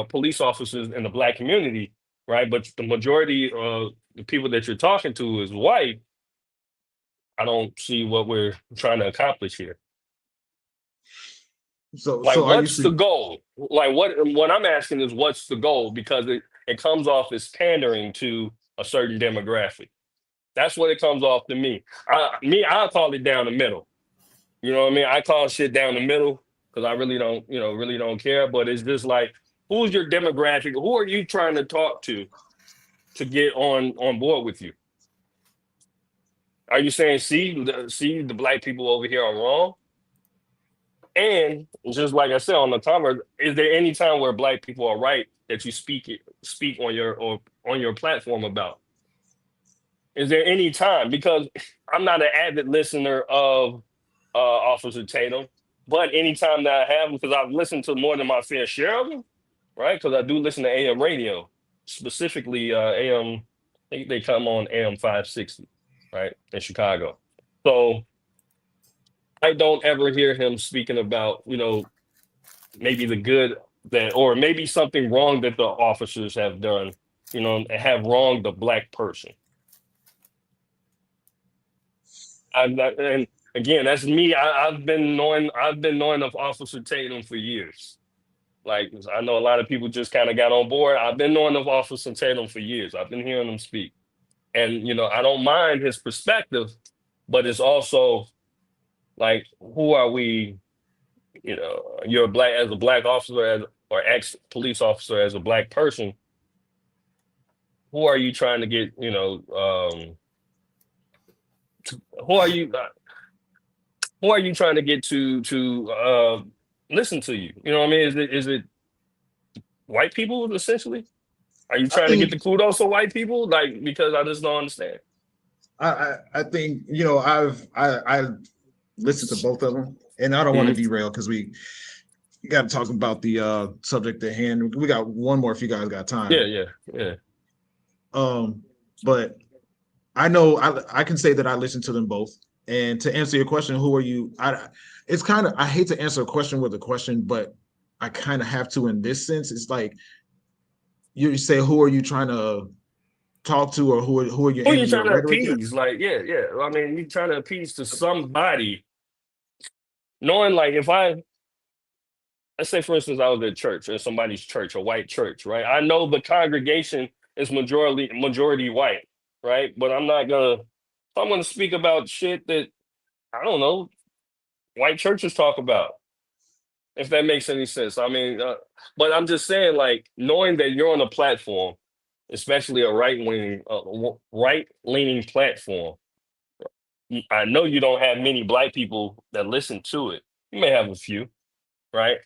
police officers in the black community, right? But the majority of the people that you're talking to is white. I don't see what we're trying to accomplish here. So what's the goal? Like what I'm asking is what's the goal? Because it comes off as pandering to a certain demographic. That's what it comes off to me. I'll call it down the middle. You know what I mean? I call shit down the middle because I really don't care. But it's just like, who's your demographic? Who are you trying to talk to get on board with you? Are you saying, see the black people over here are wrong? And just like I said on the timer, is there any time where black people are right that you speak on your platform about? Is there any time? Because I'm not an avid listener of Officer Tatum, but anytime that I have, because I've listened to more than my fair share of them, right? Because I do listen to AM radio, specifically AM. I think they come on AM 560, right, in Chicago. So I don't ever hear him speaking about, maybe the good or maybe something wrong that the officers have done, have wronged the black person. And again, that's me. I've been knowing of Officer Tatum for years. Like, I know a lot of people just kind of got on board. I've been knowing of Officer Tatum for years. I've been hearing him speak, and I don't mind his perspective, but it's also like, who are we? You're as a black officer, or ex police officer, as a black person. Who are you trying to get? Who are you? Who are you trying to get to listen to you? You know what I mean? Is it white people essentially? Are you trying to get the kudos of white people? Like, because I just don't understand. I think I listened to both of them, and I don't want to derail because we got to talk about the subject at hand. We got one more if you guys got time. Yeah. But I know I can say that I listened to them both. And to answer your question, who are you? It's kind of, I hate to answer a question with a question, but I kind of have to in this sense. It's like you say, who are you trying to talk to, or who are you? Who are you trying to appease? Like, yeah. I mean, you're trying to appease to somebody, knowing, like, let's say, for instance, I was at church, or somebody's church, a white church, right? I know the congregation is majority white, right? But I'm gonna speak about shit that, I don't know, white churches talk about, if that makes any sense. I mean, but I'm just saying, like, knowing that you're on a platform, especially a right-leaning platform, I know you don't have many black people that listen to it. You may have a few, right?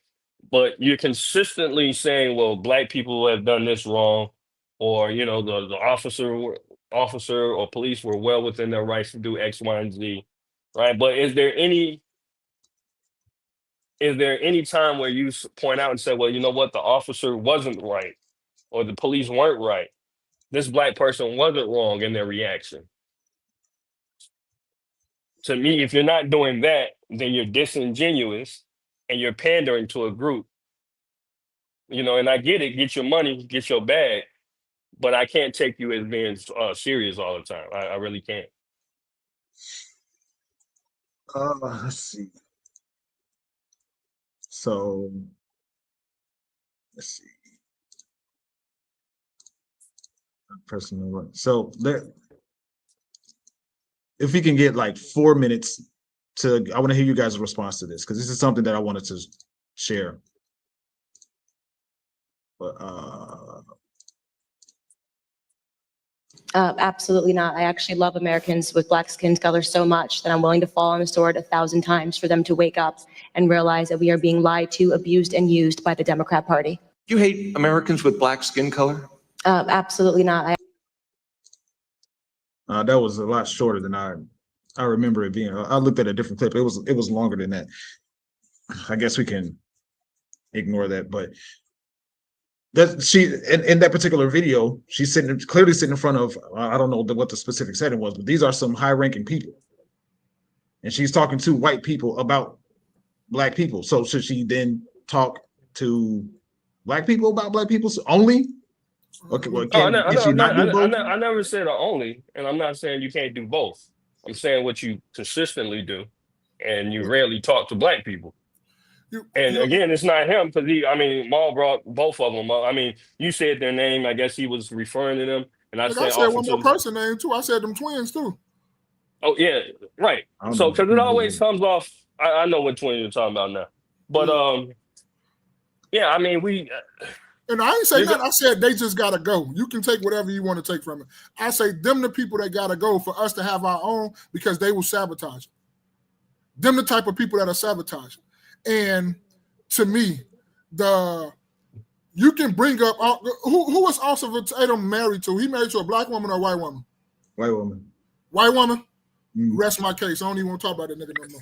But you're consistently saying, well, black people have done this wrong, or the officer or police were well within their rights to do X, Y, and Z, right? But is there any time where you point out and say, well, you know what, the officer wasn't right, or the police weren't right? This black person wasn't wrong in their reaction. To me, if you're not doing that, then you're disingenuous and you're pandering to a group. And I get it, get your money, get your bag, but I can't take you as being serious all the time. I really can't. Let's see. So, let's see. Personal. So if we can get like 4 minutes I want to hear you guys' response to this, because this is something that I wanted to share. But absolutely not. I actually love Americans with black skin color so much that I'm willing to fall on the sword 1,000 times for them to wake up and realize that we are being lied to, abused, and used by the Democrat Party. You hate Americans with black skin color? Absolutely not. That was a lot shorter than I remember it being. I looked at a different clip. It was longer than that. I guess we can ignore that, but that she in that particular video, she's clearly sitting in front of, I don't know what the specific setting was, but these are some high-ranking people, and she's talking to white people about black people. So should she then talk to black people about black people only? Okay, well, I never said only, and I'm not saying you can't do both. I'm saying what you consistently do, and you rarely talk to black people. And again, it's not him, because Maul brought both of them up. I mean, you said their name. I guess he was referring to them. and I Like say I said one more officers. person name too. I said them twins too. Oh yeah, right. So because it always comes off. I know what twin you're talking about now, but yeah. I mean, And I ain't say nothing. I said they just gotta go. You can take whatever you want to take from it. I say them the people that gotta go for us to have our own because they will sabotage it. Them the type of people that are sabotaging. And to me, you can bring up who was Officer Tatum married to? He married to a black woman or a white woman? White woman. White woman? Rest my case. I don't even want to talk about that nigga no more.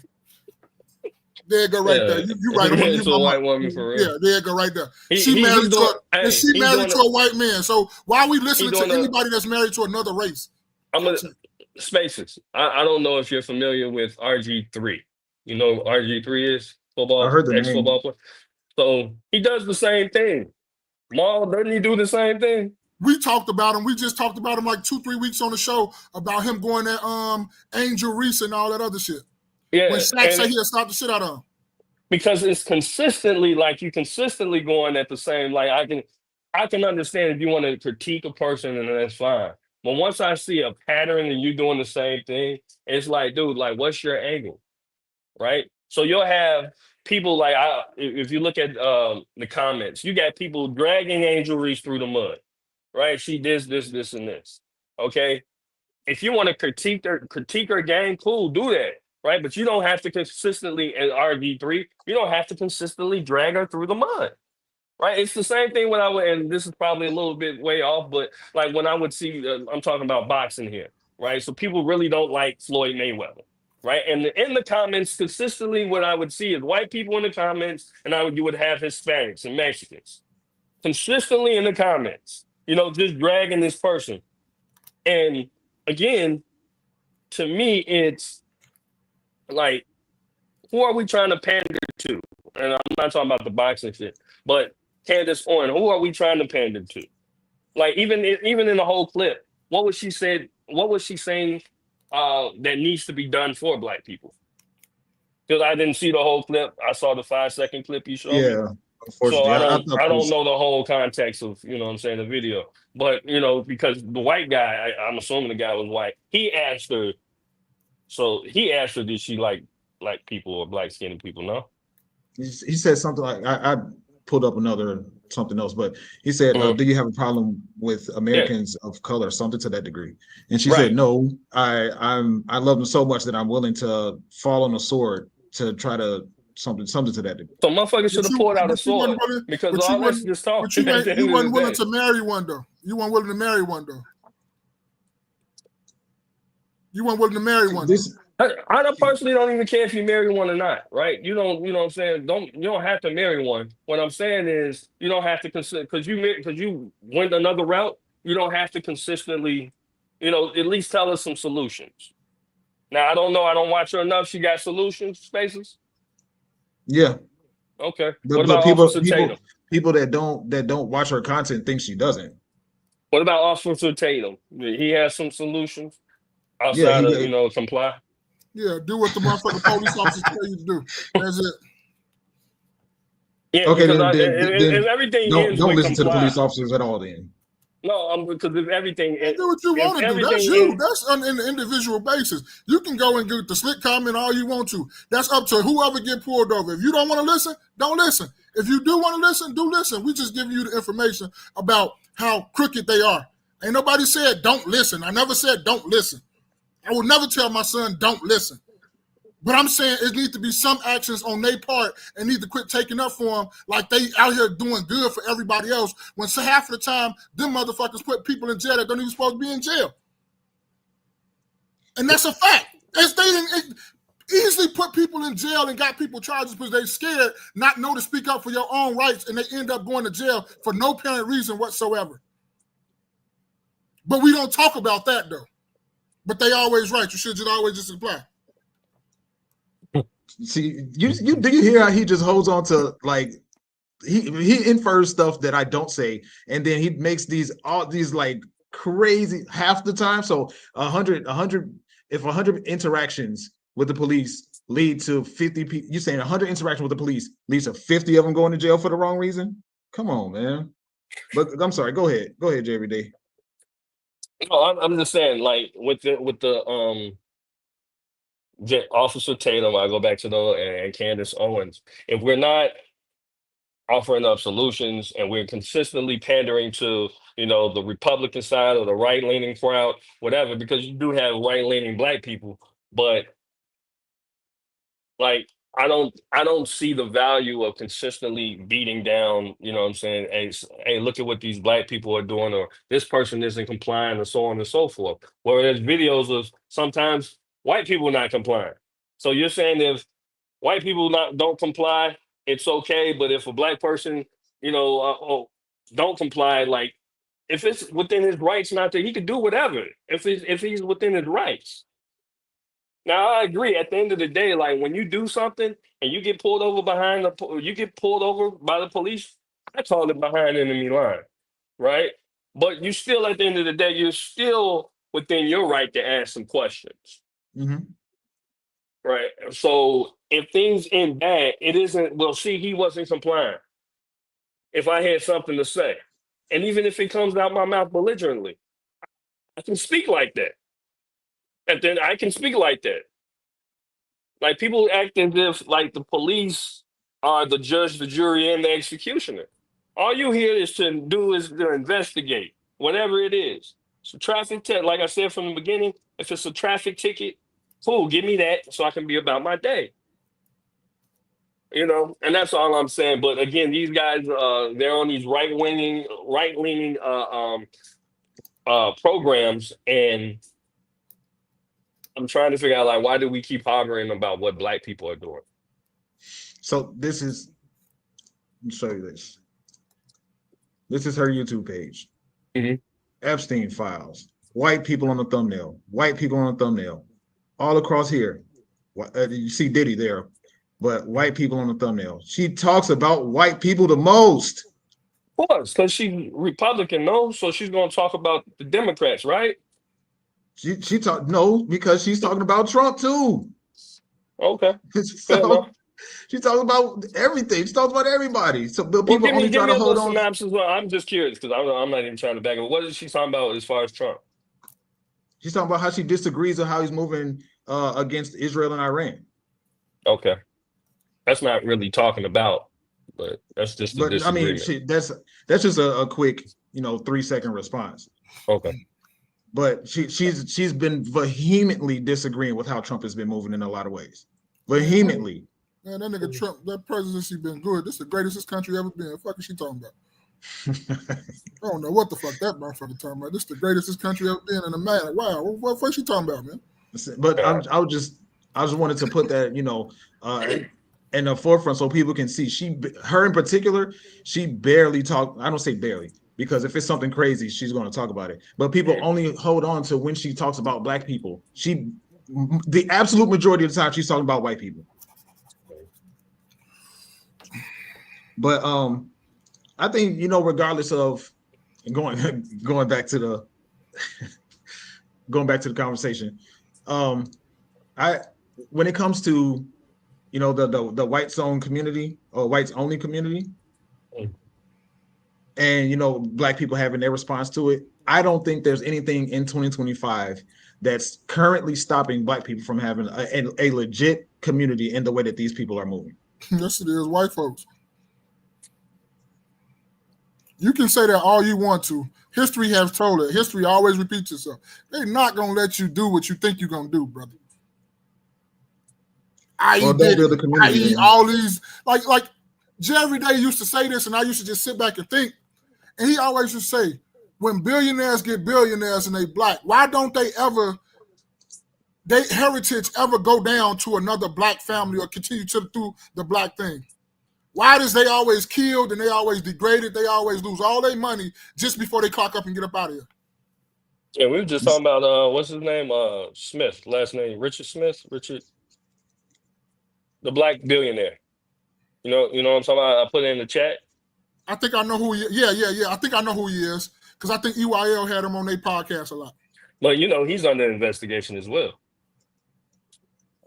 There you go, right there. You right. I'm to a white woman for real. Yeah, there you go, right there. She She married to a white man. So why are we listening to anybody that's married to another race? Spaces. I don't know if you're familiar with RG3. You know what RG3 is? Football. I heard the ex-football player. So he does the same thing. Maul, doesn't he do the same thing? We talked about him. We just talked about him like 2-3 weeks on the show about him going at Angel Reese and all that other shit. Yeah. When Shaq said he'll stop the shit out of him. Because it's consistently like you consistently going at the same, like I can understand if you want to critique a person and that's fine. But once I see a pattern and you doing the same thing, it's like, dude, like what's your angle? Right? So you'll have people like if you look at the comments, you got people dragging Angel Reese through the mud. Right? She this, and this. Okay. If you want to critique her game, cool, do that. Right. But you don't have to consistently, as RG3, you don't have to consistently drag her through the mud. Right. It's the same thing when and this is probably a little bit way off, but like when I would see, I'm talking about boxing here. Right. So people really don't like Floyd Mayweather. Right. And in the comments, consistently, what I would see is white people in the comments, and you would have Hispanics and Mexicans consistently in the comments, just dragging this person. And again, to me, it's like, who are we trying to pander to? And I'm not talking about the boxing shit, but Candace Owens, who are we trying to pander to? Like, even in the whole clip, what was she saying that needs to be done for Black people? Because I didn't see the whole clip. I saw the 5-second clip you showed me. So I don't know the whole context of, the video. But, because the white guy, I'm assuming the guy was white, he asked her, did she like Black people or black skinned people? No? He said something like, I pulled up something else, but he said, do you have a problem with Americans of color? Something to that degree. And she said, no, I love them so much that I'm willing to fall on a sword to try to something to that degree. So motherfuckers should have pulled out a sword because all that's just talking. But you weren't willing to marry one though. You weren't willing to marry one though. You weren't willing to marry one. I personally don't even care if you marry one or not, right? You know what I'm saying? You don't have to marry one. What I'm saying is you don't have to consider because you went another route. You don't have to consistently, at least tell us some solutions. Now I don't know. I don't watch her enough. She got solutions, Spaces. Yeah. Okay. What about people that don't watch her content think she doesn't? What about Officer Tatum? He has some solutions outside of comply. Yeah, do what the motherfucking police officers tell you to do. That's it. Yeah. Okay. If everything don't listen to the police officers at all. Then. No, because if everything. Do what you want to do. That's you. That's on an individual basis. You can go and get the slick comment all you want to. That's up to whoever get pulled over. If you don't want to listen, don't listen. If you do want to listen, do listen. We just give you the information about how crooked they are. Ain't nobody said don't listen. I never said don't listen. I would never tell my son don't listen. But I'm saying it needs to be some actions on their part and need to quit taking up for them like they out here doing good for everybody else when half of the time them motherfuckers put people in jail that don't even supposed to be in jail. And that's a fact. They didn't easily put people in jail and got people charges because they scared not know to speak up for your own rights and they end up going to jail for no apparent reason whatsoever. But we don't talk about that though. But they always right. You should just always just apply. See, do you hear how he just holds on to like he infers stuff that I don't say, and then he makes all these like crazy half the time. So 100 if 100 interactions with the police lead to 50 people, you saying 100 interactions with the police leads to 50 of them going to jail for the wrong reason? Come on, man. But I'm sorry. Go ahead, JVD. No, I'm just saying, like with the Officer Tatum, I go back to the and Candace Owens. If we're not offering up solutions and we're consistently pandering to, the Republican side or the right leaning crowd, whatever, because you do have right leaning black people, but like I don't see the value of consistently beating down, you know what I'm saying? Hey, look at what these black people are doing, or this person isn't complying, or so on and so forth. Where there's videos of sometimes white people not complying. So you're saying if white people don't comply, it's okay, but if a black person, don't comply, like if it's within his rights not to, he could do whatever. If he's within his rights. Now I agree. At the end of the day, like when you do something and you get pulled over you get pulled over by the police. I call it behind enemy line, right? But you still, at the end of the day, you're still within your right to ask some questions, Mm-hmm. right? So if things end bad, it isn't. Well, see, he wasn't complying. If I had something to say, and even if it comes out my mouth belligerently, I can speak like that. And then I can speak like that. Like people act as if like the police are the judge, the jury, and the executioner. All you here is to do is to investigate whatever it is. So traffic ticket, like I said from the beginning, if it's a traffic ticket, cool, give me that so I can be about my day. And that's all I'm saying. But again, these guys, they're on these right-leaning programs, and I'm trying to figure out like why do we keep hovering about what black people are doing? So let me show you this. This is her YouTube page. Mm-hmm. Epstein files. White people on the thumbnail. White people on the thumbnail. All across here. You see Diddy there, but white people on the thumbnail. She talks about white people the most. Of course, because she's Republican, no? So she's going to talk about the Democrats, right? No, because she's talking about Trump too. Okay. So she's talking about everything. She's talking about everybody. So people only try to hold on. Synopsis. I'm just curious because I'm not even trying to back up. What is she talking about as far as Trump? She's talking about how she disagrees with how he's moving against Israel and Iran. Okay, that's not really talking about, but that's just a disagreement. I mean, that's just a quick 3-second response. Okay. But she's been vehemently disagreeing with how Trump has been moving in a lot of ways. Vehemently. Man, that nigga Trump, that presidency been good. This is the greatest this country ever been. What the fuck is she talking about? I don't know what the fuck that motherfucker talking about. This is the greatest this country ever been. And a man, wow, what the fuck she talking about, man? But I just wanted to put that, in the forefront so people can see. Her in particular, she barely talk. I don't say barely, because if it's something crazy, she's going to talk about it. But people only hold on to when she talks about black people. The absolute majority of the time, she's talking about white people. But I think, regardless of going back to the conversation, when it comes to the whites owned community or whites only community, and black people having their response to it, I don't think there's anything in 2025 that's currently stopping black people from having a legit community in the way that these people are moving. Yes, it is, white folks. You can say that all you want to. History has told it. History always repeats itself. They're not going to let you do what you think you're going to do, brother. I.e. all these, like Jerry Day used to say this, and I used to just sit back and think, and he always used to say, when billionaires get billionaires and they black, why don't their heritage ever go down to another black family or continue to do the black thing? Why does they always killed and they always degraded? They always lose all their money just before they clock up and get up out of here. Yeah, we were just talking about what's his name? Smith, last name Richard Smith. Richard, the black billionaire. You know what I'm talking about? I put it in the chat. I think I know who he is. Yeah. I think I know who he is because I think EYL had him on their podcast a lot. But he's under investigation as well.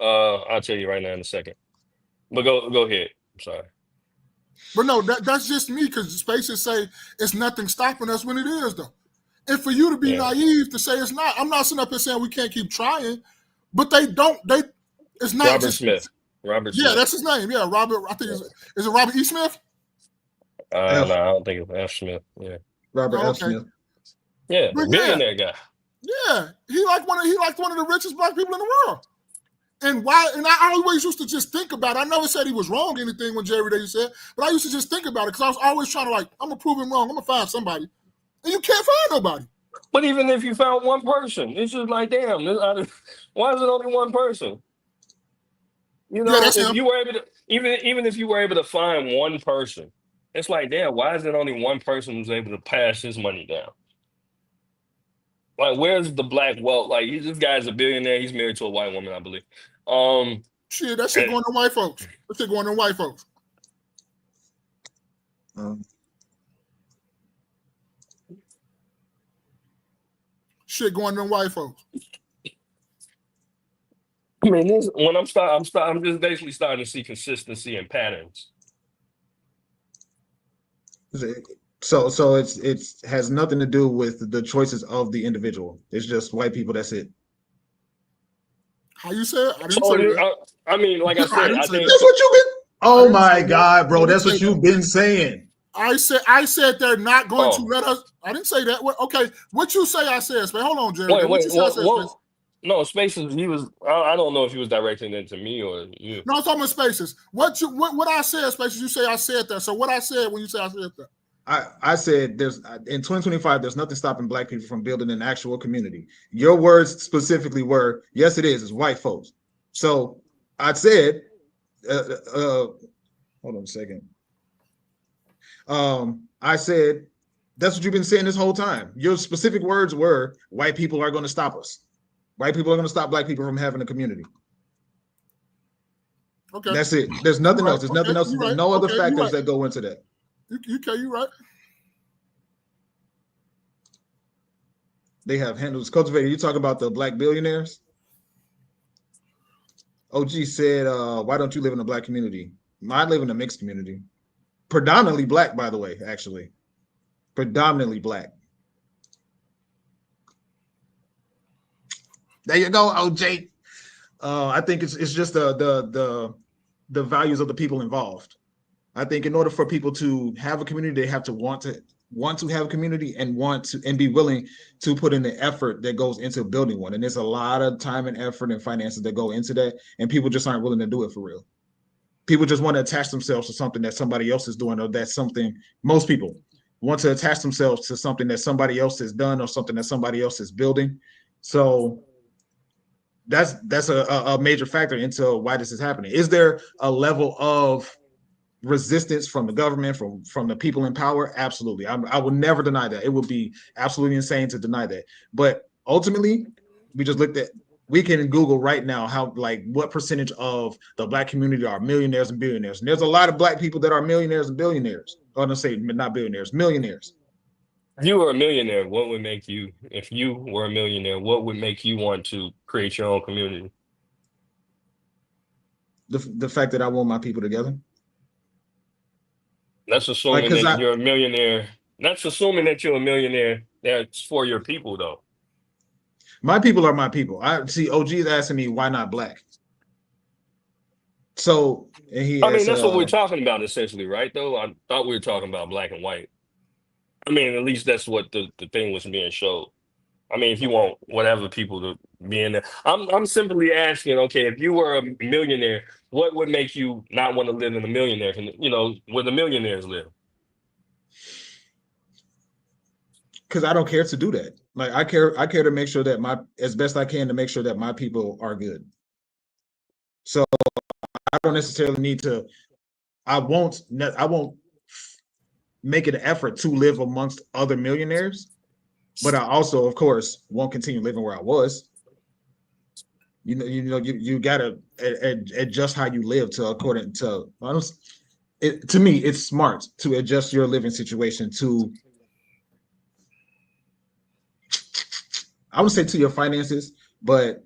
I'll tell you right now in a second. But go ahead. I'm sorry. But no, that's just me because spaces say it's nothing stopping us when it is though. And for you to be Yeah. naive to say it's not, I'm not sitting up here saying we can't keep trying, but it's not Robert just Smith. Robert Yeah, Smith. that's his name. Yeah, Robert. I think is it Robert E. Smith? No, I don't think it's F. Smith. Yeah. Robert Oh, F. okay. Smith. Yeah, But the billionaire guy. Yeah, he liked one of the richest black people in the world. And why? And I always used to just think about it. I never said he was wrong or anything when Jerry Day said, but I used to just think about it because I was always trying to I'm gonna prove him wrong. I'm gonna find somebody, and you can't find nobody. But even if you found one person, it's just like, damn, why is it only one person? You know, that's if him. you were able to, even if you were able to find one person, it's like, damn, why is it only one person who's able to pass his money down? Like, where's the black wealth? Like, this guy's a billionaire. He's married to a white woman, I believe. Shit, that shit going to white folks. That shit going to white folks. Shit going to white folks. I mean, when I'm just basically starting to see consistency and patterns. So it's has nothing to do with the choices of the individual. It's just white people. That's it. How you said? I didn't say that. I mean, like I said, I think that's what you've been. Oh my God, bro, that's what you've been saying. I said they're not going to let us. I didn't say that. Okay, what you say? I said, Space. Hold on, Jerry. What you say? I said, Space? No, Spaces. He was. I don't know if he was directing it to me or you. No, I'm talking about Spaces. What I said, Spaces. You say I said that. So what I said when you say I said that? I said there's in 2025 there's nothing stopping black people from building an actual community. Your words specifically were, yes, it is. It's white folks. So I said, hold on a second. I said that's what you've been saying this whole time. Your specific words were, white people are going to stop us. White people are going to stop black people from having a community. Okay, that's it. There's nothing else. There's nothing else. There's right. no other factors that go into that. You right. They have handles cultivated. You talk about the black billionaires. OG said, why don't you live in a black community? I live in a mixed community. Predominantly black, by the way, actually. Predominantly black. There you go, OJ. I think it's just the values of the people involved. I think in order for people to have a community, they have to want to have a community and be willing to put in the effort that goes into building one. And there's a lot of time and effort and finances that go into that, and people just aren't willing to do it for real. People just want to attach themselves to something that somebody else is doing, or that's something most people want to attach themselves to something that somebody else has done or something that somebody else is building. So that's a major factor into why this is happening. Is there a level of resistance from the government, from the people in power? Absolutely. I will never deny that. It would be absolutely insane to deny that. But ultimately, we can Google right now what percentage of the black community are millionaires and billionaires. And there's a lot of black people that are millionaires and billionaires. Or let's say not billionaires, millionaires. If you were a millionaire, if you were a millionaire, what would make you want to create your own community? The fact that I want my people together. That's assuming you're a millionaire. That's assuming that you're a millionaire that's for your people, though. My people are my people. I see OG is asking me why not black. So that's what we're talking about essentially, right? Though I thought we were talking about black and white. I mean, at least that's what the thing was being showed. I mean, if you want whatever people to be in there, I'm simply asking, okay, if you were a millionaire, what would make you not want to live in a millionaire? Where the millionaires live? Because I don't care to do that. Like I care to make sure that as best I can to make sure that my people are good. So I don't necessarily need to. I won't make an effort to live amongst other millionaires, but I also, of course, won't continue living where I was. You gotta adjust how you live to me, it's smart to adjust your living situation to, I would say, to your finances, but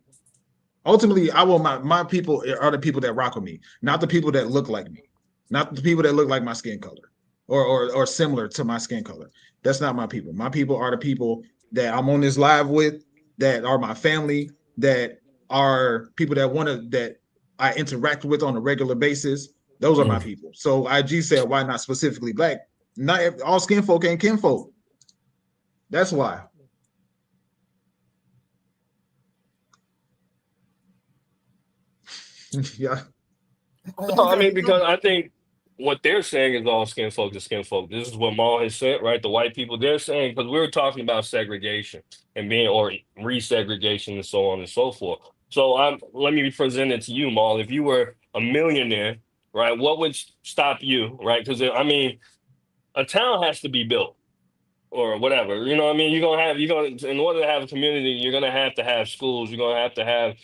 ultimately I want my people are the people that rock with me, not the people that look like me, not the people that look like my skin color or similar to my skin color. That's not my people. My people are the people that I'm on this live with, that are my family, that are people that I interact with on a regular basis. Those are my people. So IG said, why not specifically black? Not all skin folk ain't kinfolk. That's why. Yeah. No, I mean, because I think what they're saying is all skin folk to skin folk. This is what Maul has said, right? The white people, they're saying, because we were talking about segregation and or resegregation and so on and so forth. So let me present it to you, Maul. If you were a millionaire, right, what would stop you, right? Because, I mean, a town has to be built or whatever. You know what I mean? In order to have a community, you're gonna have to have schools, you're gonna have to have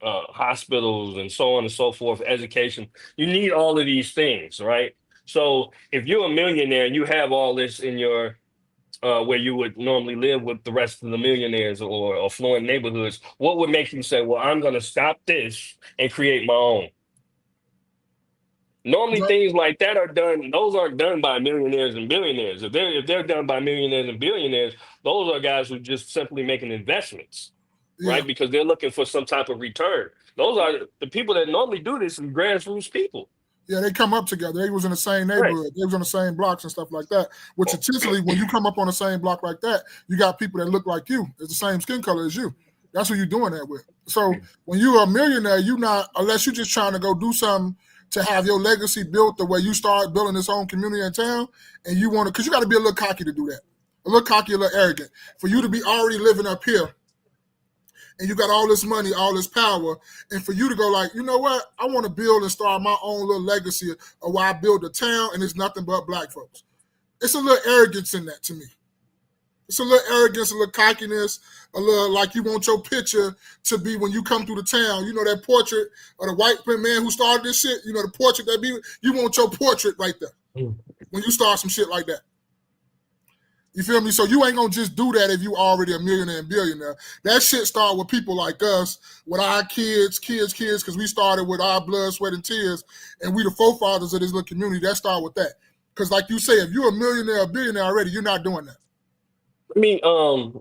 hospitals and so on and so forth, education. You need all of these things, right? So if you're a millionaire and you have all this in your where you would normally live with the rest of the millionaires or affluent neighborhoods, what would make you say, well, I'm gonna stop this and create my own? Normally, things like that are done. Those aren't done by millionaires and billionaires. If they're done by millionaires and billionaires, those are guys who just simply making investments, right? Because they're looking for some type of return. Those are the people that normally do this. Is grassroots people. Yeah, they come up together. They was in the same neighborhood. They was on the same blocks and stuff like that. Which essentially, when you come up on the same block like that, you got people that look like you. It's the same skin color as you. That's who you're doing that with. So when you're a millionaire, you're not, unless you're just trying to go do something to have your legacy built the way you start building this own community in town, and you want to, because you got to be a little cocky to do that. A little cocky, a little arrogant. For you to be already living up here, and you got all this money, all this power, and for you to go like, you know what? I want to build and start my own little legacy of why I build a town, and it's nothing but black folks. It's a little arrogance in that to me. It's a little arrogance, a little cockiness, a little like you want your picture to be when you come through the town. You know that portrait of the white man who started this shit? You know the portrait that be, you want your portrait right there when you start some shit like that. You feel me? So you ain't gonna just do that if you already a millionaire and billionaire. That shit start with people like us, with our kids, because we started with our blood, sweat, and tears, and we the forefathers of this little community. That start with that. Because like you say, if you're a millionaire or billionaire already, you're not doing that. I mean,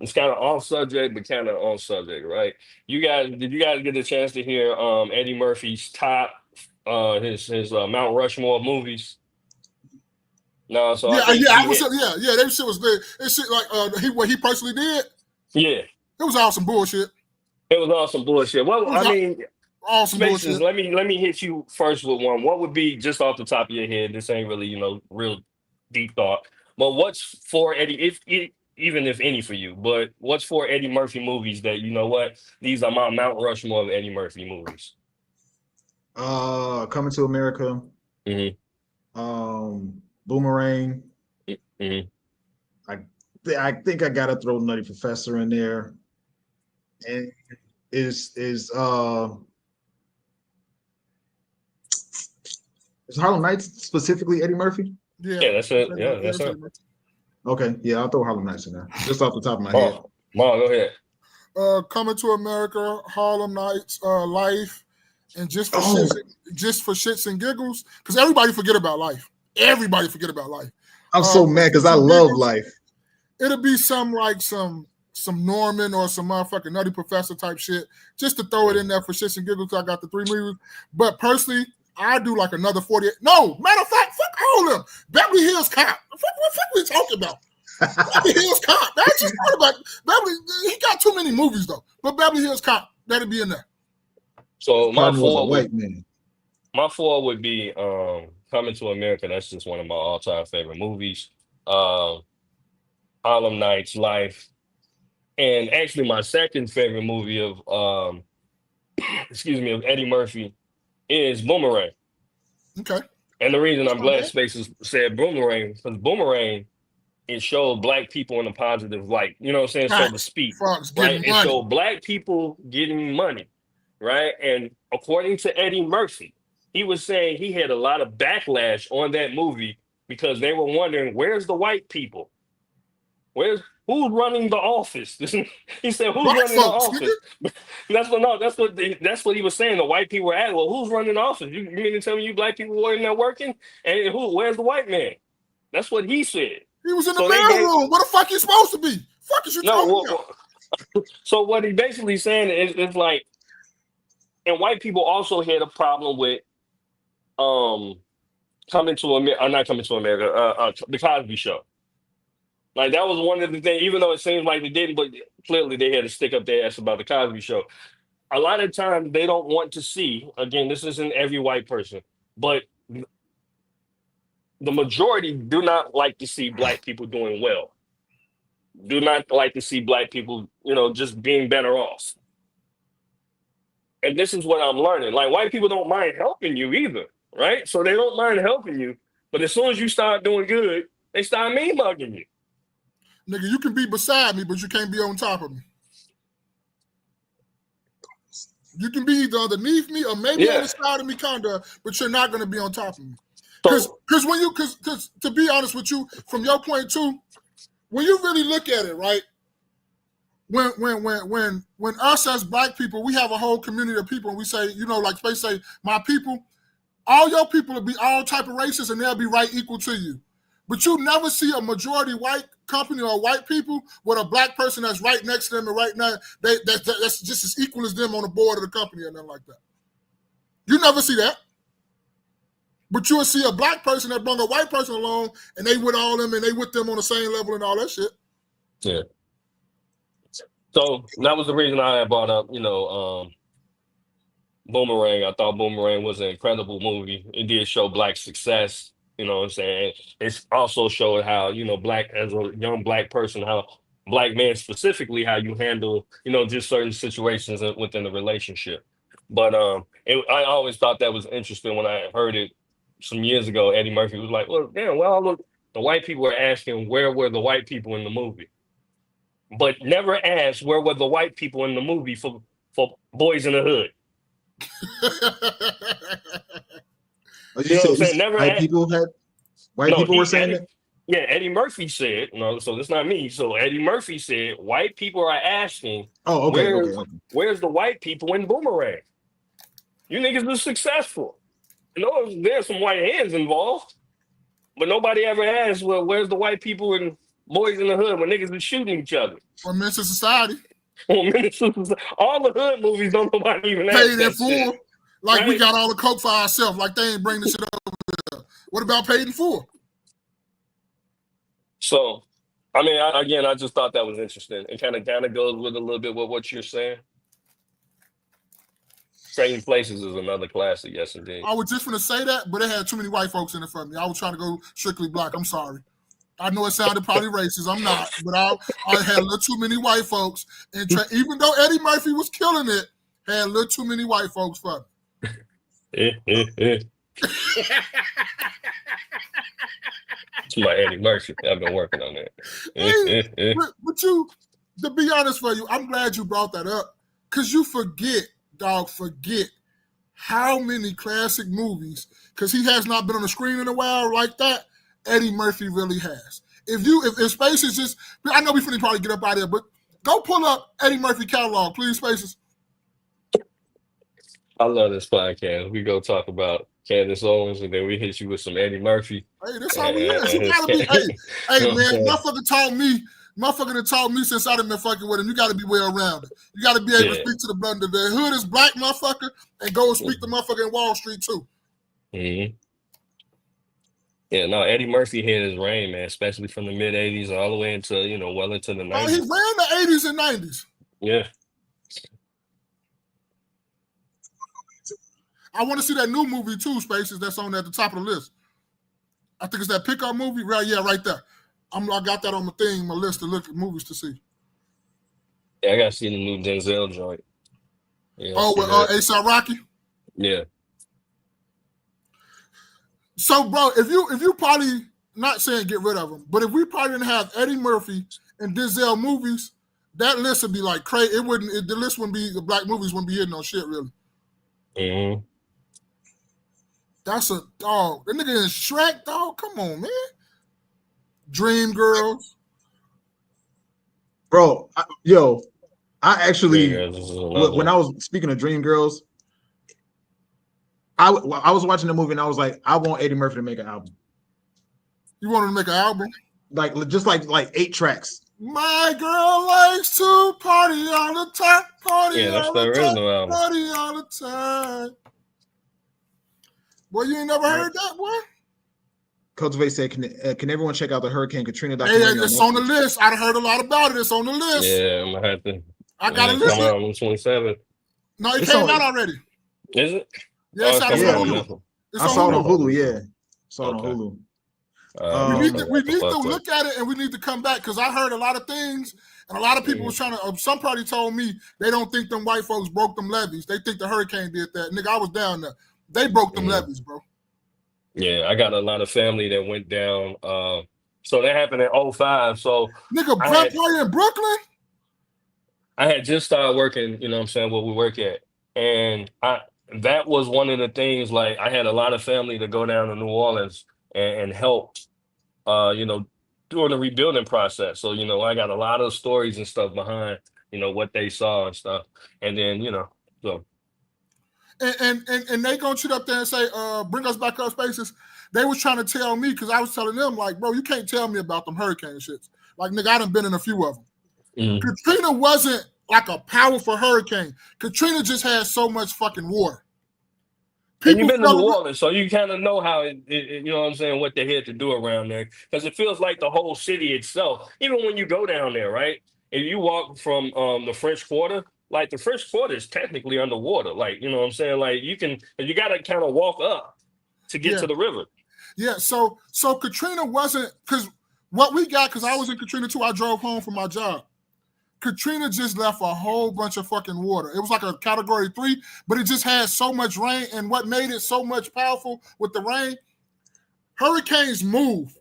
it's kind of off subject, but kind of on subject, right? Did you guys get the chance to hear Eddie Murphy's top his Mount Rushmore movies? No, so Yeah, I think that shit was good. That shit like what he personally did. Yeah, it was awesome bullshit. It was awesome bullshit. Well, I mean, awesome Spaces, bullshit. let me hit you first with one. What would be just off the top of your head? This ain't really real deep thought. But what's for Eddie? Even if any for you, but what's for Eddie Murphy movies that you know what? These are my Mount Rushmore of Eddie Murphy movies. Coming to America. Boomerang. I think I gotta throw Nutty Professor in there. And is Harlem Nights specifically Eddie Murphy? Yeah, that's it. Yeah, that's it. Okay, yeah, I'll throw Harlem Nights in there. Just off the top of my head. Go ahead. Coming to America, Harlem Nights, Life, and just for shits and giggles, because everybody forget about Life. Everybody forget about Life. I'm so mad because I love Life. It'll be some like some Norman or some motherfucking Nutty Professor type shit, just to throw it in there for shits and giggles. I got the 3 movies, but personally, I do like another 48. No, matter of fact, fuck all of them. Beverly Hills Cop. What we talking about? Beverly Hills Cop. I just thought about Beverly. He got too many movies though, but Beverly Hills Cop, that'd be in there. So my four would be Coming to America. That's just one of my all-time favorite movies. Harlem Nights, Life, and actually my second favorite movie of of Eddie Murphy is Boomerang. Okay. And the reason I'm glad Spaces said Boomerang, because Boomerang, it showed black people in a positive light, you know what I'm saying, so to speak, right? It showed black people getting money, right? And according to Eddie Murphy, he was saying he had a lot of backlash on that movie because they were wondering, where's the white people? Who's running the office? He said, who's running the office? That's what he was saying. The white people were asking, well, who's running the office? You mean to tell me you black people weren't there working? And where's the white man? That's what he said. He was in the So they mail gave- room. What the fuck you supposed to be? Fuck is you talking about? So what he basically saying is like, and white people also had a problem with coming to America, not coming to America, the Cosby Show. Like that was one of the things, even though it seems like they didn't, but clearly they had to stick up their ass about the Cosby Show. A lot of times they don't want to see, again, this isn't every white person, but the majority do not like to see black people doing well. Do not like to see black people, just being better off. And this is what I'm learning. Like white people don't mind helping you either, right? So they don't mind helping you, but as soon as you start doing good, they start mean mugging you. Nigga, you can be beside me, but you can't be on top of me. You can be either underneath me or maybe on the side of me, kinda, but you're not gonna be on top of me. Because to be honest with you, from your point too, when you really look at it, right? When us as black people, we have a whole community of people, and we say, like they say, my people, all your people will be all type of races, and they'll be right equal to you. But you never see a majority white company or white people with a black person that's right next to them and right now that's just as equal as them on the board of the company or nothing like that. You never see that. But you'll see a black person that brought a white person along and they with all them and they with them on the same level and all that shit. Yeah. So that was the reason I had brought up, Boomerang. I thought Boomerang was an incredible movie. It did show black success. You know what I'm saying? It also showed how, black, as a young black person, how black men specifically, how you handle, just certain situations within the relationship. But I always thought that was interesting when I heard it some years ago. Eddie Murphy was like, well, look, the white people were asking where were the white people in the movie? But never asked where were the white people in the movie for Boys in the Hood. You know what I'm saying? Never white people were saying that? Yeah, Eddie Murphy said, so that's not me. So Eddie Murphy said, white people are asking, where's the white people in Boomerang? You niggas are successful. There's some white hands involved, but nobody ever asked, well, where's the white people in Boys in the Hood when niggas are shooting each other? Or Menace to Society. All the hood movies don't nobody even ask Paid in full. Shit. Like right? We got all the coke for ourselves. Like they ain't bring the shit over there. What about paid in full? So, I just thought that was interesting. It kind of goes with a little bit with what you're saying. Trading Places is another classic, yes indeed. I was just going to say that, but it had too many white folks in it for me. I was trying to go strictly black. I'm sorry. I know it sounded probably racist. I'm not, but I had a little too many white folks. And even though Eddie Murphy was killing it, had a little too many white folks for me. It's my Eddie Murphy. I've been working on that. But you, to be honest for you, I'm glad you brought that up because you forget how many classic movies, because he has not been on the screen in a while like that, Eddie Murphy really has. If Spaces just, I know we finna probably get up out of here, but go pull up Eddie Murphy catalog, please, Spaces. I love this podcast. We go talk about Candace Owens, and then we hit you with some Eddie Murphy. Hey, that's how we is. You gotta be. Hey, man, motherfucker taught me since I done been fucking with him. You gotta be well rounded. You gotta be able to speak to the blunder. The hood is black, motherfucker, and go and speak to motherfucker in Wall Street too. Mm-hmm. Yeah, no, Eddie Murphy had his reign, man, especially from the mid '80s all the way into well into the '90s. Oh, he ran the '80s and '90s. Yeah. I want to see that new movie too, Spaces. That's on at the top of the list. I think it's that pickup movie, right? Yeah, right there. I got that on my thing, my list to look at movies to see. Yeah, I gotta see the new Denzel joint. Yeah, with A$AP Rocky. Yeah. So, bro, if you probably not saying get rid of them, but if we probably didn't have Eddie Murphy and Denzel movies, that list would be like crazy. The list wouldn't be, the black movies wouldn't be hitting on shit really. Mm-hmm. That's a dog. That nigga in Shrek, dog. Come on, man. Dream Girls. Bro, I actually, when I was speaking of Dream Girls, I was watching the movie and I was like, I want Eddie Murphy to make an album. You want him to make an album? like just like 8 tracks. My girl likes to party all the time, party Yeah, that's all the the time, original album. party all the time. Boy, you ain't never heard that, boy? Cultivate said, can everyone check out the Hurricane Katrina Hey, documentary? it's on the list. I've heard a lot about it. It's on the list. Yeah, I'm gonna have to. I gotta listen. Come out on 27. No, it came out already. Is it? Yeah, it's it's out coming on out on Hulu. Netflix. It's I on saw it on Hulu. Hulu. Yeah, saw it on Hulu. We need to look at it, and we need to come back, because I heard a lot of things, and a lot of people was trying to. Some party told me they don't think them white folks broke them levees. They think the hurricane did that. Nigga, I was down there. They broke them levees, bro. Yeah, I got a lot of family that went down. So that happened in 05. So nigga, Brentwood in Brooklyn. I had just started working, you know what I'm saying, where we work at. And that was one of the things, like, I had a lot of family to go down to New Orleans and help, you know, during the rebuilding process. So, you know, I got a lot of stories and stuff behind, you know, what they saw and stuff. And then, you know, so. And they gonna sit up there and say, bring us back up spaces. They was trying to tell me, because I was telling them, like, bro, you can't tell me about them hurricane shits. Like, nigga, I done been in a few of them. Katrina wasn't like a powerful hurricane. Katrina just had so much fucking water. And you've been to New Orleans, so you kind of know how you know what I'm saying, what they had to do around there. Because it feels like the whole city itself, even when you go down there, right? If you walk from the French Quarter, like the French Quarter is technically underwater. Like, you know what I'm saying? Like you got to kind of walk up to get to the river. Yeah, so Katrina wasn't, because what we got, because I was in Katrina too, I drove home from my job. Katrina just left a whole bunch of fucking water. It was like a category 3, but it just had so much rain, and what made it so much powerful with the rain, hurricanes move.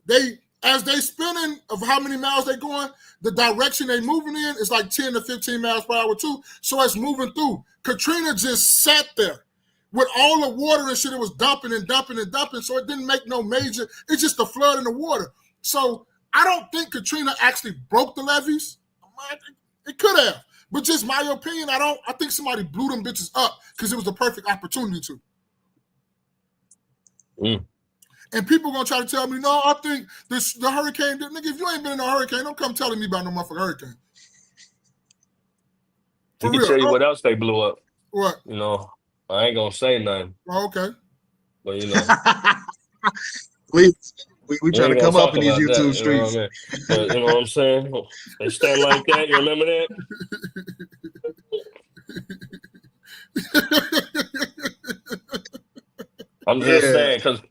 As they spinning of how many miles they going, the direction they moving in is like 10 to 15 miles per hour too, so it's moving through. Katrina just sat there with all the water and shit. It was dumping and dumping and dumping, so it didn't make no major, it's just the flood in the water. So I don't think Katrina actually broke the levees. It could have, but just my opinion, I think somebody blew them bitches up because it was the perfect opportunity to. And people gonna try to tell me, no, I think the hurricane, nigga, if you ain't been in a hurricane, don't come telling me about no motherfucking hurricane. I can tell you what else they blew up. What? You know, I ain't gonna say nothing. Oh, okay. But you know. We trying to come up in these YouTube streets. You know what I mean? But you know what I'm saying? They stand like that. You remember that? I'm just saying, because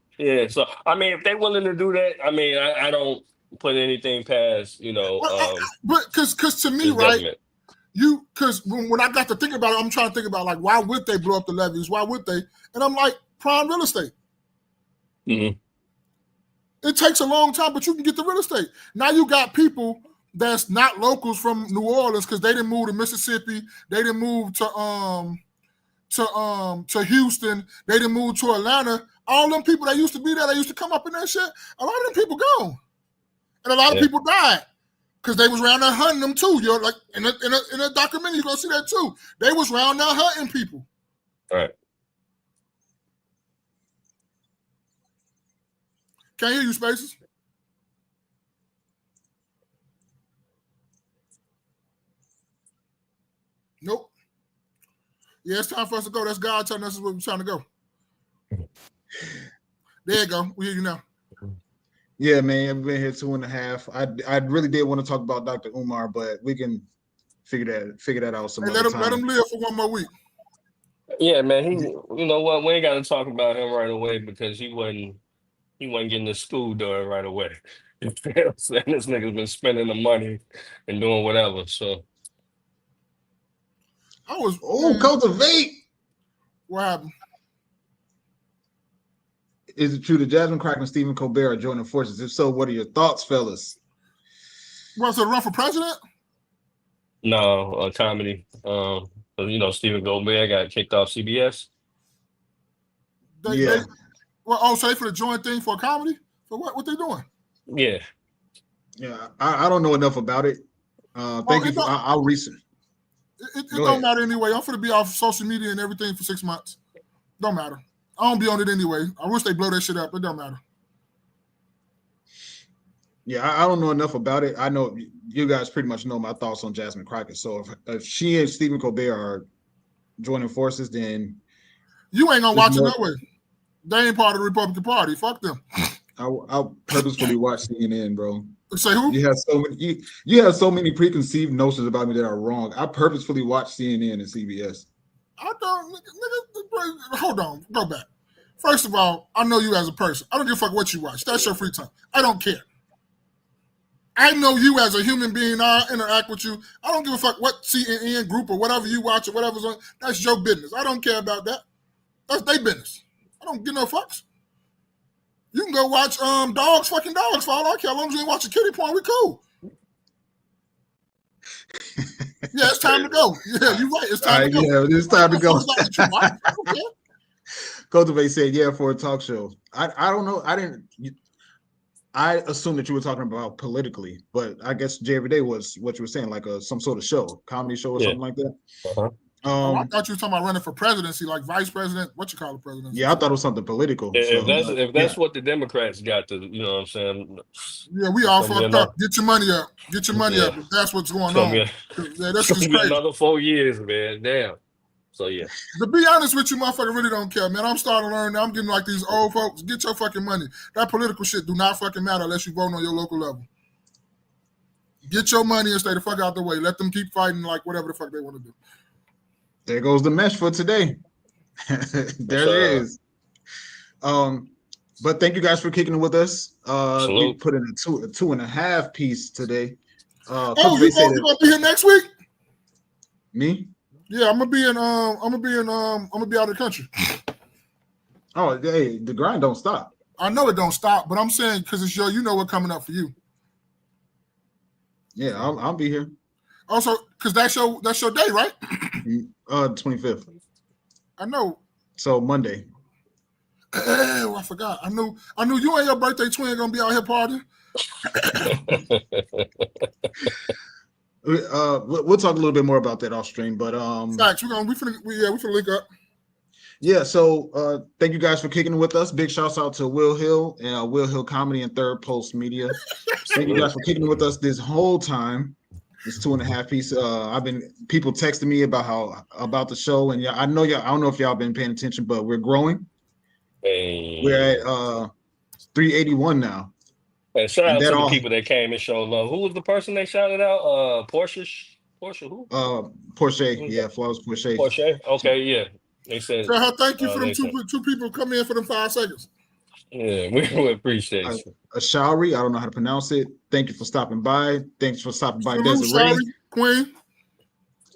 so I mean, if they're willing to do that, I mean, I don't put anything past, you know. But because to me, right? Because when I got to think about it, I'm trying to think about, like, why would they blow up the levees? Why would they? And I'm like, prime real estate. It takes a long time, but you can get the real estate. Now you got people that's not locals from New Orleans because they didn't move to Mississippi. They didn't move to Houston. They didn't move to Atlanta. All them people that used to be there, they used to come up in that shit. A lot of them people gone, and a lot of people died because they was around there hunting them too. You're like in a documentary, you gonna see that too. They was around there hunting people. All right. Can't hear you, Spaces. Nope. Yeah, it's time for us to go. That's God telling us where we're trying to go. There you go. We hear you now. Yeah, man, I've been here 2.5. I really did want to talk about Dr. Umar, but we can figure that out some other time. Let him live for one more week. Yeah, man. You know what? We ain't got to talk about him right away because he wasn't getting his school done right away. You know what I'm saying? This nigga's been spending the money and doing whatever. So cultivate. What happened? Is it true that Jasmine Crack and Stephen Colbert are joining forces? If so, what are your thoughts, fellas? What's it, run for president? No, comedy. You know, Stephen Colbert got kicked off CBS. So they for the joint thing for a comedy? For what? What they doing? Yeah. Yeah, I don't know enough about it. Thank you. I'll research. It don't matter anyway. I'm gonna be off social media and everything for 6 months. Don't matter. I don't be on it anyway. I wish they blow that shit up. It don't matter. Yeah, I don't know enough about it. I know you guys pretty much know my thoughts on Jasmine Crockett. So if she and Stephen Colbert are joining forces, then you ain't gonna watch it that way. They ain't part of the Republican Party. Fuck them. I'll purposefully watch CNN, bro. Say who? You have so many preconceived notions about me that are wrong. I purposefully watch CNN and CBS. I don't. Nigga, hold on. Go back. First of all, I know you as a person. I don't give a fuck what you watch. That's your free time. I don't care. I know you as a human being. I interact with you. I don't give a fuck what CNN group or whatever you watch or whatever's on. That's your business. I don't care about that. That's their business. I don't give no fucks. You can go watch fucking dogs for all I care. As long as you ain't watching kitty porn, we cool. Yeah, it's time to go. Yeah, you're right. It's time to go. Yeah, it's time to go. Cultivate said, yeah, for a talk show. I don't know. I assumed that you were talking about politically, but I guess J Every Day was what you were saying, like some sort of show, comedy show or something like that. Uh-huh. I thought you were talking about running for presidency, like vice president. What you call it, presidency? Yeah, I thought it was something political. If that's what the Democrats got to, you know what I'm saying? Yeah, we all fucked up. Get your money up. Get your money up. If that's what's going on. Yeah, that's just crazy. Another 4 years, man. Damn. So yeah. To be honest with you, motherfucker, really don't care, man. I'm starting to learn now. I'm getting like these old folks. Get your fucking money. That political shit do not fucking matter unless you vote on your local level. Get your money and stay the fuck out the way. Let them keep fighting like whatever the fuck they want to do. There goes the mesh for today. There it is. But thank you guys for kicking it with us. We put in a 2.5 piece today. You gonna be here next week? Me? Yeah, I'm gonna be out of the country. Oh, hey, the grind don't stop. I know it don't stop, but I'm saying because it's you know what's coming up for you. Yeah, I'll be here. Also, because that's your day, right? 25th. I know. So Monday. Oh, I forgot. I knew you and your birthday twin gonna be out here partying. We'll talk a little bit more about that off stream, but facts. We finna link up. Yeah, so thank you guys for kicking it with us. Big shouts out to Will Hill and Will Hill Comedy and Third Post Media. Thank you guys for kicking it with us this whole time. This 2.5 piece. I've been people texting me about the show, and I don't know if y'all been paying attention, but we're growing. Hey. We're at 381 now. And shout out to the people that came and showed love. Who was the person they shouted out? Porsche who? Porsche, yeah, Flawless Porsche. Porsche, okay, yeah. They said thank you for them two people coming in for them 5 seconds. Yeah, we appreciate you. Ashari, I don't know how to pronounce it. Thank you for stopping by. Thanks for stopping by, Salute, Desiree. Shari, Queen.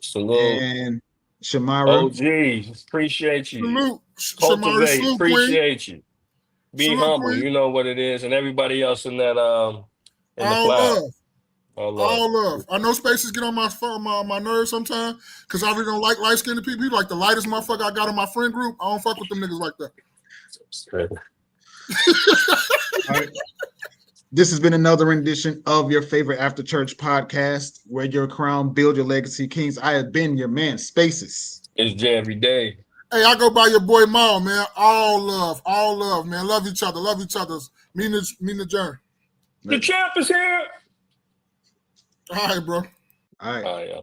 Salute. And Shamara. OG, appreciate you. Salute. Cultivate, Salute, appreciate Queen. you. Be Salute, humble, Queen. you know what it is, and everybody else in that All love. All love. I know Spaces get on my nerves sometimes because I really don't like light-skinned people. He's like the lightest motherfucker I got in my friend group. I don't fuck with them niggas like that. All right. This has been another rendition of your favorite after church podcast, Wear Your Crown, Build Your Legacy, Kings. I have been your man, Spaces. It's J Every Day. Hey, I go by your boy Mal, man. All love, man. Love each other. Mean the journey. The champ is here. All right, bro. All right. Yeah.